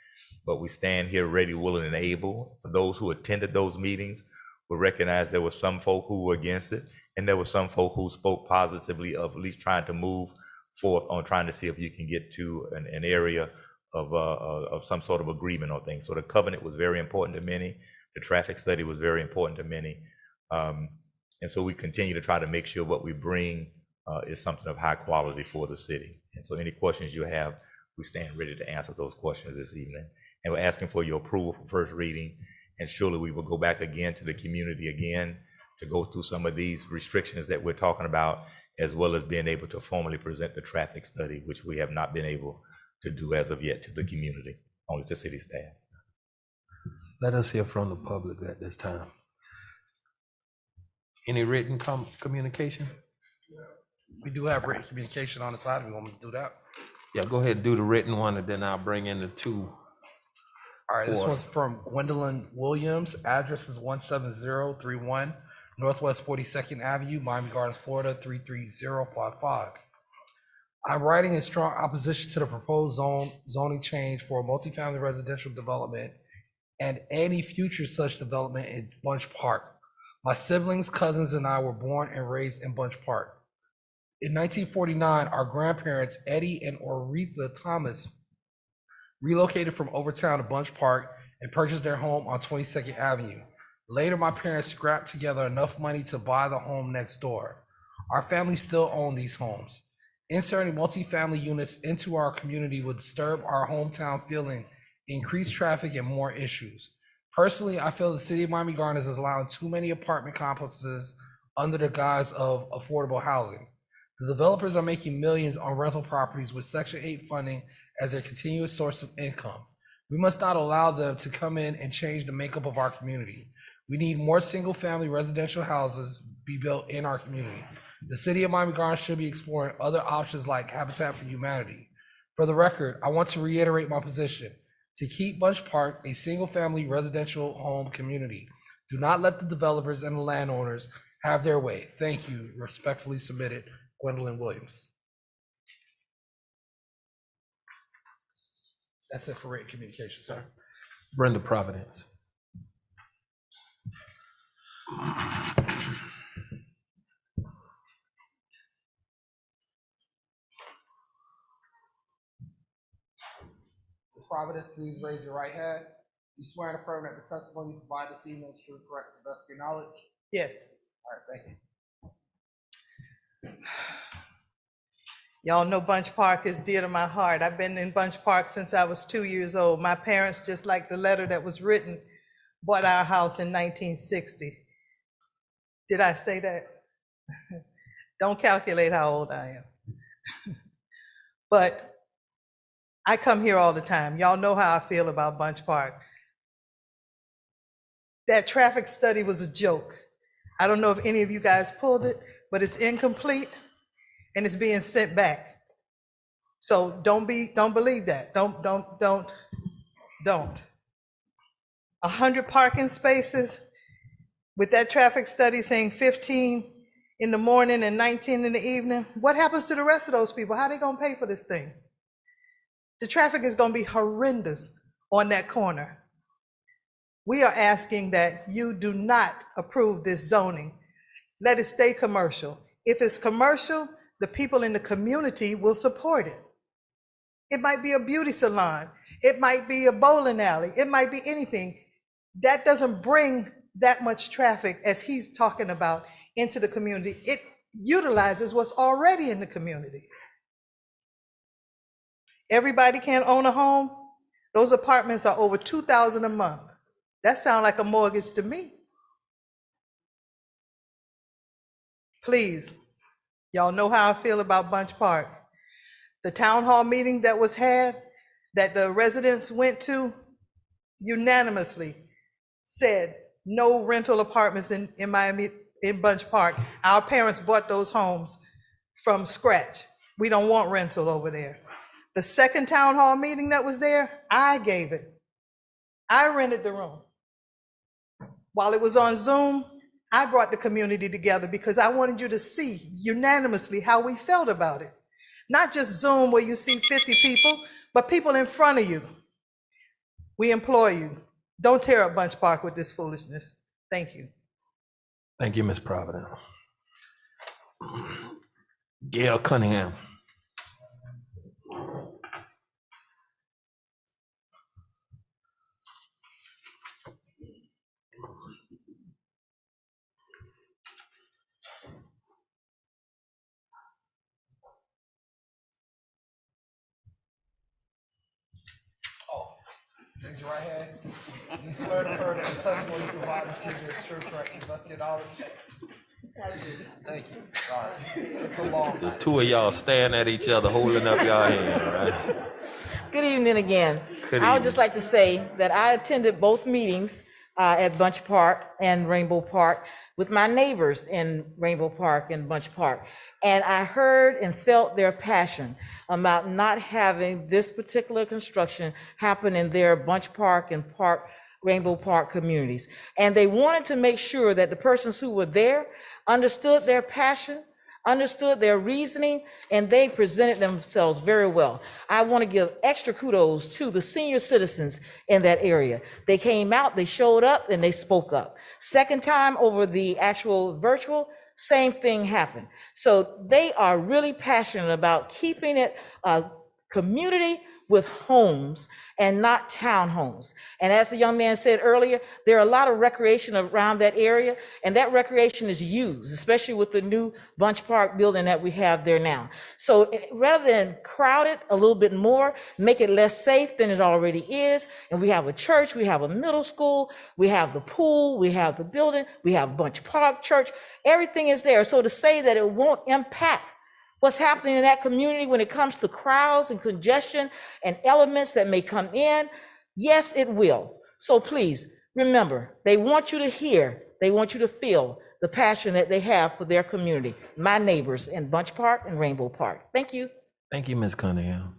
But we stand here ready, willing, and able. For those who attended those meetings, we recognize there were some folk who were against it, and there were some folk who spoke positively of at least trying to move forth on trying to see if you can get to an area of some sort of agreement on things. So the covenant was very important to many. The traffic study was very important to many. And so we continue to try to make sure what we bring is something of high quality for the city. And so any questions you have, we stand ready to answer those questions this evening. And we're asking for your approval for first reading. And surely we will go back again to the community again to go through some of these restrictions that we're talking about, as well as being able to formally present the traffic study, which we have not been able to do as of yet to the community, only to city staff. Let us hear from the public at this time. Any written communication? We do have written communication on the side. We want me to do that? Yeah, go ahead and do the written one, and then I'll bring in the two. All right, this one's from Gwendolyn Williams. Address is 17031 Northwest 42nd Avenue, Miami Gardens, Florida, 33055. I'm writing in strong opposition to the proposed zoning change for a multifamily residential development and any future such development in Bunch Park. My siblings, cousins, and I were born and raised in Bunch Park. In 1949, our grandparents, Eddie and Oretha Thomas, relocated from Overtown to Bunch Park and purchased their home on 22nd Avenue. Later, my parents scrapped together enough money to buy the home next door. Our family still own these homes. Inserting multifamily units into our community would disturb our hometown feeling, increase traffic, and more issues. Personally, I feel the city of Miami Gardens is allowing too many apartment complexes under the guise of affordable housing. The developers are making millions on rental properties with Section 8 funding as their continuous source of income. We must not allow them to come in and change the makeup of our community. We need more single-family residential houses be built in our community. The city of Miami Gardens should be exploring other options like Habitat for Humanity. For the record, I want to reiterate my position to keep Bunch Park a single-family residential home community. Do not let the developers and the landowners have their way. Thank you. Respectfully submitted, Gwendolyn Williams. That's it for written communication, sir. Brenda Providence. Ms. Providence, please raise your right hand. You swear and affirm that the testimony you provide this evening is true, correct, to the best of your knowledge? Yes. All right, thank you. Y'all know Bunch Park is dear to my heart. I've been in Bunch Park since I was 2 years old. My parents, just like the letter that was written, bought our house in 1960. Did I say that? Don't calculate how old I am. But I come here all the time. Y'all know how I feel about Bunch Park. That traffic study was a joke. I don't know if any of you guys pulled it, but it's incomplete and it's being sent back. So don't believe that. Don't. 100 parking spaces with that traffic study saying 15 in the morning and 19 in the evening. What happens to the rest of those people? How are they gonna pay for this thing? The traffic is gonna be horrendous on that corner. We are asking that you do not approve this zoning. Let it stay commercial. If it's commercial, the people in the community will support it. It might be a beauty salon. It might be a bowling alley. It might be anything. That doesn't bring that much traffic as he's talking about into the community. It utilizes what's already in the community. Everybody can't own a home. Those apartments are over $2,000 a month. That sounds like a mortgage to me. Please, y'all know how I feel about Bunch Park. The town hall meeting that was had, that the residents went to, unanimously said no rental apartments in Miami, in Bunch Park. Our parents bought those homes from scratch. We don't want rental over there. The second town hall meeting that was there, I gave it. I rented the room. While it was on Zoom, I brought the community together because I wanted you to see unanimously how we felt about it. Not just Zoom where you see 50 people, but people in front of you. We implore you, don't tear up Bunch Park with this foolishness. Thank you. Thank you, Ms. Providence. Gail Cunningham. Raise your right hand. You swear to affirm that the testimony you provide this evening is true, correct, to the best of your knowledge? Thank you. All right. It's a long The night. two of y'all staring at each other, holding up y'all hand, right? Good evening again. Good I would evening. just like to say that I attended both meetings at Bunch Park and Rainbow Park with my neighbors in Rainbow Park and Bunch Park. And I heard and felt their passion about not having this particular construction happen in their Bunch Park and Rainbow Park communities. And they wanted to make sure that the persons who were there understood their passion, understood their reasoning, and they presented themselves very well. I want to give extra kudos to the senior citizens in that area. They came out, they showed up, and they spoke up. Second time over the actual virtual, same thing happened. So they are really passionate about keeping it a community with homes and not townhomes. And as the young man said earlier, there are a lot of recreation around that area, and that recreation is used, especially with the new Bunch Park building that we have there now. So rather than crowd it a little bit more, make it less safe than it already is, and we have a church, we have a middle school, we have the pool, we have the building, we have Bunch Park Church, everything is there. So to say that it won't impact what's happening in that community when it comes to crowds and congestion and elements that may come in, yes, it will. So please, remember, they want you to hear, they want you to feel the passion that they have for their community, my neighbors in Bunch Park and Rainbow Park. Thank you. Thank you, Ms. Cunningham.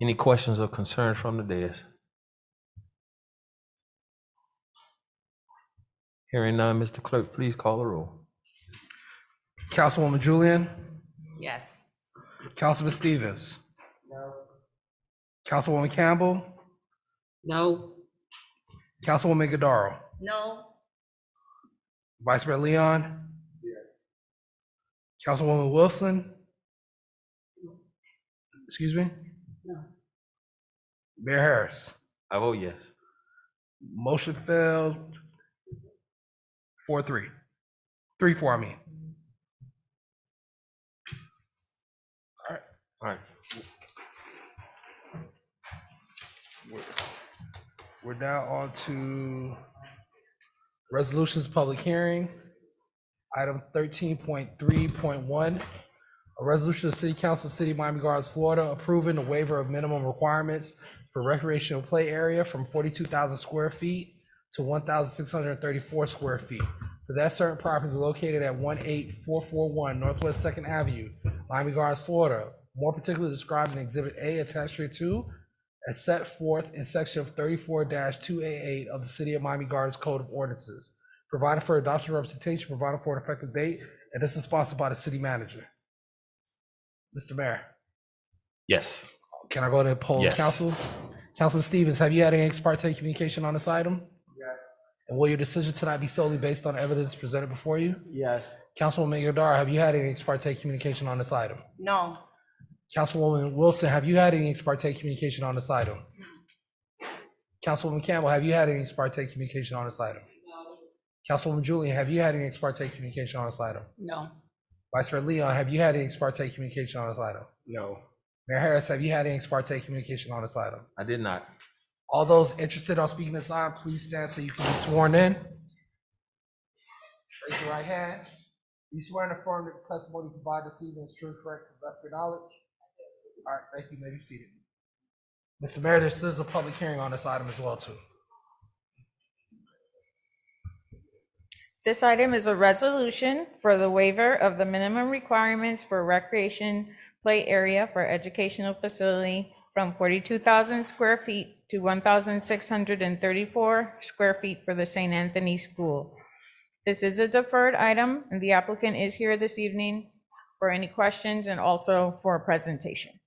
Any questions or concerns from the desk? Hearing none, Mr. Clerk, please call the roll. Councilwoman Julian, Yes. Councilman Stevens, No. Councilwoman Campbell, No. Councilwoman Godaro, No. Vice Mayor Leon, Councilwoman Wilson. Excuse me? No. Mayor Harris. I vote yes. Motion failed. 4-3. 3-4, I mean. All right. We're now on to resolutions, public hearing. Item 13.3.1, a resolution of the City Council, City of Miami Gardens, Florida, approving the waiver of minimum requirements for recreational play area from 42,000 square feet to 1,634 square feet. For that certain property located at 18441 Northwest Second Avenue, Miami Gardens, Florida, more particularly described in Exhibit A attached here to, as set forth in section 34-288 of the City of Miami Gardens Code of Ordinances, providing for adoption representation, providing for an effective date, and this is sponsored by the city manager. Mr. Mayor, Yes. can I go ahead and poll the Yes. council? Councilman Stevens, have you had any ex parte communication on this item? Yes. And will your decision tonight be solely based on evidence presented before you? Yes. Councilwoman Godaro, have you had any ex parte communication on this item? No. Councilwoman Wilson, have you had any ex parte communication on this item? Councilwoman Campbell, have you had any ex parte communication on this item? Councilwoman Julian, have you had any ex parte communication on this item? No. Vice Mayor Leon, have you had any ex parte communication on this item? No. Mayor Harris, have you had any ex parte communication on this item? I did not. All those interested on speaking this item, please stand so you can be sworn in. Raise your right hand. Do you swear and affirm that the testimony provided this evening is true, correct, to the best of your knowledge? All right, thank you. You may be seated. Mr. Mayor, this is a public hearing on this item as well, too. This item is a resolution for the waiver of the minimum requirements for recreation play area for educational facility from 42,000 square feet to 1,634 square feet for the St. Anthony School. This is a deferred item, and the applicant is here this evening for any questions and also for a presentation.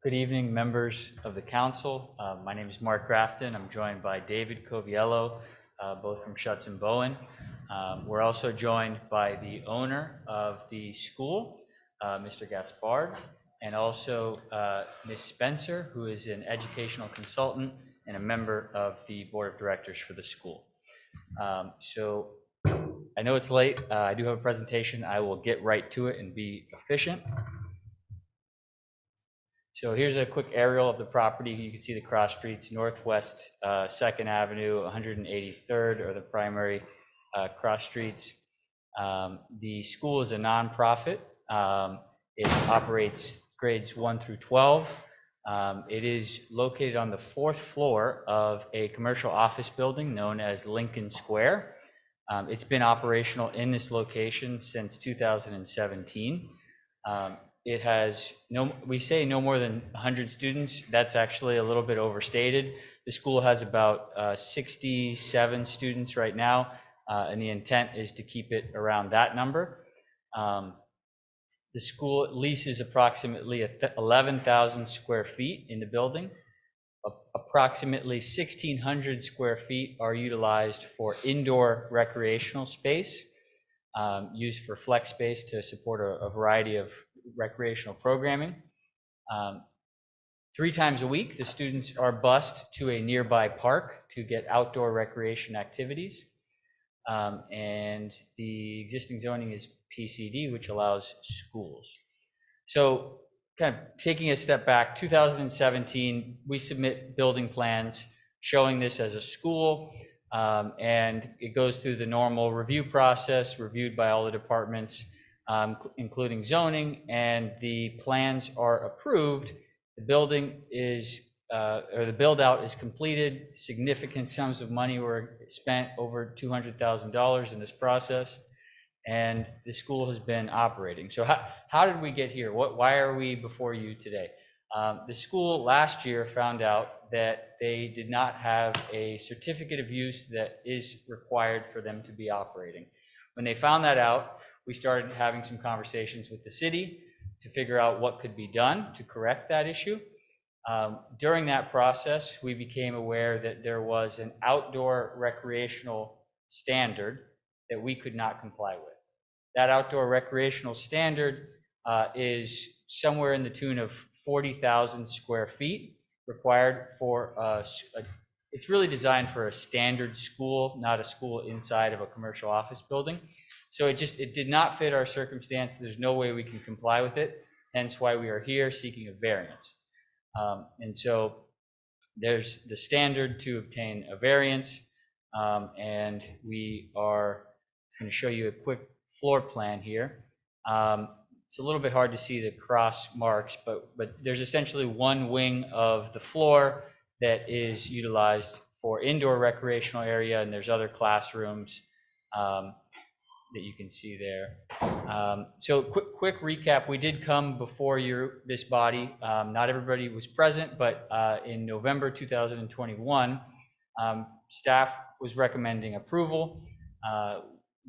Good evening, members of the council. My name is Mark Grafton. I'm joined by David Coviello, both from Schutz and Bowen. We're also joined by the owner of the school, Mr. Gaspard, and also Ms. Spencer, who is an educational consultant and a member of the board of directors for the school. So I know it's late. I do have a presentation. I will get right to it and be efficient. So here's a quick aerial of the property. You can see the cross streets, Northwest 2nd Avenue, 183rd are the primary cross streets. The school is a nonprofit. It operates grades 1 through 12. It is located on the 4th floor of a commercial office building known as Lincoln Square. It's been operational in this location since 2017. It has we say no more than 100 students. That's actually a little bit overstated. The school has about 67 students right now, and the intent is to keep it around that number. The school leases approximately 11,000 square feet in the building. Approximately 1,600 square feet are utilized for indoor recreational space, used for flex space to support a variety of recreational programming. 3 times a week, the students are bused to a nearby park to get outdoor recreation activities. And the existing zoning is PCD, which allows schools. So kind of taking a step back, 2017, we submit building plans showing this as a school, and it goes through the normal review process, reviewed by all the departments, including zoning, and the plans are approved. The building is, or the build out is completed. Significant sums of money were spent, over $200,000 in this process, and the school has been operating. So how did we get here? Why are we before you today? The school last year found out that they did not have a certificate of use that is required for them to be operating. When they found that out, we started having some conversations with the city to figure out what could be done to correct that issue. During that process, we became aware that there was an outdoor recreational standard that we could not comply with. That outdoor recreational standard is somewhere in the tune of 40,000 square feet required for it's really designed for a standard school, not a school inside of a commercial office building. So it did not fit our circumstance. There's no way we can comply with it, hence why we are here seeking a variance. And so there's the standard to obtain a variance, and we are going to show you a quick floor plan here. It's a little bit hard to see the cross marks, but there's essentially one wing of the floor that is utilized for indoor recreational area, and there's other classrooms that you can see there. So quick recap, we did come before this body. Not everybody was present, but in November 2021, staff was recommending approval.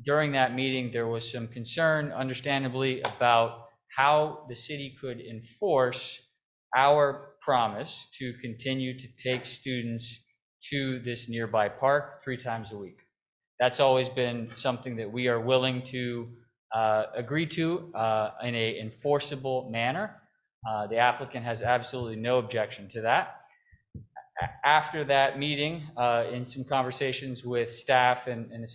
During that meeting, there was some concern, understandably, about how the city could enforce our promise to continue to take students to this nearby park 3 times a week. That's always been something that we are willing to agree to in an enforceable manner. The applicant has absolutely no objection to that. After that meeting, in some conversations with staff and the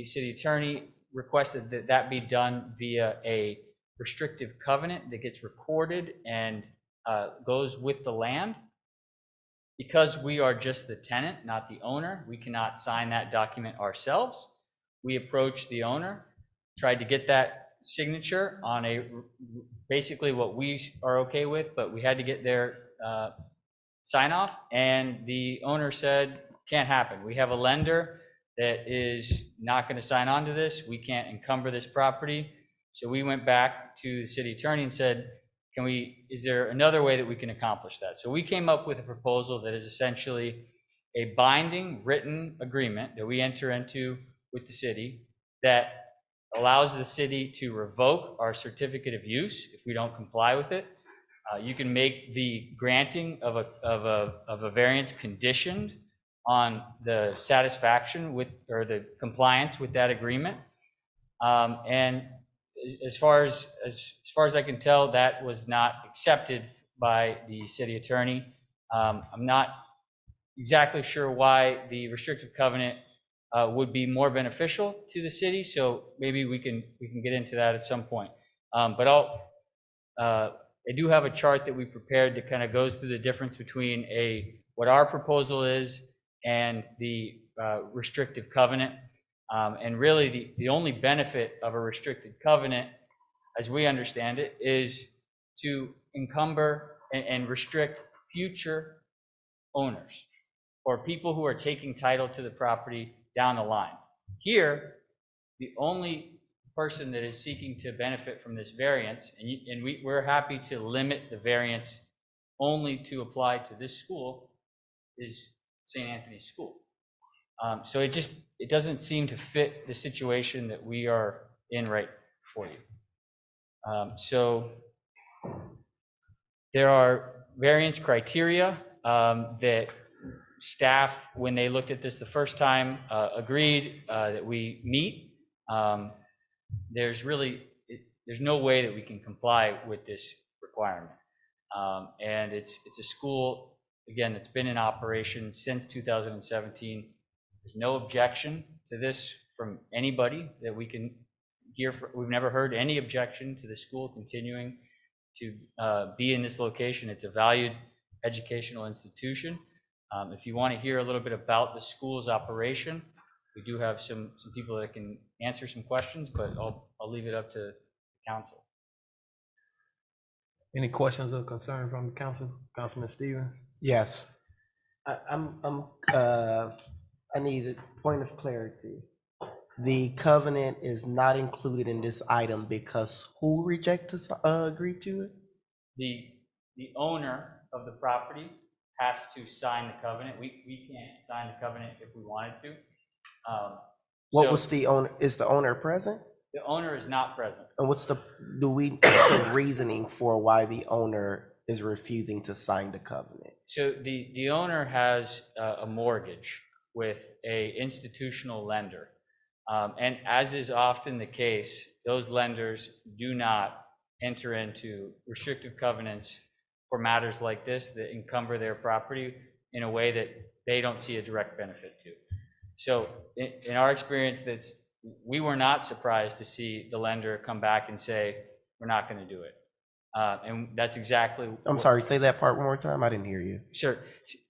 city attorney requested that that be done via a restrictive covenant that gets recorded and goes with the land. Because we are just the tenant, not the owner, we cannot sign that document ourselves. We approached the owner, tried to get that signature on basically what we are okay with, but we had to get their sign off, and the owner said, can't happen. We have a lender that is not going to sign on to this. We can't encumber this property. So we went back to the city attorney and said, is there another way that we can accomplish that? So we came up with a proposal that is essentially a binding written agreement that we enter into with the city that allows the city to revoke our certificate of use if we don't comply with it. You can make the granting of a variance conditioned on the satisfaction with, or the compliance with that agreement. And as far as I can tell, that was not accepted by the city attorney. I'm not exactly sure why the restrictive covenant would be more beneficial to the city. So maybe we can get into that at some point. But I do have a chart that we prepared that kind of goes through the difference between what our proposal is and the restrictive covenant. And really the only benefit of a restricted covenant, as we understand it, is to encumber and restrict future owners or people who are taking title to the property down the line. Here, the only person that is seeking to benefit from this variance, and we're happy to limit the variance only to apply to this school, is St. Anthony's School. So it doesn't seem to fit the situation that we are in right for you. So there are variance criteria that staff, when they looked at this the first time, agreed that we meet. There's no way that we can comply with this requirement. And it's a school, again, that's been in operation since 2017. There's no objection to this from anybody that we can hear. We've never heard any objection to the school continuing to be in this location. It's a valued educational institution. If you want to hear a little bit about the school's operation, we do have some people that can answer some questions, but I'll leave it up to the council. Any questions or concern from the council? Councilman Stevens? Yes. I need a point of clarity. The covenant is not included in this item because who rejected agree to it? The owner of the property has to sign the covenant. We can't sign the covenant if we wanted to. What So was the owner, is the owner present? the owner is not present. And what's the reasoning for why the owner is refusing to sign the covenant? So the owner has a mortgage with a institutional lender. And as is often the case, those lenders do not enter into restrictive covenants for matters like this that encumber their property in a way that they don't see a direct benefit to. So in our experience, we were not surprised to see the lender come back and say, we're not going to do it. And that's exactly. I'm sorry, say that part one more time. I didn't hear you. Sure.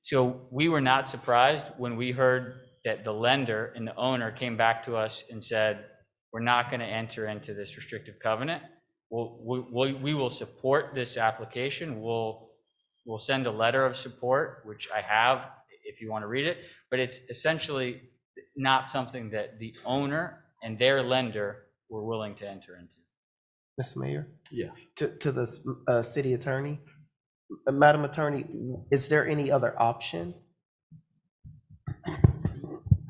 So we were not surprised when we heard that the lender and the owner came back to us and said, we're not going to enter into this restrictive covenant. We will support this application. We'll send a letter of support, which I have if you want to read it, but it's essentially not something that the owner and their lender were willing to enter into. Mr. Mayor? Yes. To the city attorney, Madam Attorney, is there any other option?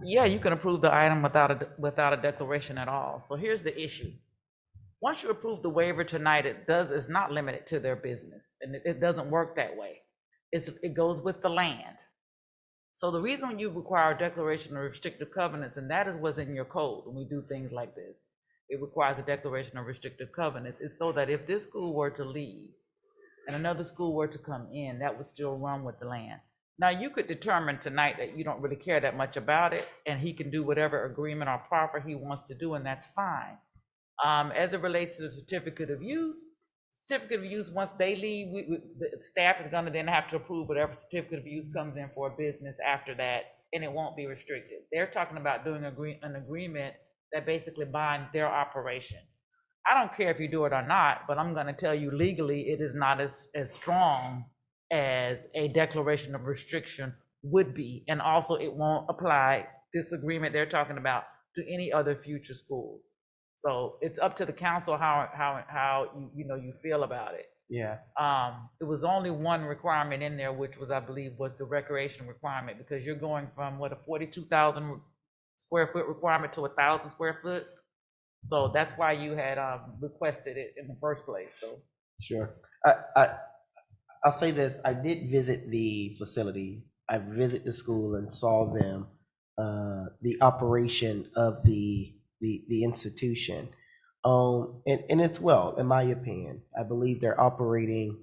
Yeah, you can approve the item without a declaration at all. So here's the issue. Once you approve the waiver tonight, it's not limited to their business, and it doesn't work that way. It goes with the land. So the reason you require a declaration of restrictive covenants, and that is what's in your code when we do things like this, it requires a declaration of restrictive covenants. It's so that if this school were to leave and another school were to come in, that would still run with the land. Now, you could determine tonight that you don't really care that much about it, and he can do whatever agreement or proffer he wants to do, and that's fine. As it relates to the certificate of use, once they leave, the staff is gonna then have to approve whatever certificate of use comes in for a business after that, and it won't be restricted. They're talking about doing an agreement that basically binds their operation. I don't care if you do it or not, but I'm gonna tell you legally, it is not as strong as a declaration of restriction would be. And also it won't apply, this agreement they're talking about, to any other future schools. So it's up to the council how you feel about it. Yeah. There was only one requirement in there, which was, I believe, was the recreation requirement, because you're going from a 42,000 square foot requirement to 1,000 square foot. So that's why you had requested it in the first place. So sure. I'll say this. I did visit the facility. I visited the school and saw them, the operation of the institution. And it's well, in my opinion. I believe they're operating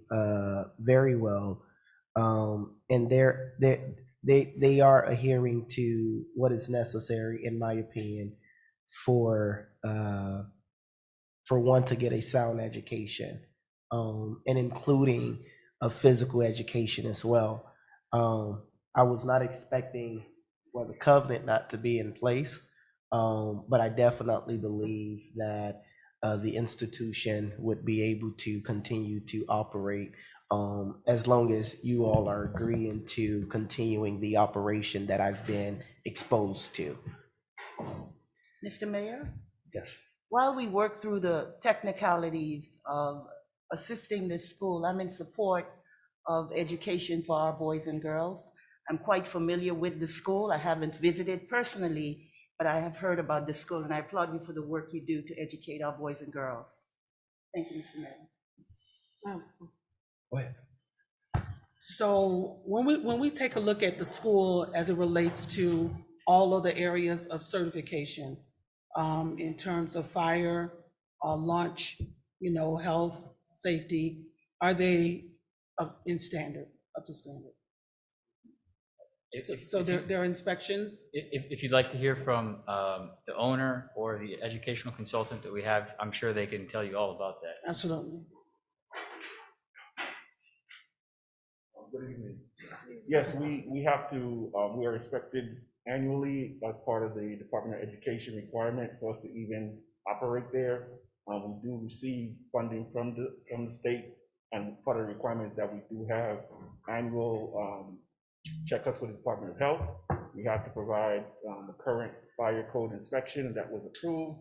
very well. And they are adhering to what is necessary, in my opinion, for one to get a sound education, and including a physical education as well. I was not expecting for the covenant not to be in place, but I definitely believe that the institution would be able to continue to operate as long as you all are agreeing to continuing the operation that I've been exposed to. Mr. Mayor? Yes. While we work through the technicalities of assisting this school, I'm in support of education for our boys and girls. I'm quite familiar with the school. I haven't visited personally, but I have heard about the school, and I applaud you for the work you do to educate our boys and girls. Thank you, Mr. Mayor. Go ahead. So when we take a look at the school as it relates to all of the areas of certification, in terms of fire, lunch, health, safety, are they up to standard? So their inspections? If you'd like to hear from the owner or the educational consultant that we have, I'm sure they can tell you all about that. Absolutely. Good evening. Yes, we have to, we are inspected annually as part of the Department of Education requirement for us to even operate there. We do receive funding from the state, and part of the requirement that we do have annual checkups with the Department of Health. We have to provide the current fire code inspection that was approved,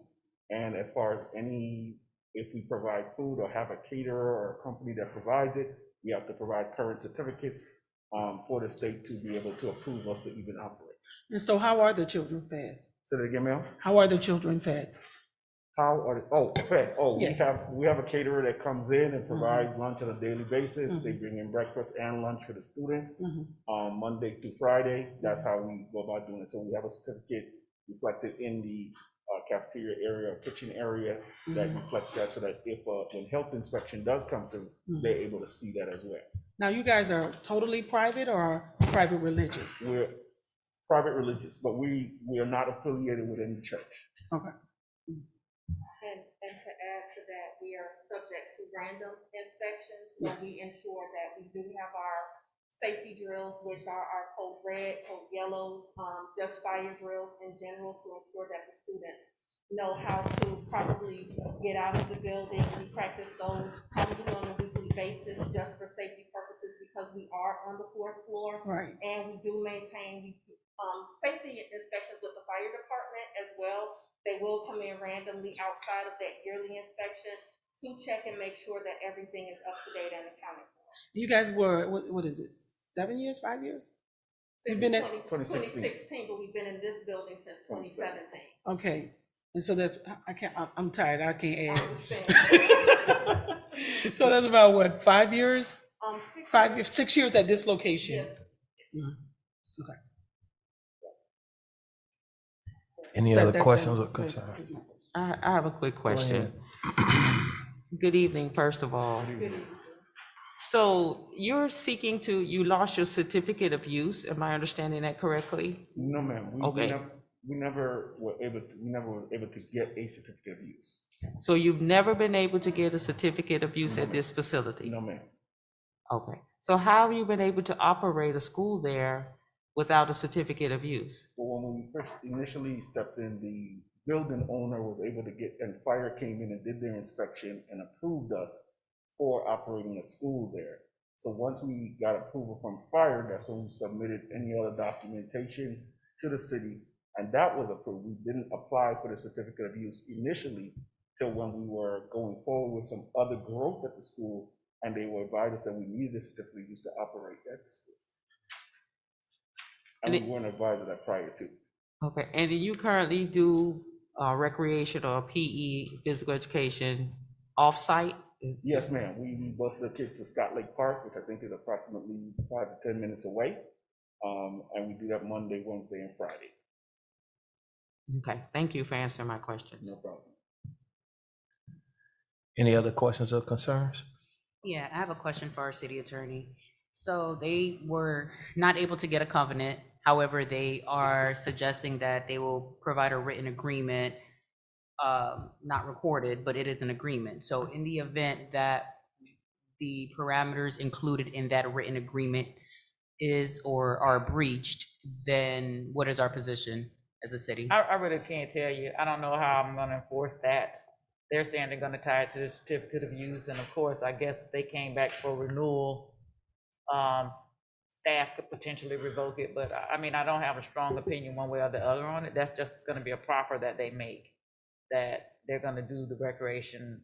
and as far as any If we provide food or have a caterer or a company that provides it, we have to provide current certificates for the state to be able to approve us to even operate. And so how are the children fed? Say that again, ma'am? How are the children fed? How are, fed, Yes. we have a caterer that comes in and provides lunch on a daily basis. They bring in breakfast and lunch for the students, Monday through Friday. That's how we go about doing it. So we have a certificate reflected in the cafeteria area or kitchen area that reflects that, so that if when health inspection does come through, they're able to see that as well. Now, you guys are totally private or private religious? We're private religious, but we are not affiliated with any church. Okay. And to add to that, we are subject to random inspections. So Yes. we ensure that we do have our safety drills, which are our code red, code yellows, just fire drills in general, to ensure that the students know how to properly get out of the building. We practice those probably on a weekly basis just for safety purposes, because we are on the 4th floor. Right. And we do maintain safety inspections with the fire department as well. They will come in randomly outside of that yearly inspection to check and make sure that everything is up to date and accounted for. You guys were, what is it, 7 years, 5 years? You've been at 2016, but we've been in this building since 2017. Okay, and so that's, I'm tired, I can't add. So that's about what, 5 years? 6 years at this location? Yes. Okay. Any other questions or concerns? I have a quick question. Good evening, first of all. So you're seeking to, you lost your certificate of use, am I understanding that correctly? No, ma'am. Okay. We never were able to get a certificate of use. So you've never been able to get a certificate of use at this facility? No, ma'am. Okay. So how have you been able to operate a school there without a certificate of use? Well, when we first initially stepped in, the building owner was able to get, and fire came in and did their inspection and approved us for operating a school there. So once we got approval from fire, that's when we submitted any other documentation to the city, and that was approved. We didn't apply for the certificate of use initially till when we were going forward with some other growth at the school, and they were advised us that we needed a certificate of use to operate at the school. And we weren't advised of that prior to. Okay, and do you currently do recreation or PE, physical education, off-site? Yes, ma'am. We bus the kids to Scott Lake Park, which I think is approximately 5 to 10 minutes away. And we do that Monday, Wednesday, and Friday. Okay, thank you for answering my questions. No problem. Any other questions or concerns? Yeah, I have a question for our city attorney. So they were not able to get a covenant. However, they are suggesting that they will provide a written agreement, not recorded, but it is an agreement. So in the event that the parameters included in that written agreement is or are breached, then what is our position as a city? I really can't tell you. I don't know how I'm gonna enforce that. They're saying they're gonna tie it to the certificate of use, and of course, I guess if they came back for renewal, staff could potentially revoke it, but I mean, I don't have a strong opinion one way or the other on it. That's just gonna be a proffer that they make, that they're gonna do the recreation.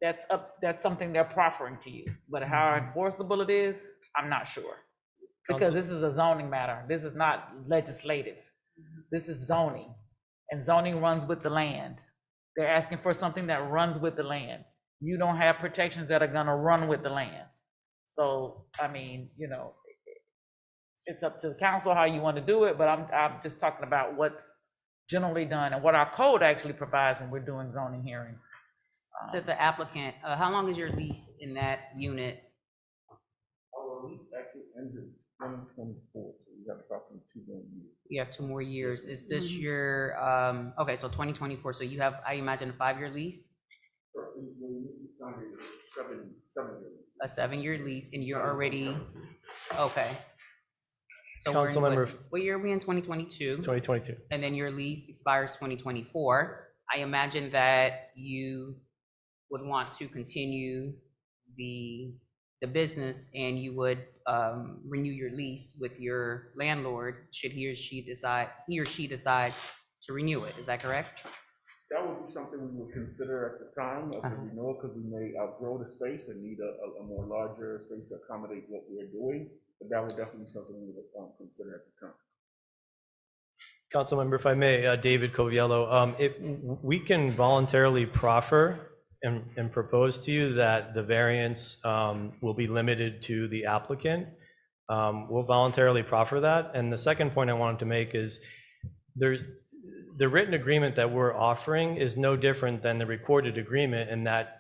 That's something they're proffering to you, but how enforceable it is, I'm not sure. Because this is a zoning matter. This is not legislative. This is zoning, and zoning runs with the land. They're asking for something that runs with the land. You don't have protections that are gonna run with the land. So, I mean, you know, it's up to the council how you want to do it, but I'm just talking about what's generally done and what our code actually provides when we're doing zoning hearings. To the applicant, how long is your lease in that unit? Our lease actually ends in 2024, so we have approximately 2 more years. You have 2 more years. Is this your, okay, so 2024, so you have, I imagine, a 5-year lease? A 7-year lease, and you're already, okay. So we're in Councilmember- what year are we in, 2022? 2022. And then your lease expires 2024. I imagine that you would want to continue the business, and you would renew your lease with your landlord should he or she decide to renew it. Is that correct? That would be something we would consider at the time of the renewal, because we may outgrow the space and need a more larger space to accommodate what we're doing. But that would definitely be something we would consider at the time. Councilmember, if I may, David Coviello, we can voluntarily proffer and propose to you that the variance will be limited to the applicant. We'll voluntarily proffer that. And the second point I wanted to make is the written agreement that we're offering is no different than the recorded agreement in that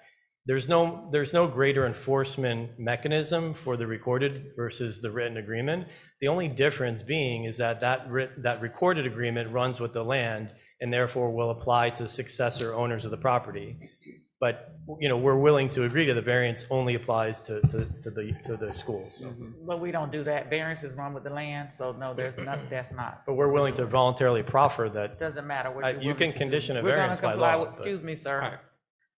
there's no greater enforcement mechanism for the recorded versus the written agreement. The only difference being is that recorded agreement runs with the land and therefore will apply to successor owners of the property. But we're willing to agree to the variance only applies to the schools. So. But we don't do that. Variances run with the land, so no, that's not. But we're willing to voluntarily proffer that. Doesn't matter what you can condition a We're gonna variance by comply law. with- Excuse me, sir.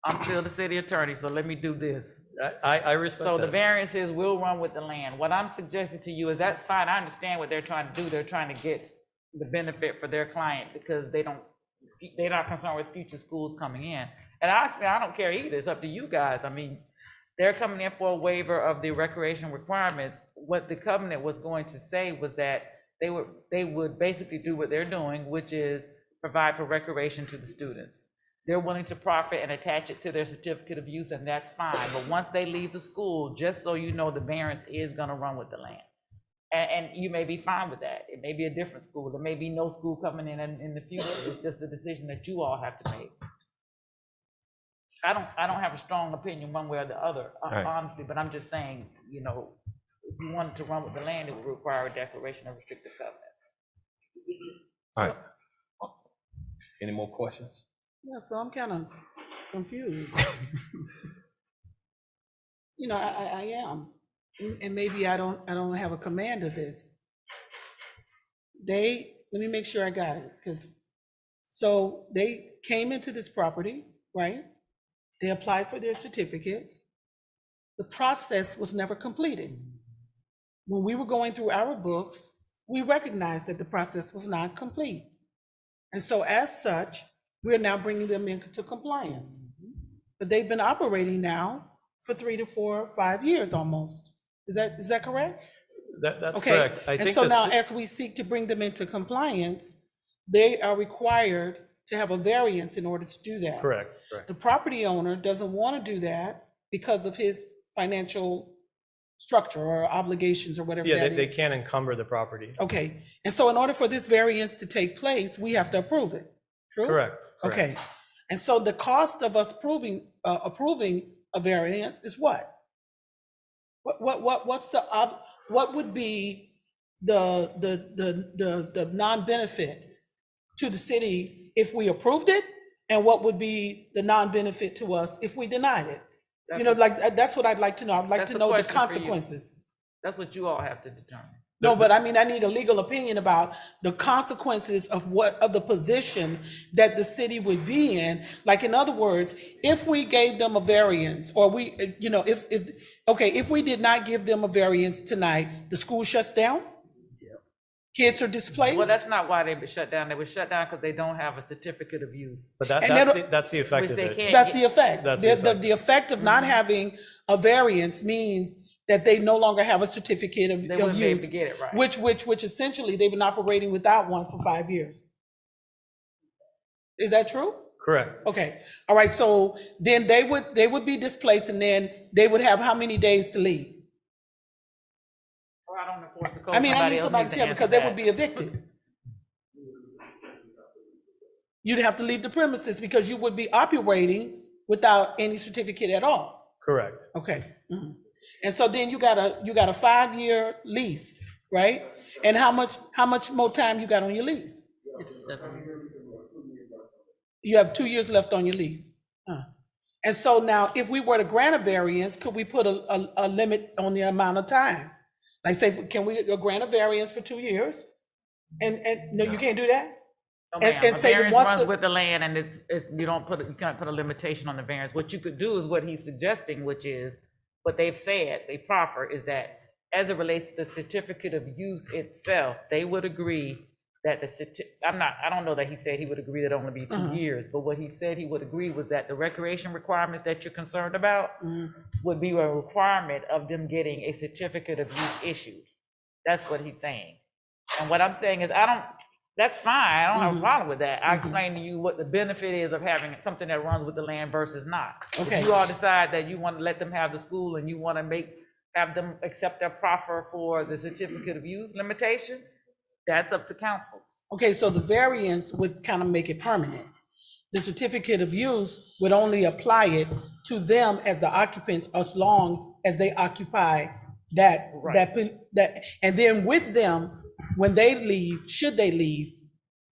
I'm still the city attorney, so let me do this. I respect So that. the variances will run with the land. What I'm suggesting to you is that's fine. I understand what they're trying to do. They're trying to get the benefit for their client because they're not concerned with future schools coming in. And actually, I don't care either. It's up to you guys. I mean, they're coming in for a waiver of the recreation requirements. What the covenant was going to say was that they would basically do what they're doing, which is provide for recreation to the students. They're willing to profit and attach it to their certificate of use, and that's fine. But once they leave the school, just so you know, the variance is gonna run with the land. And you may be fine with that. It may be a different school. There may be no school coming in the future. It's just a decision that you all have to make. I don't have a strong opinion one way or the other, honestly, but I'm just saying, if you wanted to run with the land, it would require a declaration of restrictive covenant. All right. Any more questions? Yeah, so I'm kind of confused. I am, and maybe I don't have a command of this. Let me make sure I got it, so they came into this property, right? They applied for their certificate. The process was never completed. When we were going through our books, we recognized that the process was not complete. And so as such, we're now bringing them into compliance. But they've been operating now for 3 to 4 or 5 years almost. Is that correct? That's Okay. correct. I And think so the now, ci- as we seek to bring them into compliance, they are required to have a variance in order to do that. Correct. The property owner doesn't want to do that because of his financial structure or obligations or whatever Yeah, that they is. can't encumber the property. Okay, and so in order for this variance to take place, we have to approve it, true? Correct. Okay, and so the cost of us approving a variance is what? What would be the non-benefit to the city if we approved it? And what would be the non-benefit to us if we denied it? That's what I'd like to know. I'd like That's to a know the question for you. consequences. That's what you all have to determine. No, but I mean, I need a legal opinion about the consequences of the position that the city would be in. Like, in other words, if we gave them a variance, or if we did not give them a variance tonight, the school shuts down? Kids are displaced? Well, that's not why they were shut down. They were shut down because they don't have a certificate of use. But that's the effect Which of they it. can't That's get. the effect. That's the effect. The effect of not having a variance means that they no longer have a certificate of They wouldn't be able use, to get it right. which essentially they've been operating without one for 5 years. Is that true? Correct. Okay, all right, so then they would be displaced, and then they would have how many days to leave? Or I don't enforce the code. I mean, I need else somebody needs to tell, answer because they that. would be evicted. You'd have to leave the premises because you would be operating without any certificate at all. Correct. Okay. Mhm. And so then you got a 5-year lease, right? And how much more time you got on your lease? It's 7 years. You have 2 years left on your lease. Huh. And so now, if we were to grant a variance, could we put a limit on the amount of time? Like, say, can we grant a variance for 2 years? And no, you can't do that? No, And- ma'am. and A say that variance once runs the- with the land, and you can't put a limitation on the variance. What you could do is what he's suggesting, which is what they've said, they proffer, is that as it relates to the certificate of use itself, they would agree that I don't know that he said he would agree that only be 2 years, but what he said he would agree was that the recreation requirements that you're concerned about would be a requirement of them getting a certificate of use issued. That's what he's saying. And what I'm saying is, that's fine, I don't have a problem with that. I explained to you what the benefit is of having something that runs with the land versus not. Okay. If you all decide that you want to let them have the school and you want to have them accept their proffer for the certificate of use limitation, that's up to council. Okay, so the variance would kind of make it permanent. The certificate of use would only apply it to them as the occupants as long as they occupy that, and then with them, when they leave, should they leave,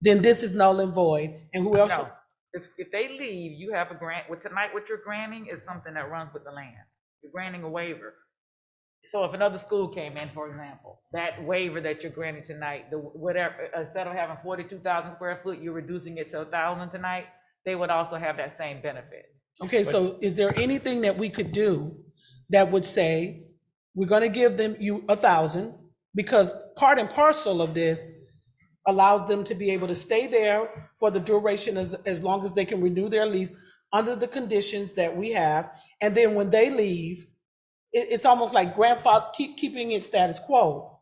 then this is null and void, and who else? No. If they leave, you have a grant, tonight what you're granting is something that runs with the land. You're granting a waiver. So if another school came in, for example, that waiver that you're granting tonight, instead of having 42,000 square foot, you're reducing it to 1,000 tonight, they would also have that same benefit. Okay, so is there anything that we could do that would say, we're gonna give them 1,000, because part and parcel of this allows them to be able to stay there for the duration as long as they can renew their lease under the conditions that we have, and then when they leave, it's almost like grandfather, keeping it status quo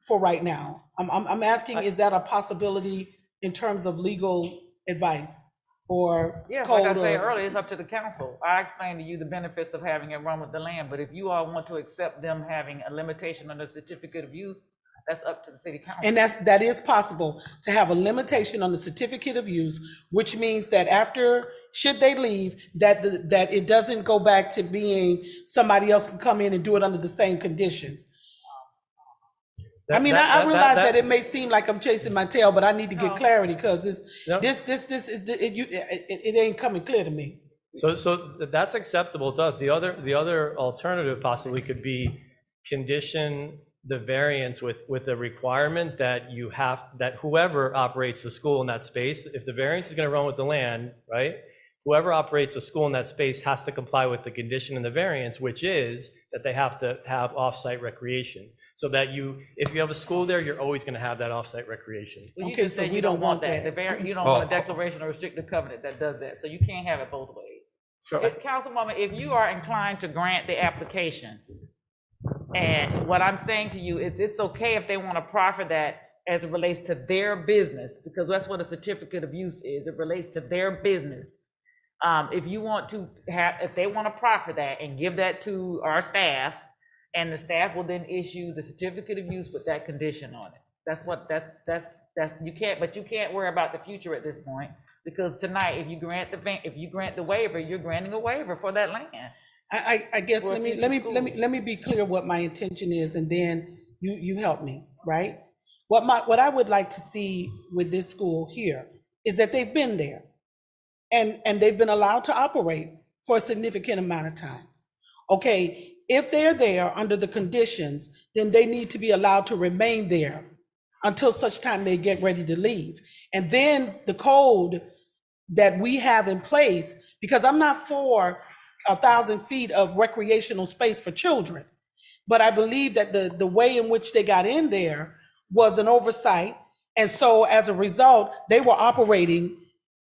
for right now. I'm asking, is that a possibility in terms of legal advice or Yes, code? like I said earlier, it's up to the council. I explained to you the benefits of having it run with the land, but if you all want to accept them having a limitation on the certificate of use, that's up to the city council. And that is possible, to have a limitation on the certificate of use, which means that after, should they leave, that it doesn't go back to being somebody else can come in and do it under the same conditions. I realize that it may seem like I'm chasing my tail, but I need to get clarity, because it ain't coming clear to me. So that's acceptable to us. The other alternative possibly could be condition the variance with the requirement that that whoever operates the school in that space, if the variance is going to run with the land, right? Whoever operates a school in that space has to comply with the condition in the variance, which is that they have to have off-site recreation. So that if you have a school there, you're always going to have that off-site recreation. Well, you just said you don't want that. You don't want a declaration or restrictive covenant that does that. So you can't have it both ways. So, Councilwoman, if you are inclined to grant the application, and what I'm saying to you is it's okay if they want to proffer that as it relates to their business, because that's what a certificate of use is. It relates to their business. If you want to if they want to proffer that and give that to our staff, and the staff will then issue the certificate of use with that condition on it. You can't worry about the future at this point, because tonight, if you grant the waiver, you're granting a waiver for that land. I guess let me be clear what my intention is, and then you help me, right? What I would like to see with this school here is that they've been there and they've been allowed to operate for a significant amount of time. Okay, if they're there under the conditions, then they need to be allowed to remain there until such time they get ready to leave. And then the code that we have in place, because I'm not for 1,000 feet of recreational space for children, but I believe that the way in which they got in there was an oversight. And so as a result, they were operating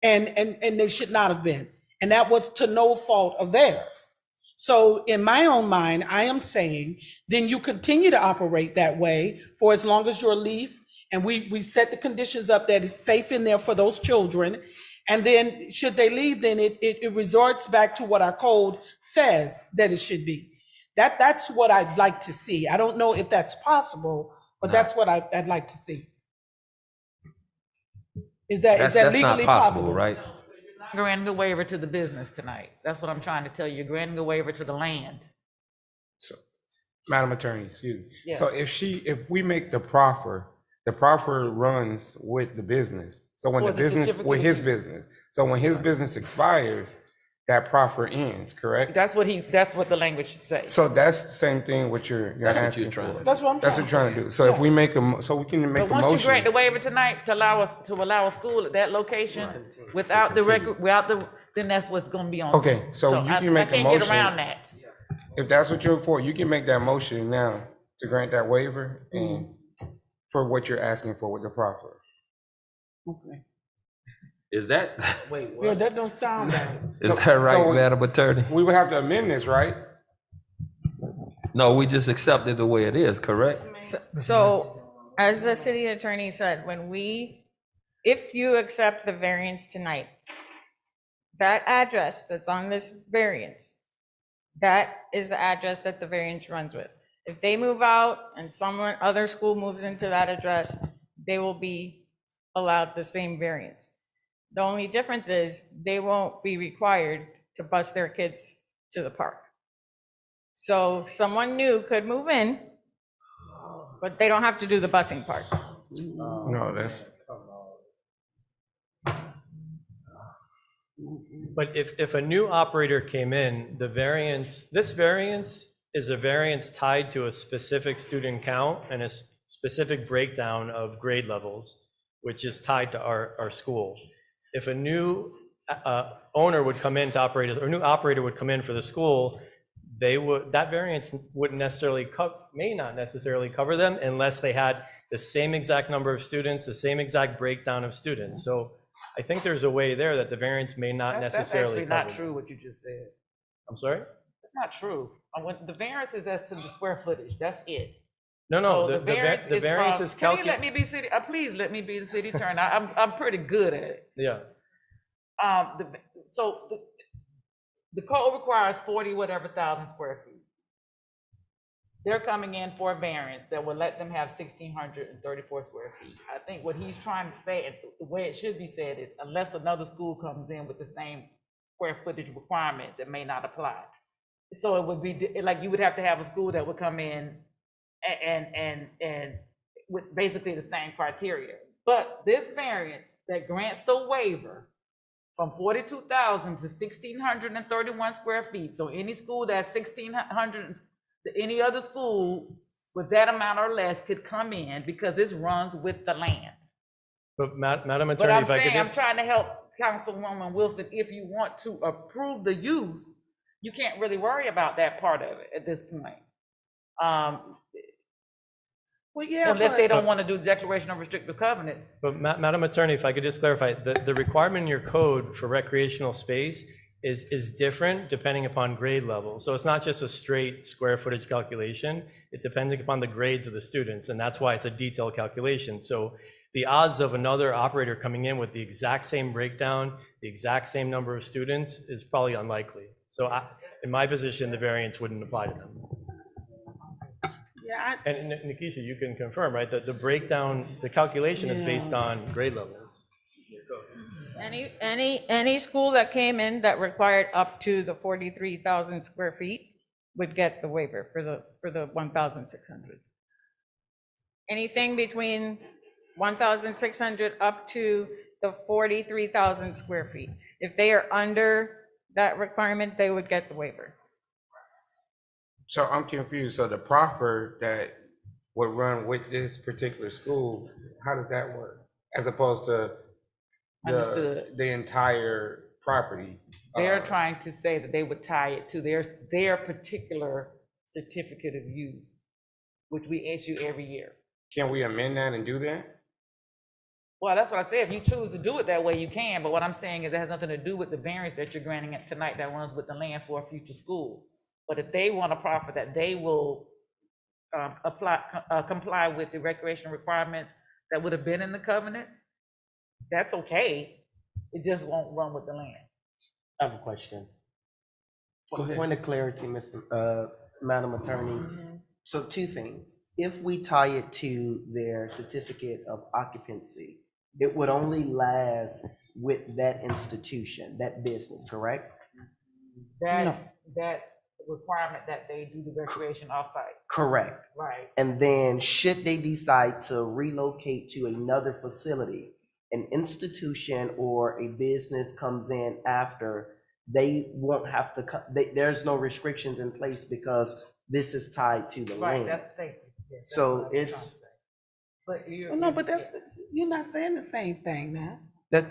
and they should not have been. And that was to no fault of theirs. So in my own mind, I am saying, then you continue to operate that way for as long as your lease, and we set the conditions up that is safe in there for those children. And then should they leave, then it resorts back to what our code says that it should be. That's what I'd like to see. I don't know if that's possible, but that's what I'd like to see. Is that legally possible? Right? Granting a waiver to the business tonight. That's what I'm trying to tell you. You're granting a waiver to the land. So, Madam Attorney, excuse me. Yes. So if we make the proffer runs with the business. So when with his business. So when his business expires, that proffer ends, correct? That's what the language says. So that's the same thing what you're asking for. That's what I'm trying to do. So if we make we can make a motion. But once you grant the waiver tonight to allow a school at that location without then that's what's going to be on. Okay, so you can make a motion. I can't get around that. If that's what you're for, you can make that motion now to grant that waiver and for what you're asking for with the proffer. Okay. Is that, Wait, Yeah, what? that don't sound right. is that right, So- Madam Attorney? We would have to amend this, right? No, we just accepted the way it is, correct? So, as the city attorney said, if you accept the variance tonight, that address that's on this variance, that is the address that the variance runs with. If they move out and other school moves into that address, they will be allowed the same variance. The only difference is they won't be required to bus their kids to the park. So someone new could move in, but they don't have to do the busing part. No, that's. But if a new operator came in, this variance is a variance tied to a specific student count and a specific breakdown of grade levels, which is tied to our school. If a new owner would come in to operate, or a new operator would come in for the school, that variance wouldn't necessarily may not necessarily cover them unless they had the same exact number of students, the same exact breakdown of students. So I think there's a way there that the variance may not necessarily That's cover actually not them. true what you just said. I'm sorry? That's not true. The variance is as to the square footage, that's it. No, So the variance is Can you calculated. let me be city, please let me be the city attorney, I'm pretty good at it. Yeah, So the code requires 40 whatever thousand square feet. They're coming in for a variance that will let them have 1,634 square feet. I think what he's trying to say, and the way it should be said is, unless another school comes in with the same square footage requirements, it may not apply. So it would be like you would have to have a school that would come in and with basically the same criteria. But this variance that grants the waiver from 42,000 to 1,631 square feet, so any school that's 1,600, any other school with that amount or less could come in because this runs with the land. but Madam But Attorney, I'm if I could saying, I'm just, trying to help Councilwoman Wilson, if you want to approve the use, you can't really worry about that part of it at this point. Well, yeah, Unless they but don't want to do declaration of restrictive covenant. but Madam Attorney, if I could just clarify, the requirement in your code for recreational space is different depending upon grade level. So it's not just a straight square footage calculation, it's depending upon the grades of the students, and that's why it's a detailed calculation. So the odds of another operator coming in with the exact same breakdown, the exact same number of students is probably unlikely. So in my position, the variance wouldn't apply to them. yeah, And Nikisha, you can confirm, right, that the breakdown, the calculation is based Yeah. on grade levels. Any school that came in that required up to the 43,000 square feet would get the waiver for the 1,600. Anything between 1,600 up to the 43,000 square feet. If they are under that requirement, they would get the waiver. So I'm confused. So the proffer that would run with this particular school, how does that work? As opposed to Understood. the entire property? They're trying to say that they would tie it to their particular certificate of use, which we issue every year. Can we amend that and do that? Well, that's what I said. If you choose to do it that way, you can. But what I'm saying is it has nothing to do with the variance that you're granting it tonight that runs with the land for a future school. But if they want to proffer that, they will comply with the recreation requirements that would have been in the covenant, that's okay. It just won't run with the land. I have a question. Go ahead. Point of clarity, Madam Attorney. So two things. If we tie it to their certificate of occupancy, it would only last with that institution, that business, correct? That requirement that they do the recreation offsite. Correct. Right. And then should they decide to relocate to another facility, an institution or a business comes in after, they won't have to, there's no restrictions in place because this is tied to the Right, land. that's the thing. Yeah, that's So what I'm trying to it's, say. But well, no, but you're not saying the same thing now. that,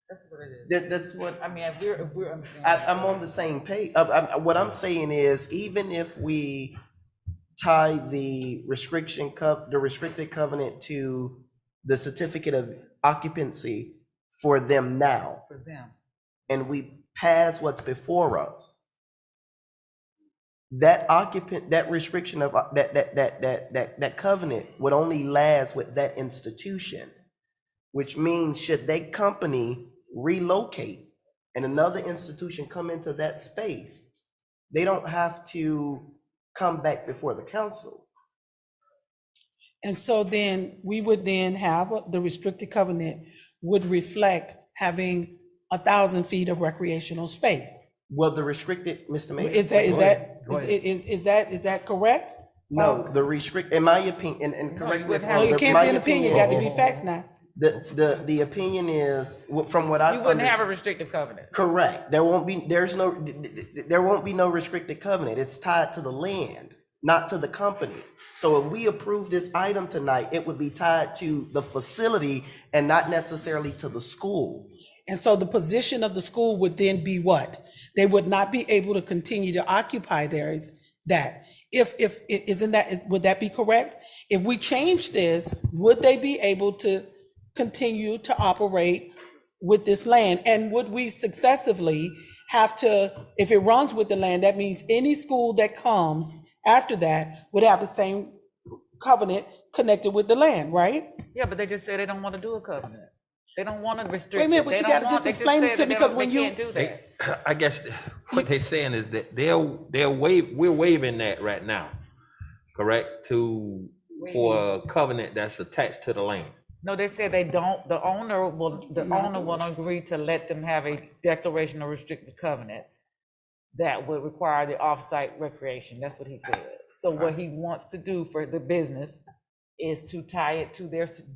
That's what it is. that's what, I mean, if we're understanding. I'm on the same page. What I'm saying is, even if we tie the restricted covenant to the certificate of occupancy for them now, For them. and we pass what's before us, that restriction of that covenant would only last with that institution, which means should they company relocate and another institution come into that space, they don't have to come back before the council. And so then we would then have the restricted covenant would reflect having 1,000 feet of recreational space. Well, the restricted, Mr. Mayor. Is that correct? No, the restrict, in my opinion, and correct me if I'm Well, wrong. it can't be an opinion, it got to be facts now. The opinion is, from what I You wouldn't have a restrictive covenant. correct. There won't be no restricted covenant. It's tied to the land, not to the company. So if we approve this item tonight, it would be tied to the facility and not necessarily to the school. And so the position of the school would then be what? They would not be able to continue to occupy there, is that? Would that be correct? If we change this, would they be able to continue to operate with this land? And would we successively have to, if it runs with the land, that means any school that comes after that would have the same covenant connected with the land, right? Yeah, but they just say they don't want to do a covenant. They don't want to restrict. Wait a minute, but you gotta just explain it to me, because when you. Can't do that. I guess what they're saying is that we're waiving that right now, correct? For a covenant that's attached to the land. No, they said they don't, the owner will agree to let them have a declaration of restricted covenant that would require the off-site recreation. That's what he said. So what he wants to do for the business is to tie it to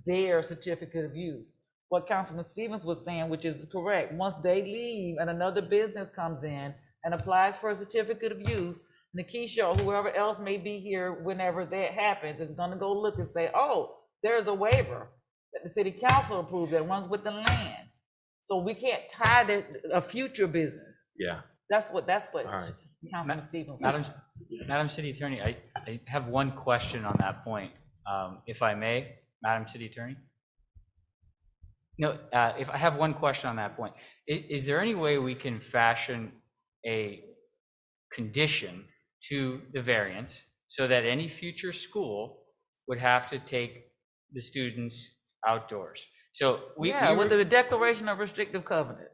their certificate of use. What Councilman Stevens was saying, which is correct, once they leave and another business comes in and applies for a certificate of use, Nikisha or whoever else may be here whenever that happens is gonna go look and say, oh, there's a waiver that the city council approved that runs with the land. So we can't tie a future business. Yeah. That's what All right. Councilman Stevens was. Madam City Attorney, I have one question on that point, if I may, Madam City Attorney? No, if I have one question on that point, is there any way we can fashion a condition to the variance so that any future school would have to take the students outdoors? So with the declaration of restrictive covenant.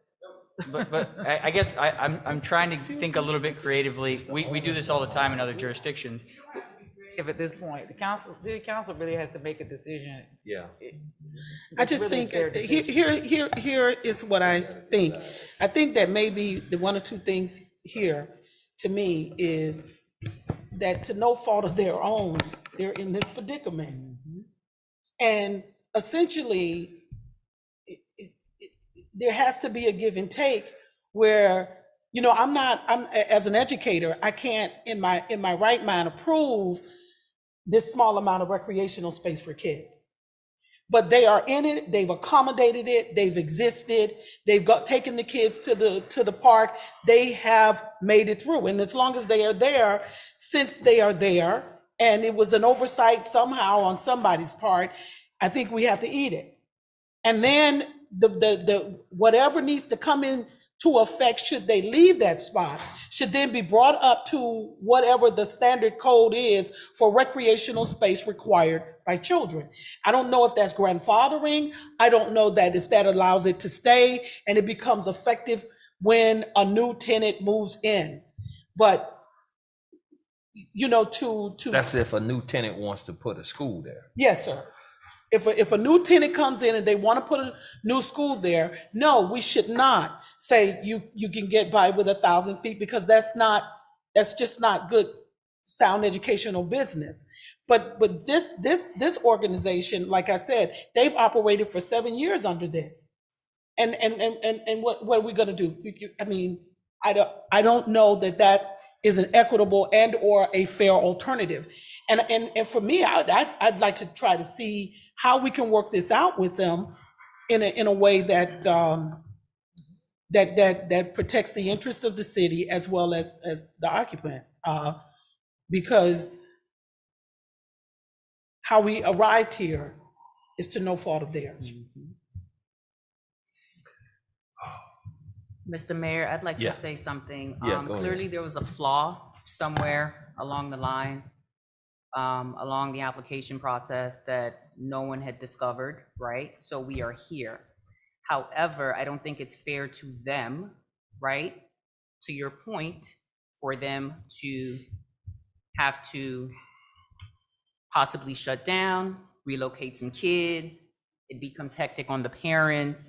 But I guess I'm trying to think a little bit creatively. We do this all the time in other jurisdictions. If at this point, the city council really has to make a decision. Yeah. I just think, here is what I think. I think that maybe the one or two things here, to me, is that to no fault of their own, they're in this predicament. And essentially, there has to be a give and take where, I'm as an educator, I can't in my right mind approve this small amount of recreational space for kids. But they are in it, they've accommodated it, they've existed, they've taken the kids to the park, they have made it through. And as long as they are there, since they are there, and it was an oversight somehow on somebody's part, I think we have to eat it. And then the whatever needs to come in to effect should they leave that spot should then be brought up to whatever the standard code is for recreational space required by children. I don't know if that's grandfathering. I don't know that if that allows it to stay and it becomes effective when a new tenant moves in. But That's if a new tenant wants to put a school there. Yes, sir. If a new tenant comes in and they want to put a new school there, no, we should not say you can get by with 1,000 feet, because that's just not good, sound educational business. But this organization, like I said, they've operated for 7 years under this. And what are we going to do? I mean, I don't know that is an equitable and or a fair alternative. And for me, I'd like to try to see how we can work this out with them in a way that that protects the interest of the city as well as the occupant, because how we arrived here is to no fault of theirs. Mr. Mayor, I'd like Yeah. to say something. Yeah, go ahead. Clearly, there was a flaw somewhere along the line, along the application process that no one had discovered, right? So we are here. However, I don't think it's fair to them, right? To your point, for them to have to possibly shut down, relocate some kids. It becomes hectic on the parents.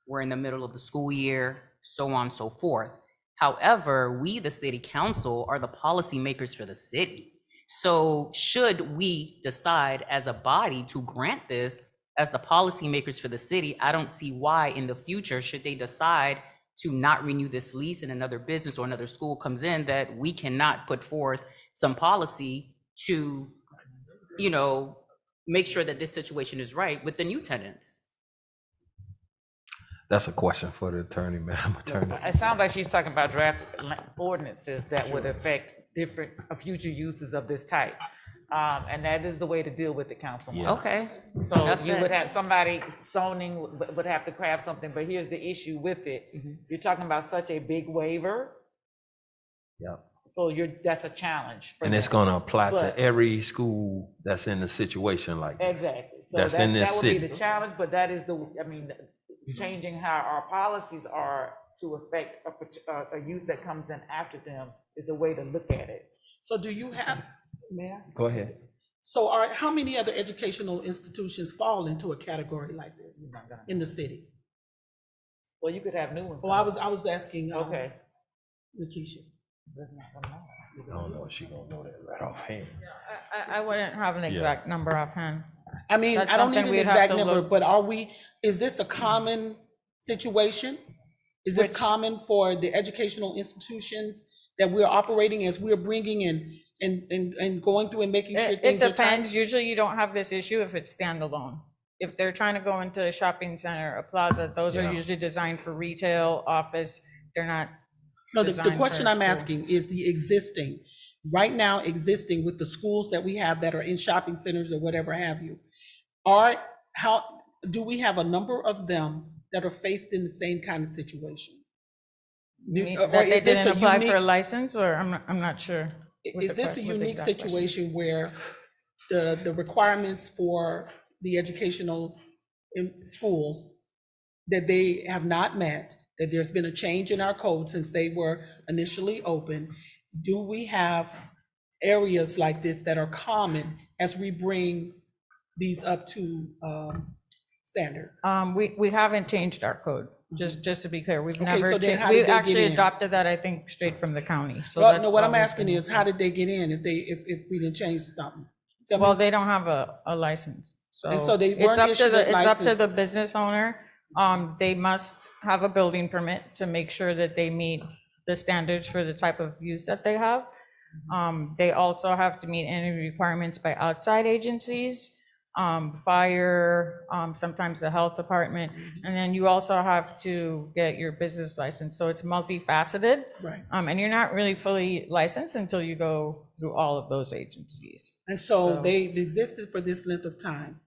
We're in the middle of the school year, so on and so forth. However, we, the city council, are the policymakers for the city. So should we decide as a body to grant this as the policymakers for the city, I don't see why in the future, should they decide to not renew this lease and another business or another school comes in, that we cannot put forth some policy to, you know, make sure that this situation is right with the new tenants. That's a question for the attorney, Madam Attorney. It sounds like she's talking about draft ordinances that would affect different future uses of this type. And that is the way to deal with the council. Yeah. Okay. So That's you it. would have somebody zoning would have to craft something, but here's the issue with it. You're talking about such a big waiver, Yeah. so that's a challenge. for And it's them. gonna apply to But- every school that's in the situation like that. Exactly. So That's in this that would be city. the challenge, but that is changing how our policies are to affect a use that comes in after them is a way to look at it. So do you have, may I? Go ahead. So how many other educational institutions fall into a category like this in the city? Well, you could have new ones. Well, I was asking, Okay. Lakeisha. I don't know if she gonna know that right offhand. I wouldn't have an exact number offhand. I mean, That's I don't need something an we'd have exact to number, look- but is this a common situation? Is this Which- common for the educational institutions that we're operating as we're bringing in and going through and making sure It things are depends. tight? Usually you don't have this issue if it's standalone. If they're trying to go into a shopping center, a plaza, those Yeah. are usually designed for retail, office. They're not. No, the designed question for I'm school. asking is the existing, right now existing with the schools that we have that are in shopping centers or whatever have you. Do we have a number of them that are faced in the same kind of situation? You mean or That they is this didn't a apply for a unique- license, or I'm not sure. what Is the this a que- what the unique exact question- situation where the requirements for the educational schools that they have not met, that there's been a change in our code since they were initially open? Do we have areas like this that are common as we bring these up to standard? We haven't changed our code, just to be clear. We've Okay, never so then changed. how did We they get actually in? adopted that, I think, straight from the county. So Well, no, that's what I'm always asking been- is, how did they get in if we didn't change something? Tell me. Well, they don't have a license, so. And so they it's weren't up to issued a It's up to license. the business owner. They must have a building permit to make sure that they meet the standards for the type of use that they have. They also have to meet any requirements by outside agencies, fire, sometimes the health department. And then you also have to get your business license. So it's multifaceted. Right. And you're not really fully licensed until you go through all of those agencies. And so they've existed for this length of time.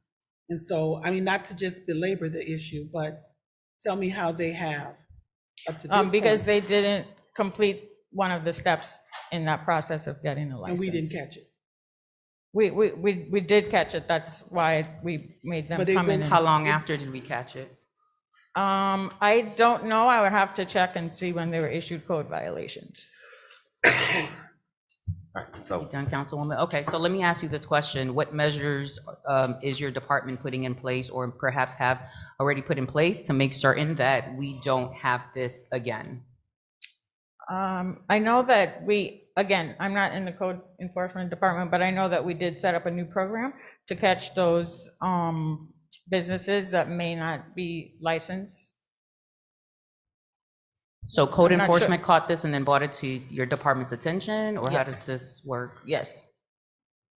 And so, I mean, not to just belabor the issue, but tell me how they have up to this Because point. they didn't complete one of the steps in that process of getting a And license. we didn't catch it. We did catch it. That's why we made them But they've come in. been- How long after did we catch it? I don't know. I would have to check and see when they were issued code violations. So You done, Councilwoman? Okay, so let me ask you this question. What measures is your department putting in place or perhaps have already put in place to make certain that we don't have this again? I know that again, I'm not in the code enforcement department, but I know that we did set up a new program to catch those businesses that may not be licensed. So code I'm not sure. enforcement caught this and then brought it to your department's attention, or how Yes. does this work? Yes.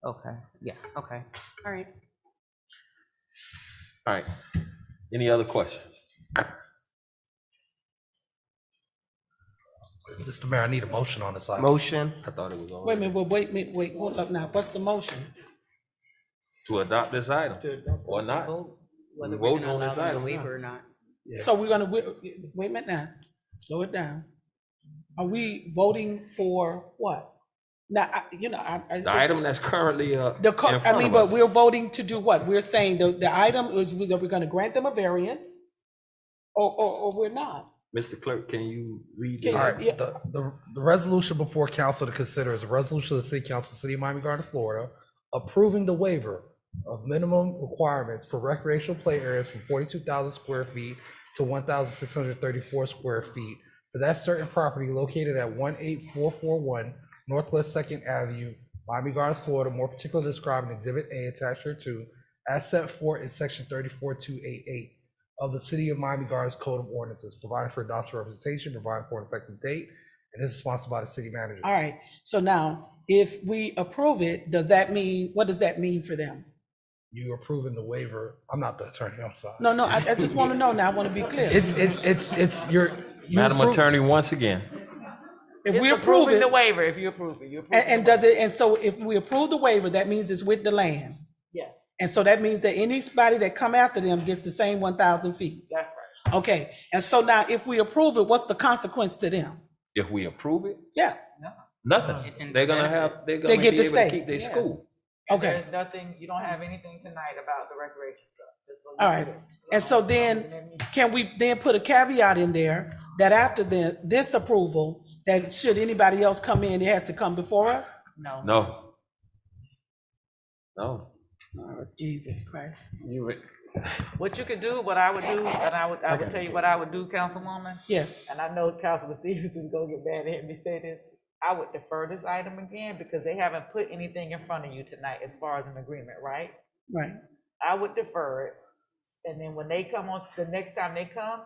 Okay, yeah, okay, all right. All right. Any other questions? Mr. Mayor, I need a motion on this item. Motion. I thought it was on. Wait a minute, wait, hold up now. What's the motion? To adopt this item or not? whether We're we're voting gonna on allow this them the item waiver now. or not. So we're gonna, wait a minute now, slow it down. Are we voting for what? Now, The item that's currently, in but front of us. we're voting to do what? We're saying the item is that we're gonna grant them a variance, or we're not. Mr. Clerk, can you read? Can the- you- All right, the resolution before council to consider is a resolution of the City Council, City of Miami Gardens, Florida, approving the waiver of minimum requirements for recreational play areas from 42,000 square feet to 1,634 square feet for that certain property located at 18441 Northwest Second Avenue, Miami Gardens, Florida, more particularly described in Exhibit A attached to, as set forth in Section 34288 of the City of Miami Gardens Code of Ordinances, providing for adoption representation, providing for an effective date, and is sponsored by the city manager. All right, so now, if we approve it, what does that mean for them? You approving the waiver. I'm not the attorney, I'm sorry. No, I just want to know now, I want to be clear. It's your. Madam Attorney, once again. If It's we approve approving it. the waiver, if you approve it, you approve And so if we approve the waiver, that means it's with the land. Yeah, And so that means that anybody that come after them gets the same 1,000 feet. that's right. Okay, and so now if we approve it, what's the consequence to them? If we approve it, Yeah, nothing. They're gonna They be get to able stay. to keep their Yeah. school. And Okay. there's nothing, you don't have anything tonight about the recreation stuff. Just so you all right. know. And so then, can we then put a caveat in there that after this approval, that should anybody else come in, it has to come before us? No. No. Oh, Jesus Christ. What you could do, what I would do, and I would tell you what I would do, Councilwoman. Yes. And I know Councilman Stevenson's gonna get mad at me say this. I would defer this item again because they haven't put anything in front of you tonight as far as an agreement, right? Right. I would defer it. And then when they come on, the next time they come,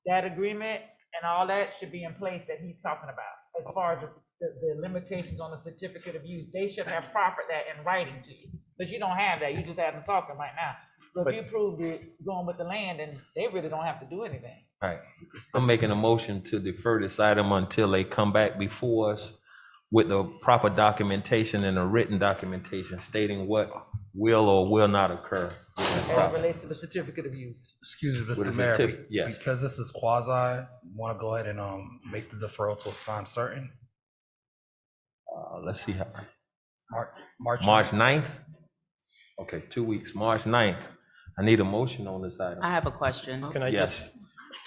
that agreement and all that should be in place that he's talking about. As far as the limitations on the certificate of use, they should have proffered that in writing to you. But you don't have that, you just have them talking right now. So if you approved it going with the land, then they really don't have to do anything. Right. I'm making a motion to defer this item until they come back before us with the proper documentation and a written documentation stating what will or will not occur. As it relates to the certificate of use. Excuse me, What Mr. is Mayor, it? Yes. because this is quasi, want to go ahead and make the deferral to a time certain? Let's see how, March 9th? Okay, 2 weeks, March 9th. I need a motion on this item. I have a question. Can I Yes. just,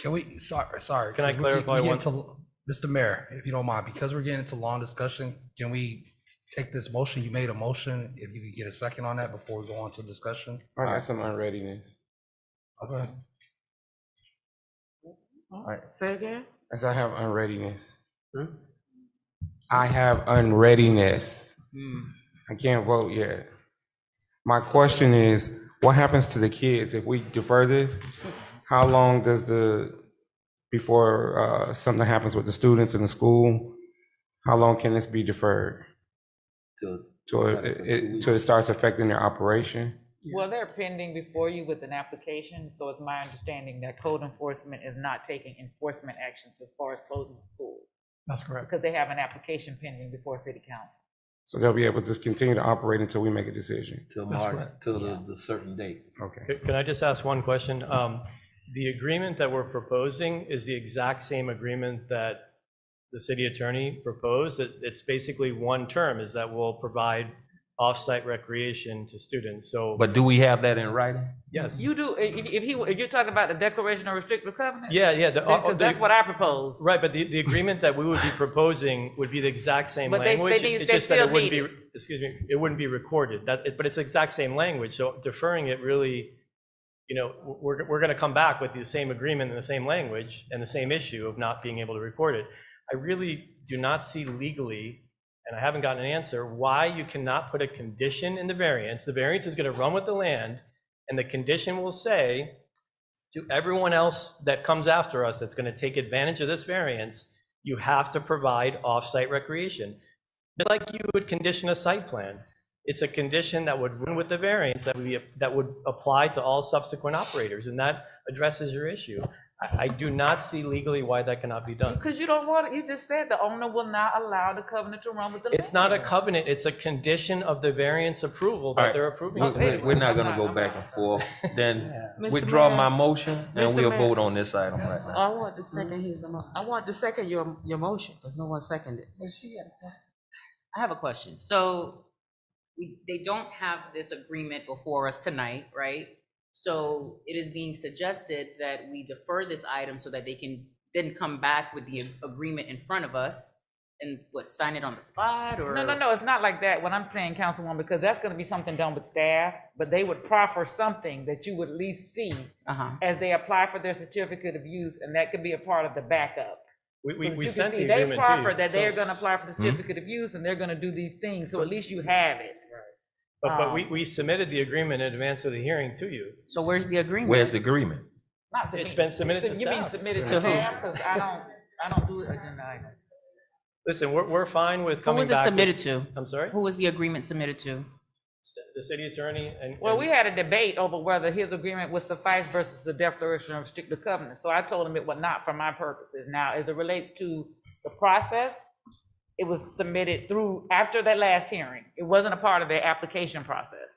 Can we, sorry. Can I we clarify get one- into- Mr. Mayor, if you don't mind, because we're getting into long discussion, can we take this motion? You made a motion. If you could get a second on that before we go on to discussion? I got some unreadiness. Okay. All right. Say again? As I have unreadiness. I have unreadiness. I can't vote yet. My question is, what happens to the kids if we defer this? How long does before something happens with the students in the school, how long can this be deferred? Till it starts affecting their operation? Well, they're pending before you with an application, so it's my understanding that code enforcement is not taking enforcement actions as far as closing the school. That's correct. Because they have an application pending before city council. So they'll be able to continue to operate until we make a decision? Till That's March, correct. till the certain date. Okay. can I just ask one question? The agreement that we're proposing is the exact same agreement that the city attorney proposed. It's basically one term, is that we'll provide off-site recreation to students, so. But do we have that in writing? Yes. You do, if you're talking about the declaration of restrictive covenant? Yeah. That's what I propose. Right, but the agreement that we would be proposing would be the exact same But they language. need- It's they just that still it wouldn't need be, excuse me, it wouldn't be recorded. But it's the exact same language, so deferring it really, we're gonna come back with the same agreement and the same language and the same issue of not being able to record it. I really do not see legally, and I haven't gotten an answer, why you cannot put a condition in the variance. The variance is gonna run with the land, and the condition will say to everyone else that comes after us that's gonna take advantage of this variance, you have to provide off-site recreation. Just like you would condition a site plan. It's a condition that would run with the variance that would apply to all subsequent operators, and that addresses your issue. I do not see legally why that cannot be done. Because you don't want it, you just said the owner will not allow the covenant to run with the land. It's not a covenant, it's a condition of the variance approval All that right, they're approving. we're not gonna go back and forth. Then Mr. withdraw Mayor. my motion and Mr. we'll Mayor. vote on this item right now. I want to second your motion, because no one seconded. I have a question. So they don't have this agreement before us tonight, right? So it is being suggested that we defer this item so that they can then come back with the agreement in front of us and sign it on the spot, or? No, it's not like that. What I'm saying, Councilwoman, because that's gonna be something done with staff, but they would proffer something that you would at least see as they apply for their certificate of use, and that could be a part of the backup. We sent the They agreement to proffer you. that they're so- gonna apply for the certificate of use, and they're gonna do these things, so at least you have it. But we submitted the agreement in advance of the hearing to you. So where's the agreement? Where's the agreement? Not to It's me. been submitted to You mean staff. submitted To to who? staff? Because I don't do agenda items. Listen, we're fine with Who coming was it back. submitted to? I'm sorry? Who was the agreement submitted to? The city attorney and. Well, we had a debate over whether his agreement would suffice versus the declaration of restricted covenant. So I told him it would not for my purposes. Now, as it relates to the process, it was submitted through, after that last hearing. It wasn't a part of the application process.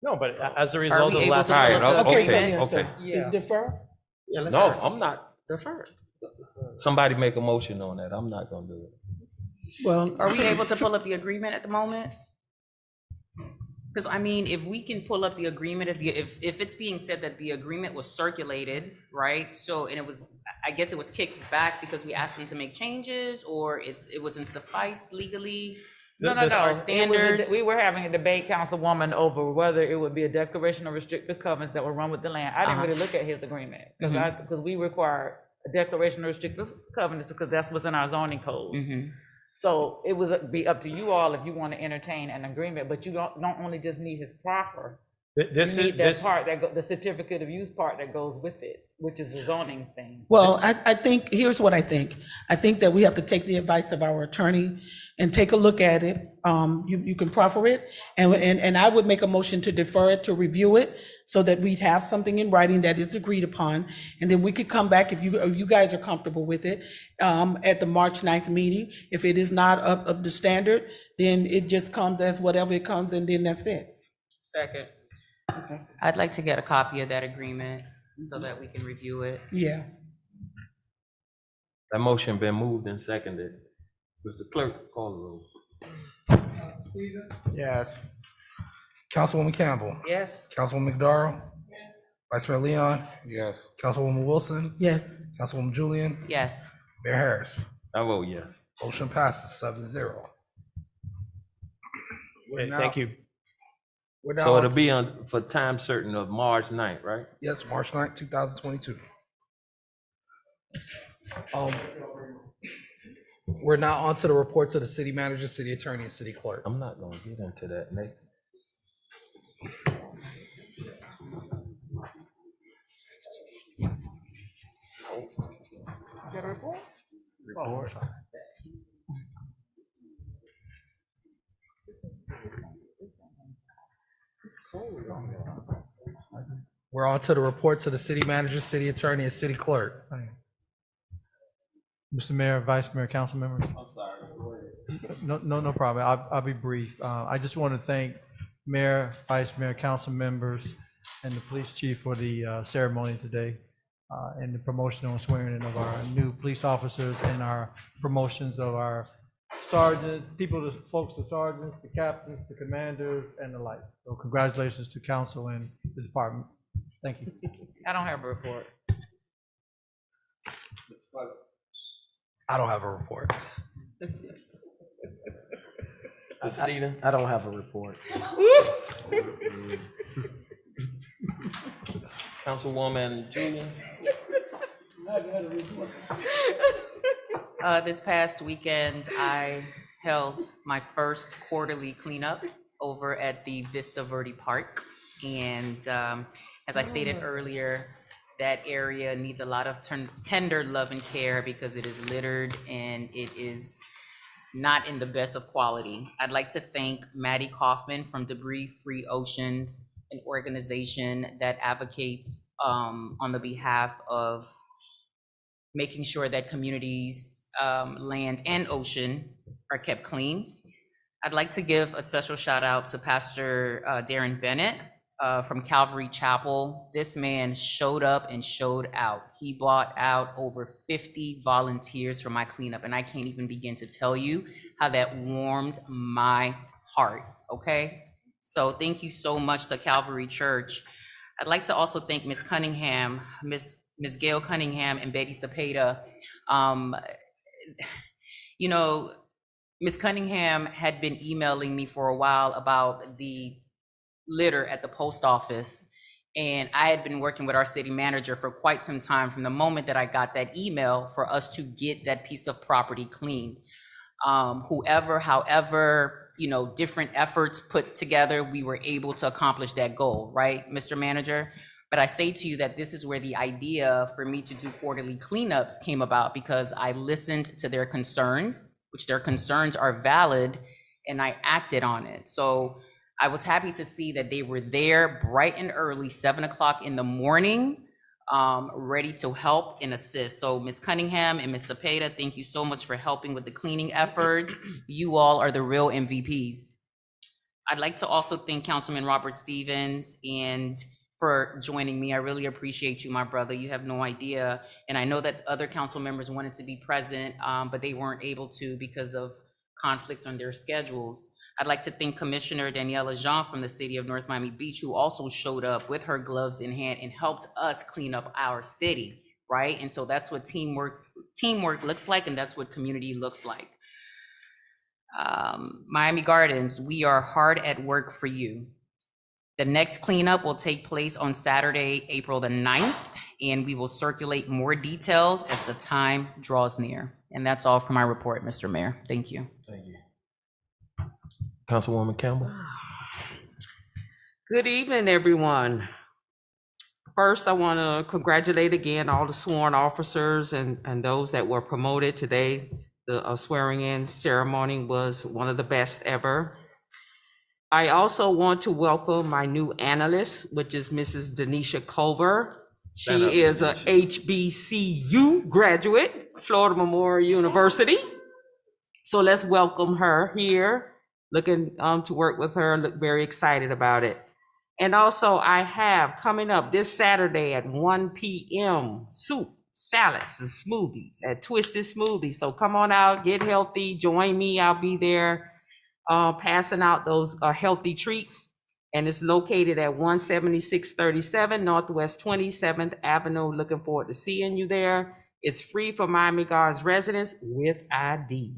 No, but as a result we of able last. to pull up the Okay, agreement? okay. Yeah. Defer? No, I'm not. Somebody make a motion on that. I'm not gonna do it. Well. Are we able to pull up the agreement at the moment? Because I mean, if we can pull up the agreement, if it's being said that the agreement was circulated, right? So, and it was, I guess it was kicked back because we asked them to make changes, or it wasn't suffice legally. No. Our It was standards. we were having a debate, Councilwoman, over whether it would be a declaration of restricted covenants that would run with the land. I didn't really look at his agreement, because we require a declaration of restricted covenants, because that's what's in our zoning code. So it would be up to you all if you want to entertain an agreement, but you don't only just need his proffer. You need that part, the certificate of use part that goes with it, which is the zoning thing. Well, I think, here's what I think. I think that we have to take the advice of our attorney and take a look at it. You can proffer it, and I would make a motion to defer it, to review it, so that we'd have something in writing that is agreed upon, and then we could come back, if you guys are comfortable with it, at the March 9th meeting. If it is not up to standard, then it just comes as whatever it comes, and then that's it. Second. I'd like to get a copy of that agreement so that we can review it. Yeah. That motion been moved and seconded. Mr. Clerk, call the roll. Yes. Councilwoman Campbell. Yes. Councilwoman McDarrell. Vice Mayor Leon. Yes. Councilwoman Wilson. Yes. Councilwoman Julian. Yes. Mayor Harris. I vote yes. Motion passes 7-0. Thank you. We're now So on it'll be on for time certain of March 9th, right? Yes, March 9th, 2022. We're now on to the reports of the city manager, city attorney, and city clerk. I'm not gonna get into that, Nate. Report. We're on to the reports of the city manager, city attorney, and city clerk. Mr. Mayor, Vice Mayor, council members. I'm sorry. No problem. I'll be brief. I just want to thank Mayor, Vice Mayor, council members, and the police chief for the ceremony today, and the promotional and swearing in of our new police officers, and our promotions of our sergeants, folks, the sergeants, the captains, the commanders, and the like. So congratulations to council and the department. Thank you. I don't have a report. I don't have a report. Stephen? I don't have a report. Councilwoman Julian? This past weekend, I held my first quarterly cleanup over at the Vista Verde Park. And as I stated earlier, that area needs a lot of tender love and care because it is littered and it is not in the best of quality. I'd like to thank Maddie Kaufman from Debris Free Oceans, an organization that advocates on the behalf of making sure that communities, land and ocean are kept clean. I'd like to give a special shout out to Pastor Darren Bennett from Calvary Chapel. This man showed up and showed out. He brought out over 50 volunteers for my cleanup, and I can't even begin to tell you how that warmed my heart, okay? So thank you so much to Calvary Church. I'd like to also thank Ms. Cunningham, Ms. Gail Cunningham and Betty Cepeda. You know, Ms. Cunningham had been emailing me for a while about the litter at the post office, and I had been working with our city manager for quite some time from the moment that I got that email for us to get that piece of property cleaned. However, you know, different efforts put together, we were able to accomplish that goal, right, Mr. Manager? But I say to you that this is where the idea for me to do quarterly cleanups came about, because I listened to their concerns, which their concerns are valid, and I acted on it. So I was happy to see that they were there bright and early, 7 o'clock in the morning, ready to help and assist. So Ms. Cunningham and Ms. Cepeda, thank you so much for helping with the cleaning efforts. You all are the real MVPs. I'd like to also thank Councilman Robert Stevens and for joining me. I really appreciate you, my brother. You have no idea. And I know that other council members wanted to be present, but they weren't able to because of conflicts on their schedules. I'd like to thank Commissioner Daniela Jean from the city of North Miami Beach, who also showed up with her gloves in hand and helped us clean up our city, right? And so that's what teamwork looks like, and that's what community looks like. Miami Gardens, we are hard at work for you. The next cleanup will take place on Saturday, April the 9th, and we will circulate more details as the time draws near. And that's all for my report, Mr. Mayor. Thank you. Thank you. Councilwoman Campbell. Good evening, everyone. First, I want to congratulate again all the sworn officers and those that were promoted today. The swearing-in ceremony was one of the best ever. I also want to welcome my new analyst, which is Mrs. Denisha Culver. She is a HBCU graduate, Florida Memorial University. So let's welcome her here. Looking to work with her, look very excited about it. And also I have coming up this Saturday at 1 p.m. soup, salads, and smoothies at Twisted Smoothies. So come on out, get healthy, join me. I'll be there passing out those healthy treats. And it's located at 17637 Northwest 27th Avenue. Looking forward to seeing you there. It's free for Miami Gardens residents with ID.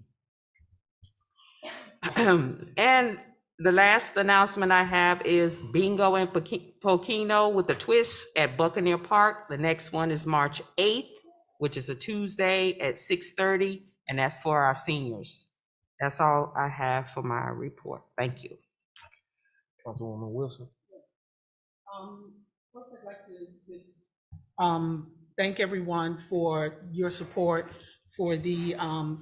And the last announcement I have is bingo and Poquino with a twist at Buccaneer Park. The next one is March 8th, which is a Tuesday at 6:30, and that's for our seniors. That's all I have for my report. Thank you. Councilwoman Wilson. First I'd like to thank everyone for your support for the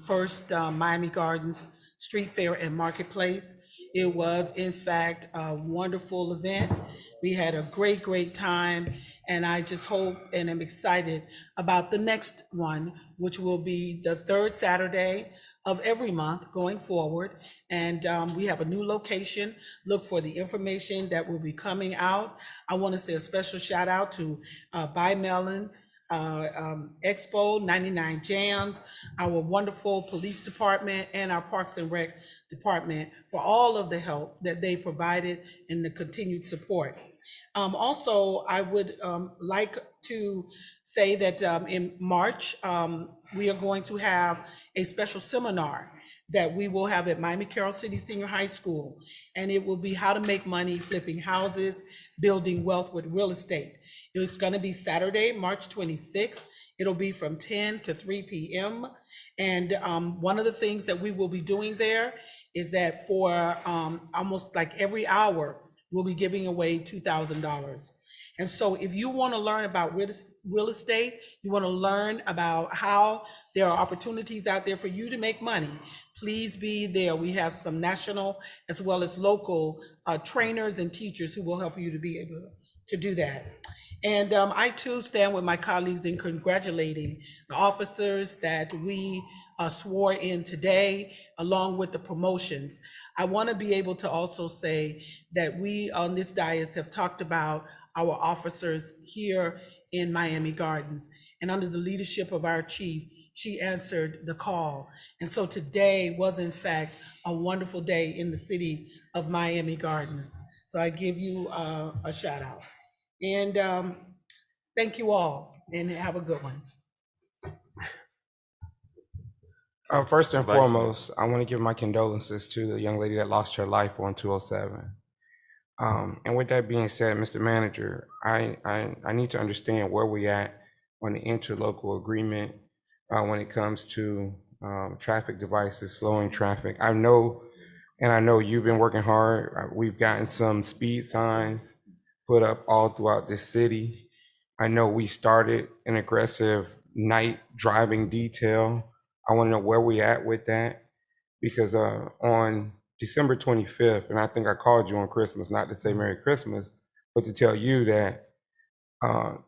first Miami Gardens Street Fair and Marketplace. It was, in fact, a wonderful event. We had a great time, and I just hope and am excited about the next one, which will be the third Saturday of every month going forward. And we have a new location. Look for the information that will be coming out. I want to say a special shout out to By Mellon, Expo, 99 Jams, our wonderful police department, and our Parks and Rec department for all of the help that they provided and the continued support. Also, I would like to say that in March, we are going to have a special seminar that we will have at Miami Carroll City Senior High School, and it will be how to make money flipping houses, building wealth with real estate. It's going to be Saturday, March 26th. It'll be from 10 to 3 p.m. And one of the things that we will be doing there is that for almost like every hour, we'll be giving away $2,000. And so if you want to learn about real estate, you want to learn about how there are opportunities out there for you to make money, please be there. We have some national as well as local trainers and teachers who will help you to be able to do that. And I too stand with my colleagues in congratulating the officers that we swore in today, along with the promotions. I want to be able to also say that we on this dais have talked about our officers here in Miami Gardens. And under the leadership of our chief, she answered the call. And so today was in fact a wonderful day in the city of Miami Gardens. So I give you a shout out. And thank you all, and have a good one. First and Vice Mayor. foremost, I want to give my condolences to the young lady that lost her life on 207. And with that being said, Mr. Manager, I need to understand where we at on the interlocal agreement when it comes to traffic devices, slowing traffic. I know you've been working hard. We've gotten some speed signs put up all throughout this city. I know we started an aggressive night driving detail. I want to know where we at with that, because on December 25th, and I think I called you on Christmas, not to say Merry Christmas, but to tell you that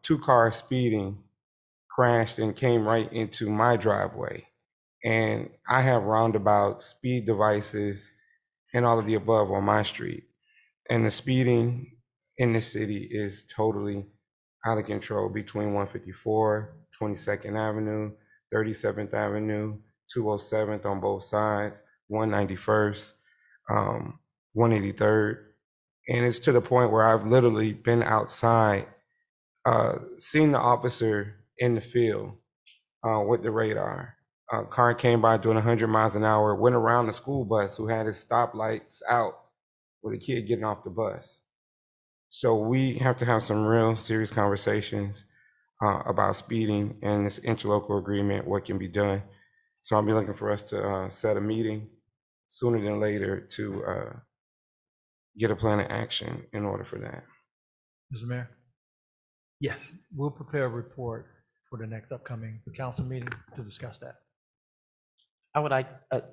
2 cars speeding crashed and came right into my driveway. And I have roundabout speed devices and all of the above on my street. And the speeding in the city is totally out of control between 154, 22nd Avenue, 37th Avenue, 207th on both sides, 191st, 183rd. And it's to the point where I've literally been outside, seen the officer in the field with the radar. A car came by doing 100 miles an hour, went around the school bus who had his stoplights out with a kid getting off the bus. So we have to have some real serious conversations about speeding and this interlocal agreement, what can be done. So I'll be looking for us to set a meeting sooner than later to get a plan of action in order for that. Mr. Mayor? Yes, we'll prepare a report for the next upcoming council meeting to discuss that. I would like,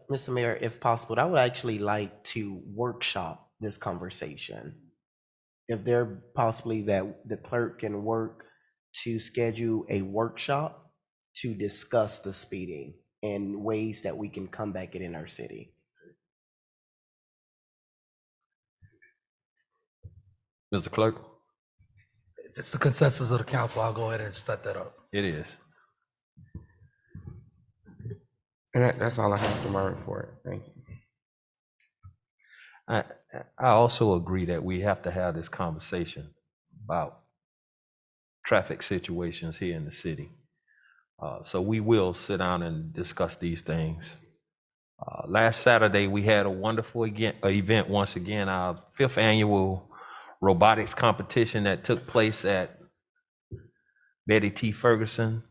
Mr. Mayor, if possible, I would actually like to workshop this conversation. If there possibly that the clerk can work to schedule a workshop to discuss the speeding and ways that we can combat it in our city. Mr. Clerk? It's the consensus of the council. I'll go ahead and set that up. It is. And that's all I have for my report. Thank you. I also agree that we have to have this conversation about traffic situations here in the city. So we will sit down and discuss these things. Last Saturday, we had a wonderful event once again, our 5th annual robotics competition that took place at Betty T. Ferguson.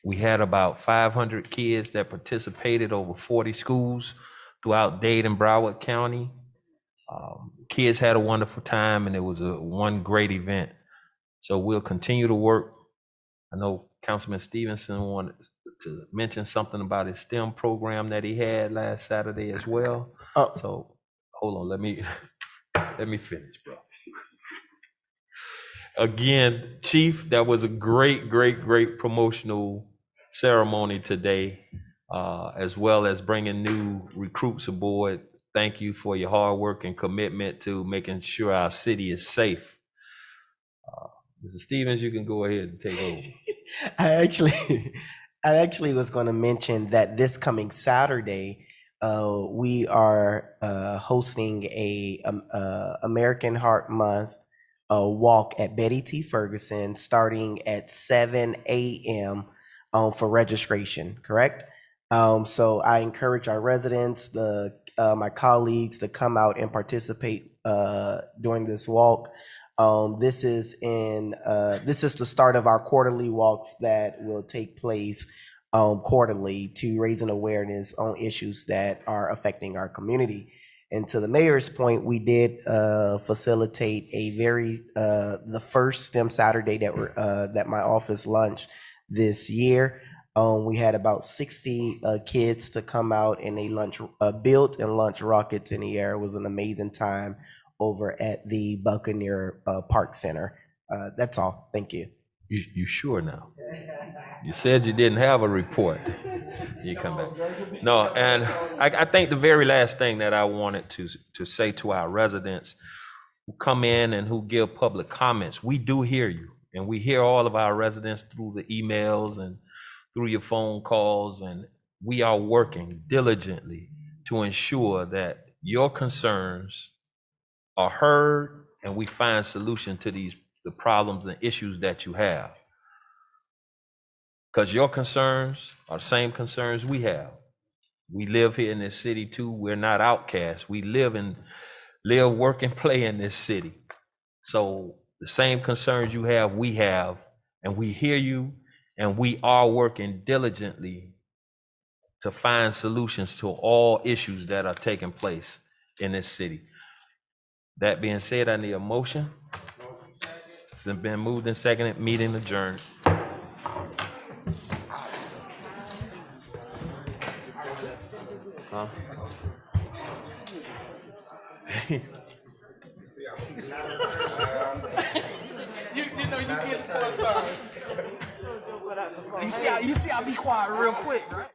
We had about 500 kids that participated, over 40 schools throughout Dade and Broward County. Kids had a wonderful time, and it was one great event. So we'll continue to work. I know Councilman Stevenson wanted to mention something about his STEM program that he had last Saturday as well. So hold on, let me finish, bro. Again, Chief, that was a great promotional ceremony today, as well as bringing new recruits aboard. Thank you for your hard work and commitment to making sure our city is safe. Mr. Stevens, you can go ahead and take over. I actually was going to mention that this coming Saturday, we are hosting a American Heart Month walk at Betty T. Ferguson, starting at 7 a.m. For registration, correct? So I encourage our residents, my colleagues, to come out and participate during this walk. This is the start of our quarterly walks that will take place quarterly to raise an awareness on issues that are affecting our community. And to the mayor's point, we did facilitate the first STEM Saturday that my office launched this year. We had about 60 kids to come out, and they built and launched rockets in the air. It was an amazing time over at the Buccaneer Park Center. That's all. Thank you. You sure now? You said you didn't have a report. You come back. No, and I think the very last thing that I wanted to say to our residents who come in and who give public comments, we do hear you, and we hear all of our residents through the emails and through your phone calls, and we are working diligently to ensure that your concerns are heard and we find solution to the problems and issues that you have. Because your concerns are the same concerns we have. We live here in this city too. We're not outcasts. We live, work, and play in this city. So the same concerns you have, we have, and we hear you, and we are working diligently to find solutions to all issues that are taking place in this city. That being said, I need a motion. It's been moved and seconded, meeting adjourned. Huh? You know you get the first time. You see, I be quiet real quick, right?